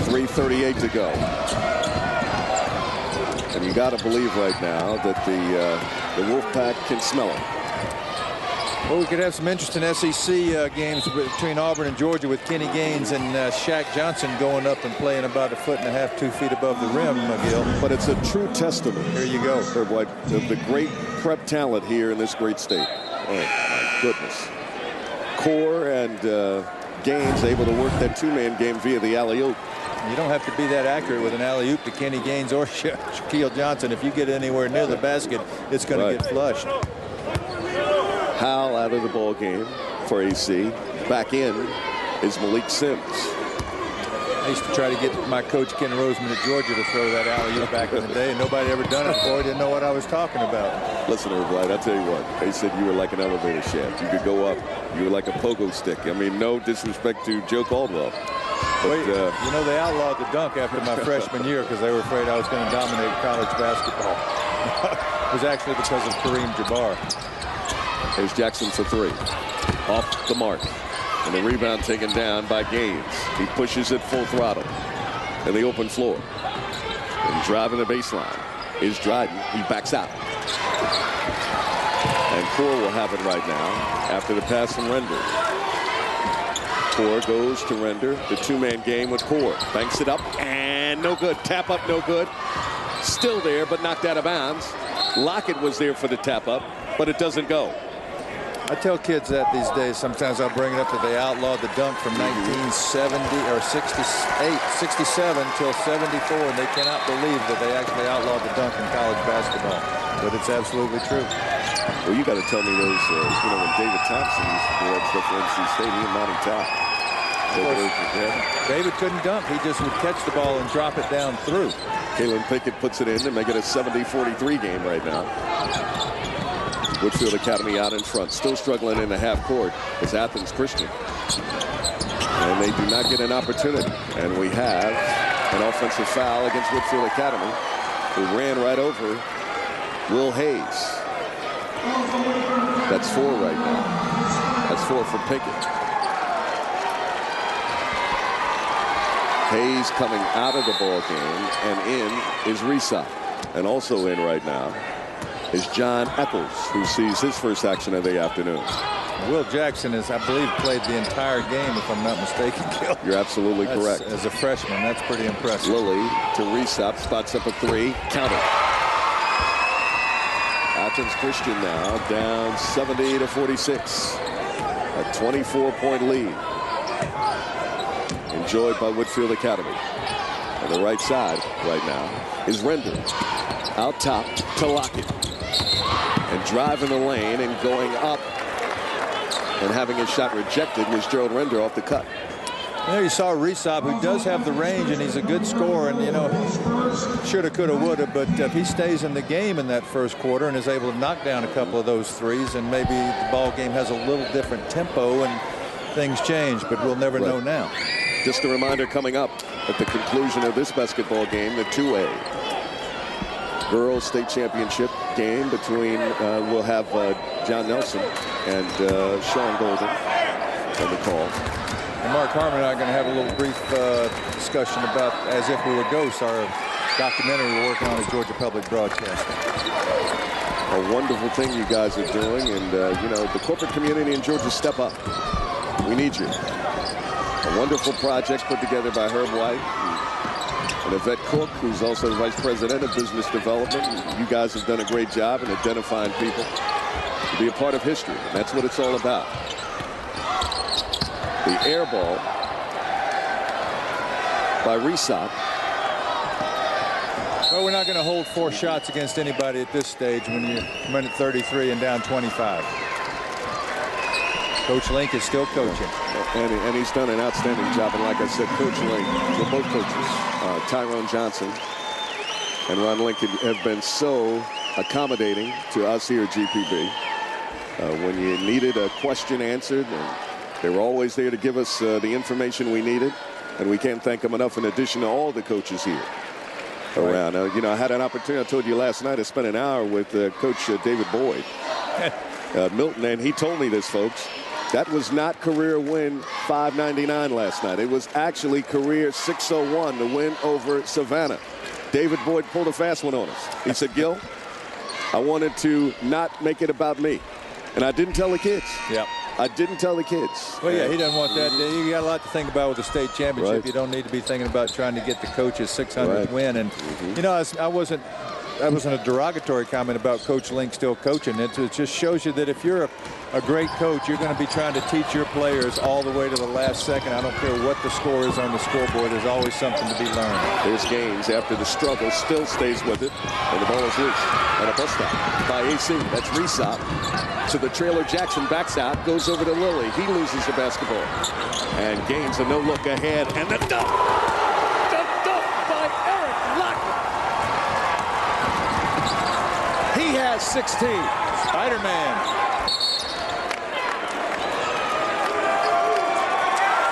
[SPEAKER 12] 3:38 to go. And you got to believe right now that the Wolfpack can smell it.
[SPEAKER 18] Well, we could have some interesting SEC games between Auburn and Georgia with Kenny Gaines and Shaq Johnson going up and playing about 1.5 to 2 feet above the rim, McGill.
[SPEAKER 12] But it's a true testament.
[SPEAKER 18] Here you go.
[SPEAKER 12] Of the great prep talent here in this great state. Oh, my goodness. Core and Gaines able to work that two-man game via the alley-oop.
[SPEAKER 18] You don't have to be that accurate with an alley-oop to Kenny Gaines or Shaquille Johnson. If you get anywhere near the basket, it's going to get flushed.
[SPEAKER 12] Howell out of the ball game for AC. Back in is Malik Sims.
[SPEAKER 18] I used to try to get my coach Ken Roseman at Georgia to throw that alley-oop back in the day, and nobody ever done it before. He didn't know what I was talking about.
[SPEAKER 12] Listen, Blight, I'll tell you what. They said you were like an elevator shaft. You could go up. You were like a pogo stick. I mean, no disrespect to Joe Caldwell. But,
[SPEAKER 18] you know, they outlawed the dunk after my freshman year because they were afraid I was going to dominate college basketball. It was actually because of Kareem Jabbar.
[SPEAKER 12] Here's Jackson for three. Off the mark. And the rebound taken down by Gaines. He pushes it full throttle in the open floor. And driving the baseline is Dryden. He backs out. And Core will have it right now after the pass from Render. Core goes to Render. The two-man game with Core. Banks it up and no good. Tap up, no good. Still there, but knocked out of bounds. Lockett was there for the tap up, but it doesn't go.
[SPEAKER 18] I tell kids that these days. Sometimes I'll bring it up that they outlawed the dunk from 1970 or 67 till 74, and they cannot believe that they actually outlawed the dunk in college basketball. But it's absolutely true.
[SPEAKER 12] Well, you got to tell me those, when David Thompson used to do that stuff for NC State, he and Monty Todd.
[SPEAKER 18] David couldn't dunk. He just would catch the ball and drop it down through.
[SPEAKER 12] Kalen Pickett puts it in to make it a 70-43 game right now. Whitefield Academy out in front. Still struggling in the half court is Athens Christian. And they do not get an opportunity. And we have an offensive foul against Whitefield Academy, who ran right over Will Hayes. That's 4 right now. That's 4 for Pickett. Hayes coming out of the ball game, and in is Risa. And also in right now is John Eccles, who sees his first action of the afternoon.
[SPEAKER 18] Will Jackson is, I believe, played the entire game, if I'm not mistaken, Gil.
[SPEAKER 12] You're absolutely correct.
[SPEAKER 18] As a freshman, that's pretty impressive.
[SPEAKER 12] Lilly to Resop, spots up a 3, count it. Athens Christian now down 70-46. A 24-point lead. Enjoyed by Whitefield Academy. On the right side right now is Render. Out top to Lockett. And driving the lane and going up and having his shot rejected was Gerald Render off the cut.
[SPEAKER 18] There you saw Resop, who does have the range, and he's a good scorer. And, you know, shoulda, coulda, woulda. But if he stays in the game in that first quarter and is able to knock down a couple of those threes, and maybe the ball game has a little different tempo, and things change, but we'll never know now.
[SPEAKER 12] Just a reminder coming up at the conclusion of this basketball game, the 2A girls state championship game between, we'll have John Nelson and Sean Golden on the call.
[SPEAKER 18] And Mark Harmon and I are going to have a little brief discussion about As If We Were Ghosts, our documentary we're working on at Georgia Public Broadcasting.
[SPEAKER 12] A wonderful thing you guys are doing, and you know, the corporate community in Georgia, step up. We need you. A wonderful project put together by Herb White and Yvette Cook, who's also the Vice President of Business Development. You guys have done a great job in identifying people to be a part of history. And that's what it's all about. The air ball by Resop.
[SPEAKER 18] Well, we're not going to hold 4 shots against anybody at this stage when you're minute 33 and down 25. Coach Link is still coaching.
[SPEAKER 12] And he's done an outstanding job. And like I said, Coach Link, well, both coaches, Tyrone Johnson and Ron Link have been so accommodating to us here at GPB. When you needed a question answered, and they were always there to give us the information we needed. And we can't thank them enough in addition to all the coaches here around. You know, I had an opportunity, I told you last night, I spent an hour with Coach David Boyd, Milton, and he told me this, folks. That was not career win 599 last night. It was actually career 601, the win over Savannah. David Boyd pulled a fast one on us. He said, Gil, I wanted to not make it about me. And I didn't tell the kids.
[SPEAKER 18] Yep.
[SPEAKER 12] I didn't tell the kids.
[SPEAKER 18] Well, yeah, he doesn't want that. You got a lot to think about with the state championship.
[SPEAKER 12] Right.
[SPEAKER 18] You don't need to be thinking about trying to get the coach's 600th win. And, you know, that wasn't a derogatory comment about Coach Link still coaching. It just shows you that if you're a great coach, you're going to be trying to teach your players all the way to the last second. I don't care what the score is on the scoreboard. There's always something to be learned.
[SPEAKER 12] There's Gaines after the struggle, still stays with it, and the ball is loose. And a bust stop by AC. That's Resop. So the trailer Jackson backs out, goes over to Lilly. He loses the basketball. And Gaines a no-look ahead, and the dunk! The dunk by Eric Lockwood. He has 16.
[SPEAKER 18] Spider-Man.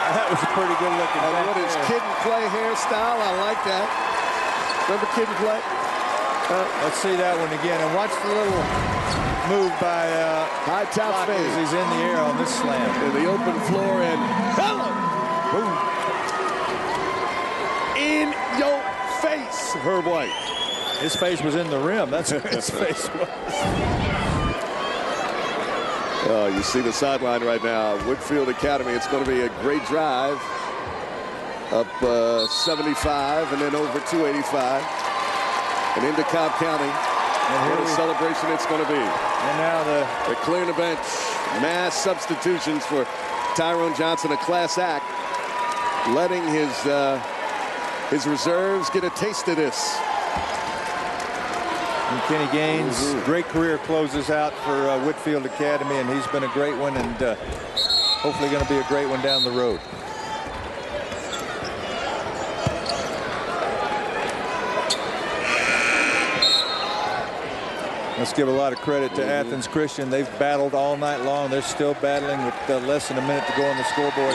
[SPEAKER 18] That was a pretty good looking.
[SPEAKER 12] And what is Kid and Play hairstyle? I like that. Remember Kid and Play?
[SPEAKER 18] Let's see that one again. And watch the little move by
[SPEAKER 12] high top fade.
[SPEAKER 18] He's in the air on this slam.
[SPEAKER 12] In the open floor and hello! Boom. In your face, Herb White.
[SPEAKER 18] His face was in the rim. That's where his face was.
[SPEAKER 12] You see the sideline right now. Whitefield Academy. It's going to be a great drive. Up 75 and then over 285. And into Cobb County. And what a celebration it's going to be.
[SPEAKER 18] And now
[SPEAKER 12] they're clearing the bench. Mass substitutions for Tyrone Johnson, a class act. Letting his reserves get a taste of this.
[SPEAKER 18] And Kenny Gaines, great career closes out for Whitefield Academy, and he's been a great one, and hopefully going to be a great one down the road. Let's give a lot of credit to Athens Christian. They've battled all night long. They're still battling with less than a minute to go on the scoreboard.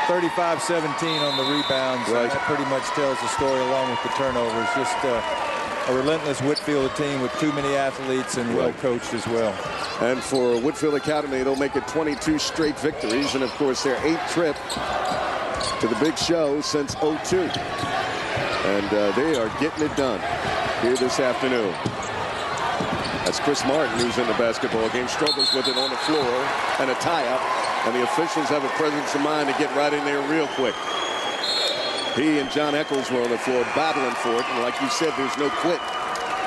[SPEAKER 18] 35-17 on the rebounds. Right. That pretty much tells the story along with the turnovers. Just a relentless Whitefield team with too many athletes and well coached as well.
[SPEAKER 12] And for Whitefield Academy, they'll make it 22 straight victories. And of course, their 8th trip to the big show since '02. And they are getting it done here this afternoon. That's Chris Martin, who's in the basketball game, struggles with it on the floor and a tie-up. And the officials have a presence of mind to get right in there real quick. He and John Eccles were on the floor battling for it. And like you said, there's no quit.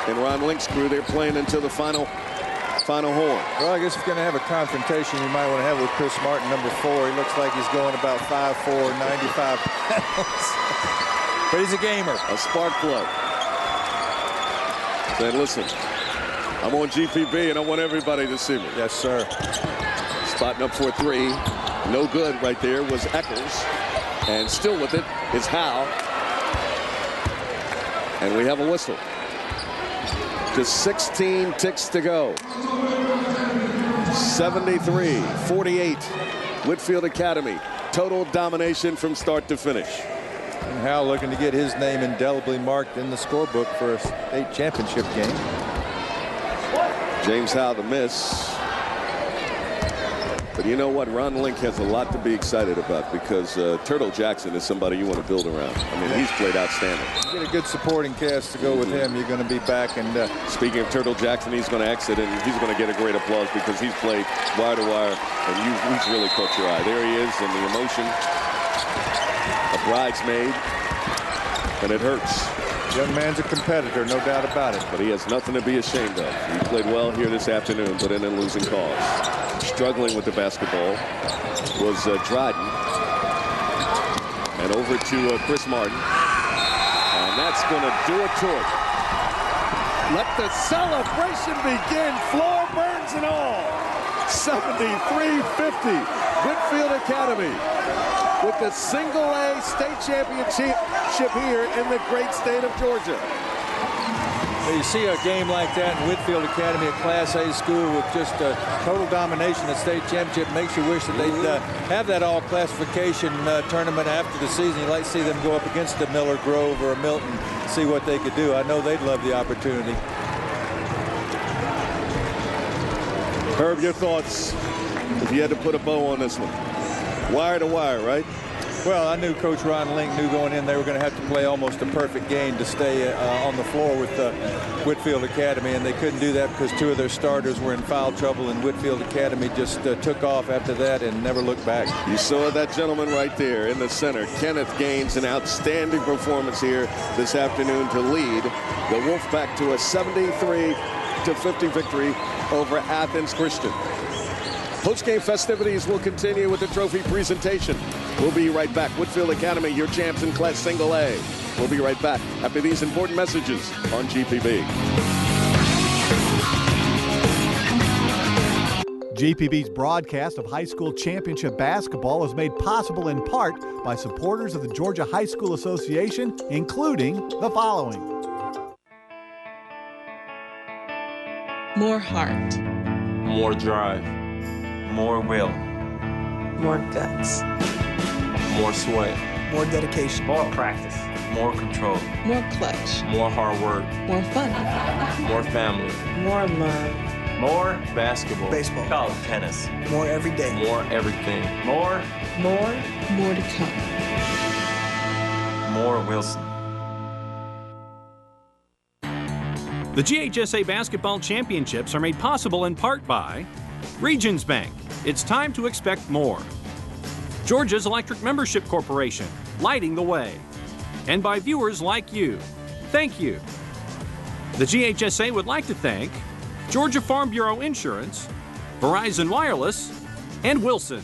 [SPEAKER 12] And Ron Link's crew, they're playing until the final horn.
[SPEAKER 18] Well, I guess if you're going to have a confrontation, you might want to have with Chris Martin, number 4. He looks like he's going about 5'4", 95 pounds. But he's a gamer.
[SPEAKER 12] A spark plug. Then listen, I'm on GPB, and I want everybody to see me.
[SPEAKER 18] Yes, sir.
[SPEAKER 12] Spotting up for 3. No good right there was Eccles. And still with it is Howe. And we have a whistle. Just 16 ticks to go. 73-48. Whitefield Academy, total domination from start to finish.
[SPEAKER 18] And Hal looking to get his name indelibly marked in the scorebook for a state championship game.
[SPEAKER 12] James Howe the miss. But you know what? Ron Link has a lot to be excited about because Turtle Jackson is somebody you want to build around. I mean, he's played outstanding.
[SPEAKER 18] You get a good supporting cast to go with him, you're going to be back. And
[SPEAKER 12] speaking of Turtle Jackson, he's going to exit and he's going to get a great applause because he's played wire to wire and he's really caught your eye. There he is in the emotion. A bridesmaid, and it hurts.
[SPEAKER 18] Young man's a competitor, no doubt about it.
[SPEAKER 12] But he has nothing to be ashamed of. He played well here this afternoon, but in a losing cause. Struggling with the basketball was Dryden. And over to Chris Martin. And that's going to do it to it. Let the celebration begin. Floor burns and all. 73-50. Whitefield Academy with the single-A state championship here in the great state of Georgia.
[SPEAKER 18] You see a game like that in Whitefield Academy, a Class A school with just a total domination at state championship, makes you wish that they'd have that all classification tournament after the season. You'd like to see them go up against a Miller Grove or a Milton, see what they could do. I know they'd love the opportunity.
[SPEAKER 12] Herb, your thoughts if you had to put a bow on this one? Wire to wire, right?
[SPEAKER 18] Well, I knew Coach Ron Link knew going in they were going to have to play almost a perfect game to stay on the floor with Whitefield Academy, and they couldn't do that because two of their starters were in foul trouble, and Whitefield Academy just took off after that and never looked back.
[SPEAKER 12] You saw that gentleman right there in the center. Kenneth Gaines, an outstanding performance here this afternoon to lead the Wolfpack to a 73-50 victory over Athens Christian. Post-game festivities will continue with the trophy presentation. We'll be right back. Whitefield Academy, your champs in Class Single A. We'll be right back after these important messages on GPB.
[SPEAKER 14] GPB's broadcast of high school championship basketball is made possible in part by supporters of the Georgia High School Association, including the following.
[SPEAKER 17] More heart.
[SPEAKER 21] More drive. More will.
[SPEAKER 17] More guts.
[SPEAKER 21] More sweat.
[SPEAKER 17] More dedication.
[SPEAKER 21] More practice. More control.
[SPEAKER 17] More clutch.
[SPEAKER 21] More hard work.
[SPEAKER 17] More fun.
[SPEAKER 21] More family.
[SPEAKER 17] More love.
[SPEAKER 21] More basketball.
[SPEAKER 17] Baseball.
[SPEAKER 21] Golf. Tennis.
[SPEAKER 17] More every day.
[SPEAKER 21] More everything. More.
[SPEAKER 17] More. More to come.
[SPEAKER 21] More Wilson.
[SPEAKER 9] The GHSA Basketball Championships are made possible in part by Regions Bank. It's time to expect more. Georgia's Electric Membership Corporation, lighting the way. And by viewers like you. Thank you. The GHSA would like to thank Georgia Farm Bureau Insurance, Verizon Wireless, and Wilson.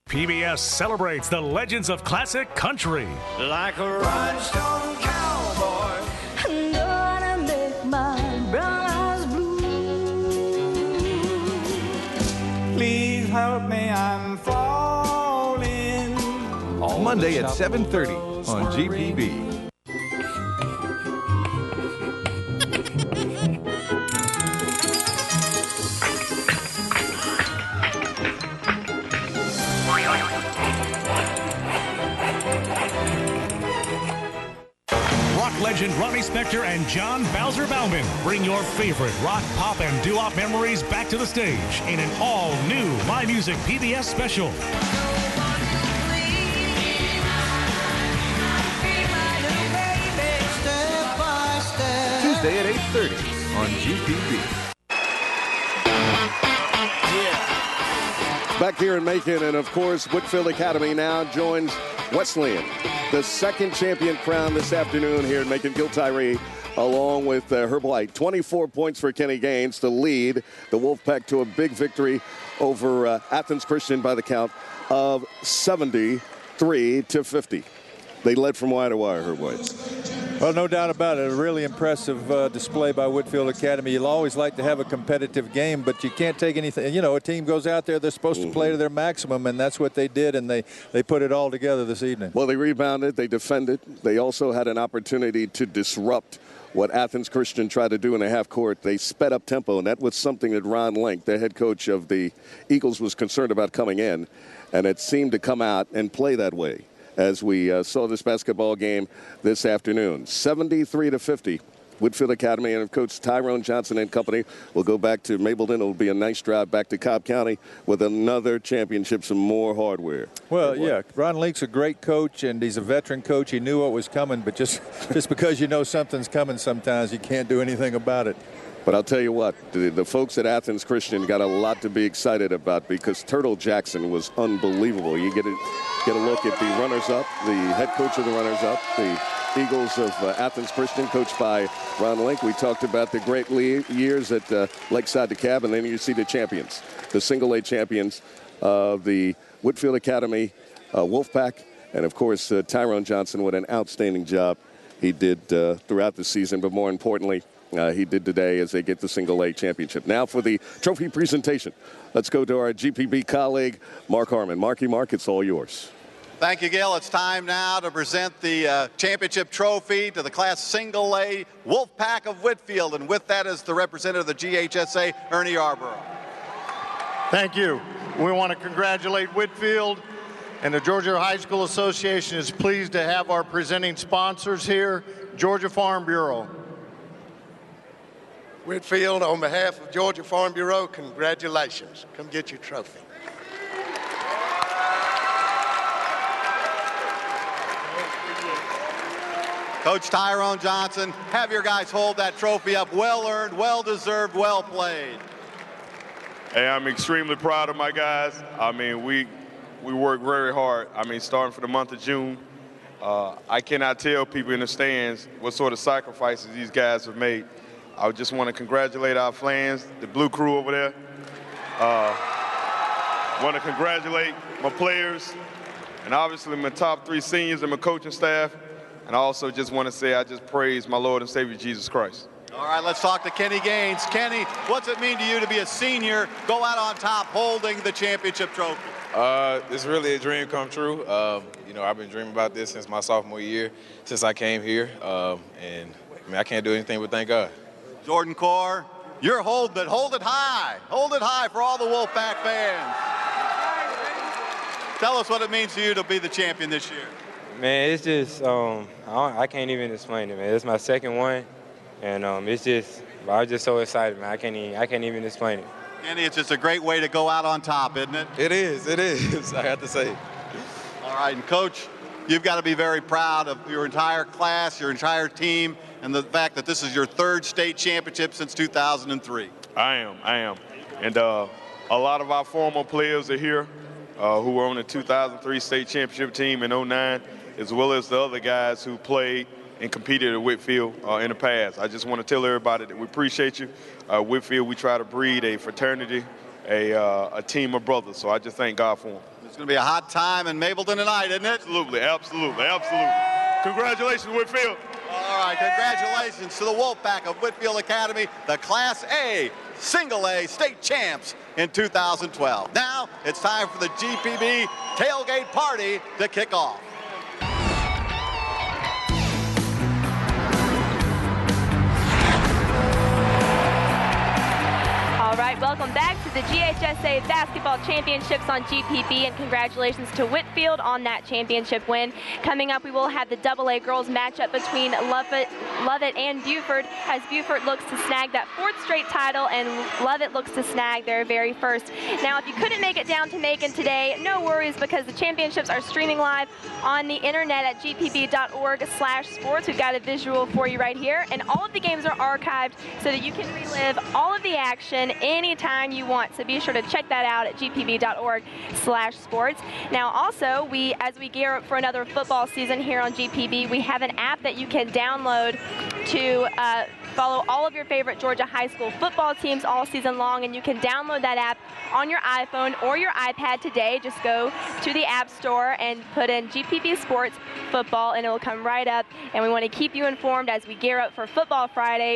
[SPEAKER 24] PBS celebrates the legends of classic country.
[SPEAKER 25] Like a rhinestone cowboy.
[SPEAKER 26] I'm gonna make my brown eyes blue.
[SPEAKER 25] Please help me, I'm falling.
[SPEAKER 4] Monday at 7:30 on GPB.
[SPEAKER 24] Legend Ronnie Spector and John Bowser Bauman bring your favorite rock, pop, and doo-wop memories back to the stage in an all-new My Music PBS special.
[SPEAKER 4] Tuesday at 8:30 on GPB.
[SPEAKER 12] Back here in Macon, and of course, Whitefield Academy now joins Wesleyan. The second champion crown this afternoon here in Macon. Gil Tyree along with Herb White. 24 points for Kenny Gaines to lead the Wolfpack to a big victory over Athens Christian by the count of 73-50. They led from wire to wire, Herb White.
[SPEAKER 18] Well, no doubt about it. A really impressive display by Whitefield Academy. You'll always like to have a competitive game, but you can't take anything. You know, a team goes out there, they're supposed to play to their maximum, and that's what they did, and they put it all together this evening.
[SPEAKER 12] Well, they rebounded, they defended. They also had an opportunity to disrupt what Athens Christian tried to do in the half court. They sped up tempo, and that was something that Ron Link, the head coach of the Eagles, was concerned about coming in, and it seemed to come out and play that way as we saw this basketball game this afternoon. 73-50. Whitefield Academy and Coach Tyrone Johnson and company will go back to Mapleton. It'll be a nice drive back to Cobb County with another championship, some more hardware.
[SPEAKER 18] Well, yeah, Ron Link's a great coach, and he's a veteran coach. He knew what was coming, but just because you know something's coming sometimes, you can't do anything about it.
[SPEAKER 12] But I'll tell you what, the folks at Athens Christian got a lot to be excited about because Turtle Jackson was unbelievable. You get a look at the runners-up, the head coach of the runners-up, the Eagles of Athens Christian, coached by Ron Link. We talked about the great years at Lakeside DeKalb, and then you see the champions, the single-A champions of the Whitefield Academy Wolfpack, and, of course, Tyrone Johnson. What an outstanding job he did throughout the season, but more importantly, he did today as they get the single-A championship. Now for the trophy presentation, let's go to our GPB colleague, Mark Harmon. Mark, it's all yours.
[SPEAKER 22] Thank you, Gil. It's time now to present the championship trophy to the Class Single-A Wolfpack of Whitefield. And with that is the representative of the GHSA, Ernie Yarborough.
[SPEAKER 3] Thank you. We want to congratulate Whitefield, and the Georgia High School Association is pleased to have our presenting sponsors here, Georgia Farm Bureau.
[SPEAKER 5] Whitefield, on behalf of Georgia Farm Bureau, congratulations. Come get your trophy.
[SPEAKER 22] Coach Tyrone Johnson, have your guys hold that trophy up. Well earned, well deserved, well played.
[SPEAKER 10] Hey, I'm extremely proud of my guys. I mean, we work very hard. I mean, starting for the month of June, I cannot tell people in the stands what sort of sacrifices these guys have made. I just want to congratulate our fans, the blue crew over there. Want to congratulate my players, and obviously my top 3 seniors and my coaching staff. And I also just want to say I just praise my Lord and Savior, Jesus Christ.
[SPEAKER 22] All right, let's talk to Kenny Gaines. Kenny, what's it mean to you to be a senior, go out on top holding the championship trophy?
[SPEAKER 11] It's really a dream come true. You know, I've been dreaming about this since my sophomore year, since I came here. And I mean, I can't do anything but thank God.
[SPEAKER 22] Jordan Core, you're holding it. Hold it high. Hold it high for all the Wolfpack fans. Tell us what it means to you to be the champion this year.
[SPEAKER 16] Man, it's just, I can't even explain it, man. It's my second one, and it's just, I'm just so excited, man. I can't even explain it.
[SPEAKER 22] Kenny, it's just a great way to go out on top, isn't it?
[SPEAKER 11] It is, I have to say.
[SPEAKER 22] All right, and Coach, you've got to be very proud of your entire class, your entire team, and the fact that this is your 3rd state championship since 2003.
[SPEAKER 10] I am. And a lot of our former players are here who were on the 2003 state championship team in 09, as well as the other guys who played and competed at Whitefield in the past. I just want to tell everybody that we appreciate you. Whitefield, we try to breed a fraternity, a team of brothers. So I just thank God for them.
[SPEAKER 22] It's going to be a hot time in Mapleton tonight, isn't it?
[SPEAKER 10] Absolutely. Congratulations, Whitefield.
[SPEAKER 22] All right, congratulations to the Wolfpack of Whitefield Academy, the Class A Single-A state champs in 2012. Now it's time for the GPB tailgate party to kick off.
[SPEAKER 23] All right, welcome back to the GHSA Basketball Championships on GPB, and congratulations to Whitefield on that championship win. Coming up, we will have the AA girls matchup between Lovett and Buford, as Buford looks to snag that 4th straight title and Lovett looks to snag their very first. Now, if you couldn't make it down to Macon today, no worries, because the championships are streaming live on the internet at gpb.org/sports. We've got a visual for you right here, and all of the games are archived so that you can relive all of the action anytime you want. So be sure to check that out at gpb.org/sports. Now also, as we gear up for another football season here on GPB, we have an app that you can download to follow all of your favorite Georgia high school football teams all season long, and you can download that app on your iPhone or your iPad today. Just go to the App Store and put in GPB Sports Football, and it will come right up. And we want to keep you informed as we gear up for Football Fridays